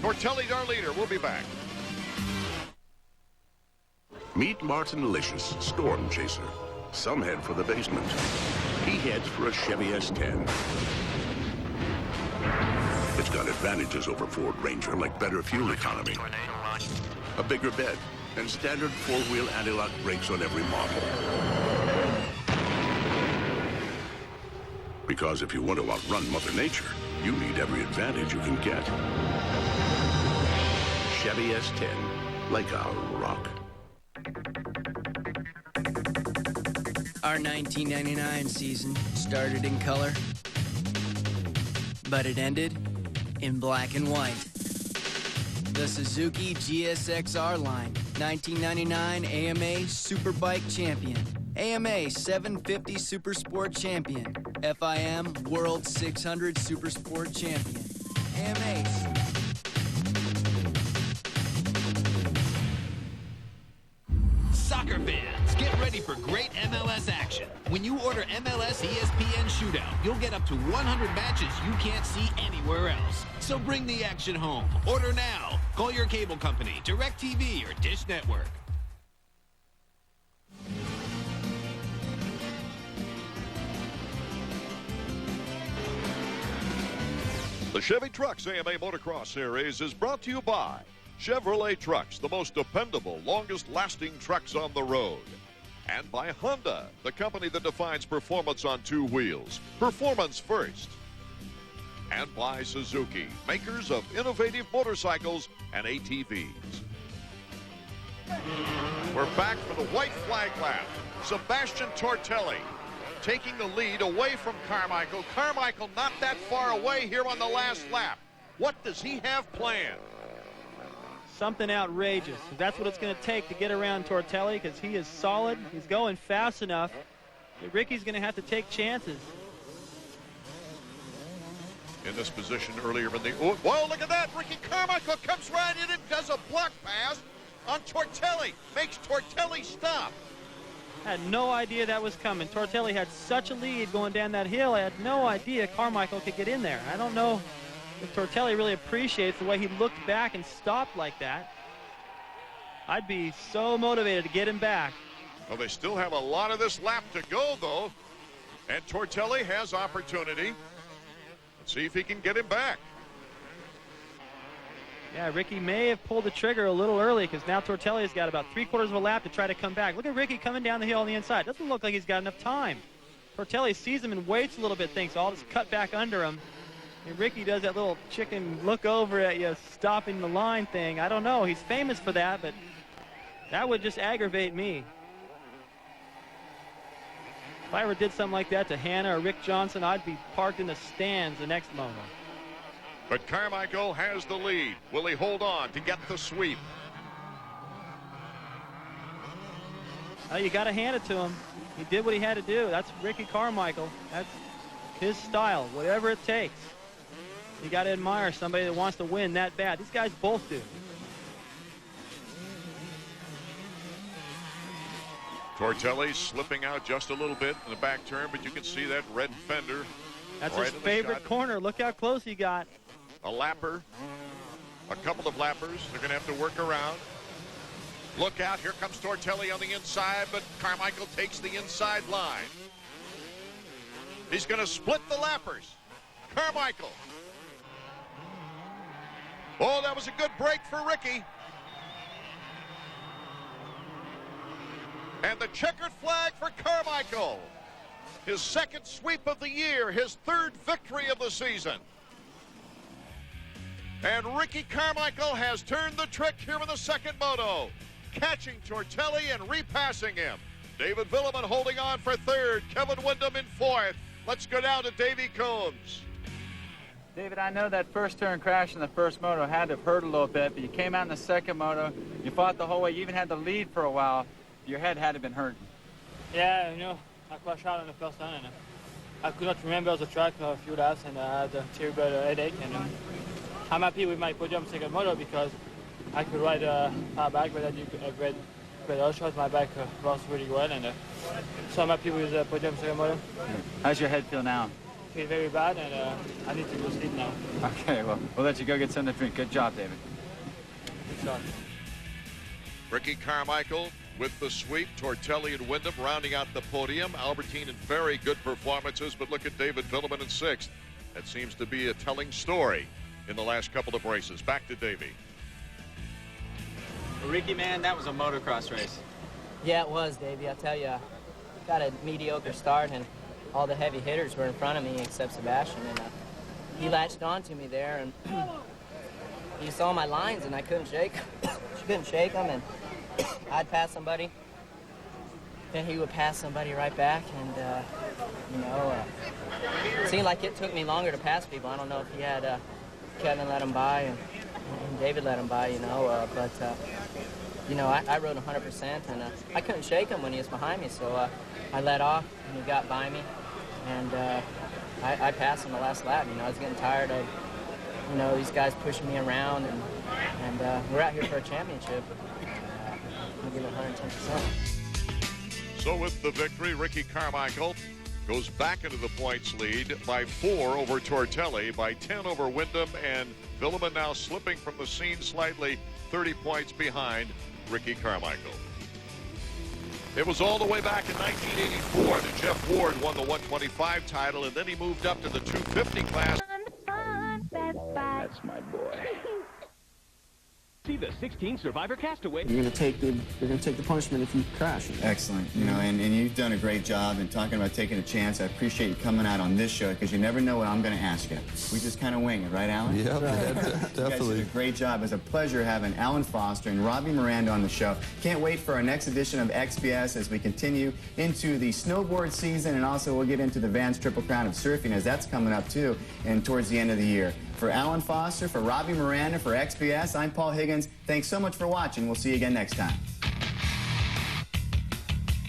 [SPEAKER 1] Tortelli's our leader. We'll be back.
[SPEAKER 8] Meet Martin Licious, Storm Chaser. Some head for the basement. He heads for a Chevy S10. It's got advantages over Ford Ranger, like better fuel economy, a bigger bed, and standard 4-wheel anti-lock brakes on every model. Because if you want to outrun Mother Nature, you need every advantage you can get. Chevy S10, like our rock.
[SPEAKER 10] Our 1999 season started in color, but it ended in black and white. The Suzuki GSX-R line, 1999 AMA Superbike Champion, AMA 750 Super Sport Champion, FIM World 600 Super Sport Champion, AMA.
[SPEAKER 12] Soccer fans, get ready for great MLS action. When you order MLS ESPN Shootout, you'll get up to 100 matches you can't see anywhere else. So bring the action home. Order now. Call your cable company, DirecTV, or Dish Network.
[SPEAKER 1] The Chevy Trucks AMA Motocross Series is brought to you by Chevrolet Trucks, the most dependable, longest-lasting trucks on the road. And by Honda, the company that defines performance on 2 wheels. Performance first. And by Suzuki, makers of innovative motorcycles and ATVs. We're back for the white flag lap. Sebastien Tortelli taking the lead away from Carmichael. Carmichael not that far away here on the last lap. What does he have planned?
[SPEAKER 4] Something outrageous. That's what it's going to take to get around Tortelli, because he is solid. He's going fast enough. Ricky's going to have to take chances.
[SPEAKER 1] In this position earlier in the... Oh, whoa, look at that. Ricky Carmichael comes right in and does a block pass on Tortelli. Makes Tortelli stop.
[SPEAKER 4] Had no idea that was coming. Tortelli had such a lead going down that hill. I had no idea Carmichael could get in there. I don't know if Tortelli really appreciates the way he looked back and stopped like that. I'd be so motivated to get him back.
[SPEAKER 1] Well, they still have a lot of this lap to go, though. And Tortelli has opportunity. Let's see if he can get him back.
[SPEAKER 4] Yeah, Ricky may have pulled the trigger a little early, because now Tortelli's got about 3/4 of a lap to try to come back. Look at Ricky coming down the hill on the inside. Doesn't look like he's got enough time. Tortelli sees him and waits a little bit, thinks, I'll just cut back under him. And Ricky does that little chicken look over at you, stopping the line thing. I don't know. He's famous for that, but that would just aggravate me. If I ever did something like that to Hannah or Rick Johnson, I'd be parked in the stands the next moment.
[SPEAKER 1] But Carmichael has the lead. Will he hold on to get the sweep?
[SPEAKER 4] Oh, you got to hand it to him. He did what he had to do. That's Ricky Carmichael. That's his style, whatever it takes. You got to admire somebody that wants to win that bad. These guys both do.
[SPEAKER 1] Tortelli slipping out just a little bit in the back turn, but you can see that red fender.
[SPEAKER 4] That's
[SPEAKER 1] right
[SPEAKER 4] his favorite corner. Look how close he got.
[SPEAKER 1] A lapper, a couple of lappers. They're going to have to work around. Look out, here comes Tortelli on the inside, but Carmichael takes the inside line. He's going to split the lappers. Carmichael. Oh, that was a good break for Ricky. And the checkered flag for Carmichael. His second sweep of the year, his third victory of the season. And Ricky Carmichael has turned the trick here in the second moto, catching Tortelli and repassing him. David Villeman holding on for third, Kevin Windham in fourth. Let's go down to Davey Combs.
[SPEAKER 2] David, I know that first turn crash in the first moto had to have hurt a little bit, but you came out in the second moto, you fought the whole way, you even had the lead for a while. Your head had to have been hurting.
[SPEAKER 4] Yeah, you know, I crashed out in the first turn, and I could not remember the track for a few laps, and I had a terrible headache. And I'm happy with my podium second moto, because I could ride far back, but I did a great shot. My back was really well, and so I'm happy with the podium second moto.
[SPEAKER 2] How's your head feel now?
[SPEAKER 4] I feel very bad, and I need to go sleep now.
[SPEAKER 2] Okay, well, we'll let you go get something to drink. Good job, David.
[SPEAKER 4] Good shot.
[SPEAKER 1] Ricky Carmichael with the sweep. Tortelli and Windham rounding out the podium. Albertine in very good performances, but look at David Villeman in sixth. That seems to be a telling story in the last couple of races. Back to Davey.
[SPEAKER 2] Well, Ricky, man, that was a motocross race.
[SPEAKER 13] Yeah, it was, Davey. I tell you, got a mediocre start, and all the heavy hitters were in front of me except Sebastien, and he latched onto me there, and he saw my lines, and I couldn't shake them, and I'd pass somebody, then he would pass somebody right back, and you know, it seemed like it took me longer to pass people. I don't know if he had Kevin let him by and David let him by, you know, but you know, I rode 100%, and I couldn't shake him when he was behind me, so I let off, and he got by me, and I passed him the last lap. You know, I was getting tired of, you know, these guys pushing me around, and we're out here for a championship. I'll give it 110%.
[SPEAKER 1] So with the victory, Ricky Carmichael goes back into the points lead by 4 over Tortelli, by 10 over Windham, and Villeman now slipping from the scene slightly, 30 points behind Ricky Carmichael. It was all the way back in 1984 that Jeff Ward won the 125 title, and then he moved up to the 250 class.
[SPEAKER 15] That's my boy. See the 16 survivor castaway.
[SPEAKER 16] You're gonna take the punishment if you crash.
[SPEAKER 22] Excellent. You know, and you've done a great job in talking about taking a chance. I appreciate you coming out on this show because you never know what I'm going to ask you. We just kind of wing it, right, Alan?
[SPEAKER 23] Yeah,
[SPEAKER 22] definitely. You guys did a great job. It was a pleasure having Alan Foster and Robbie Miranda on the show. Can't wait for our next edition of XPS as we continue into the snowboard season, and also we'll get into the Vans Triple Crown of Surfing as that's coming up too, and towards the end of the year. For Alan Foster, for Robbie Miranda, for XPS, I'm Paul Higgins. Thanks so much for watching. We'll see you again next time.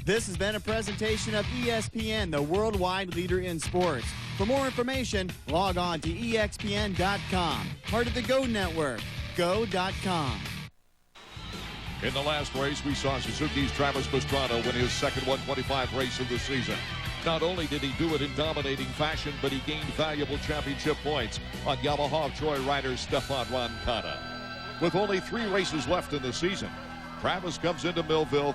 [SPEAKER 24] This has been a presentation of ESPN, the worldwide leader in sports. For more information, log on to ESPN.com. Part of the Go Network, go.com.
[SPEAKER 1] In the last race, we saw Suzuki's Travis Pastrana win his second 125 race of the season. Not only did he do it in dominating fashion, but he gained valuable championship points on Yamaha Troy rider Stefan Roncada. With only 3 races left in the season, Travis comes into Millville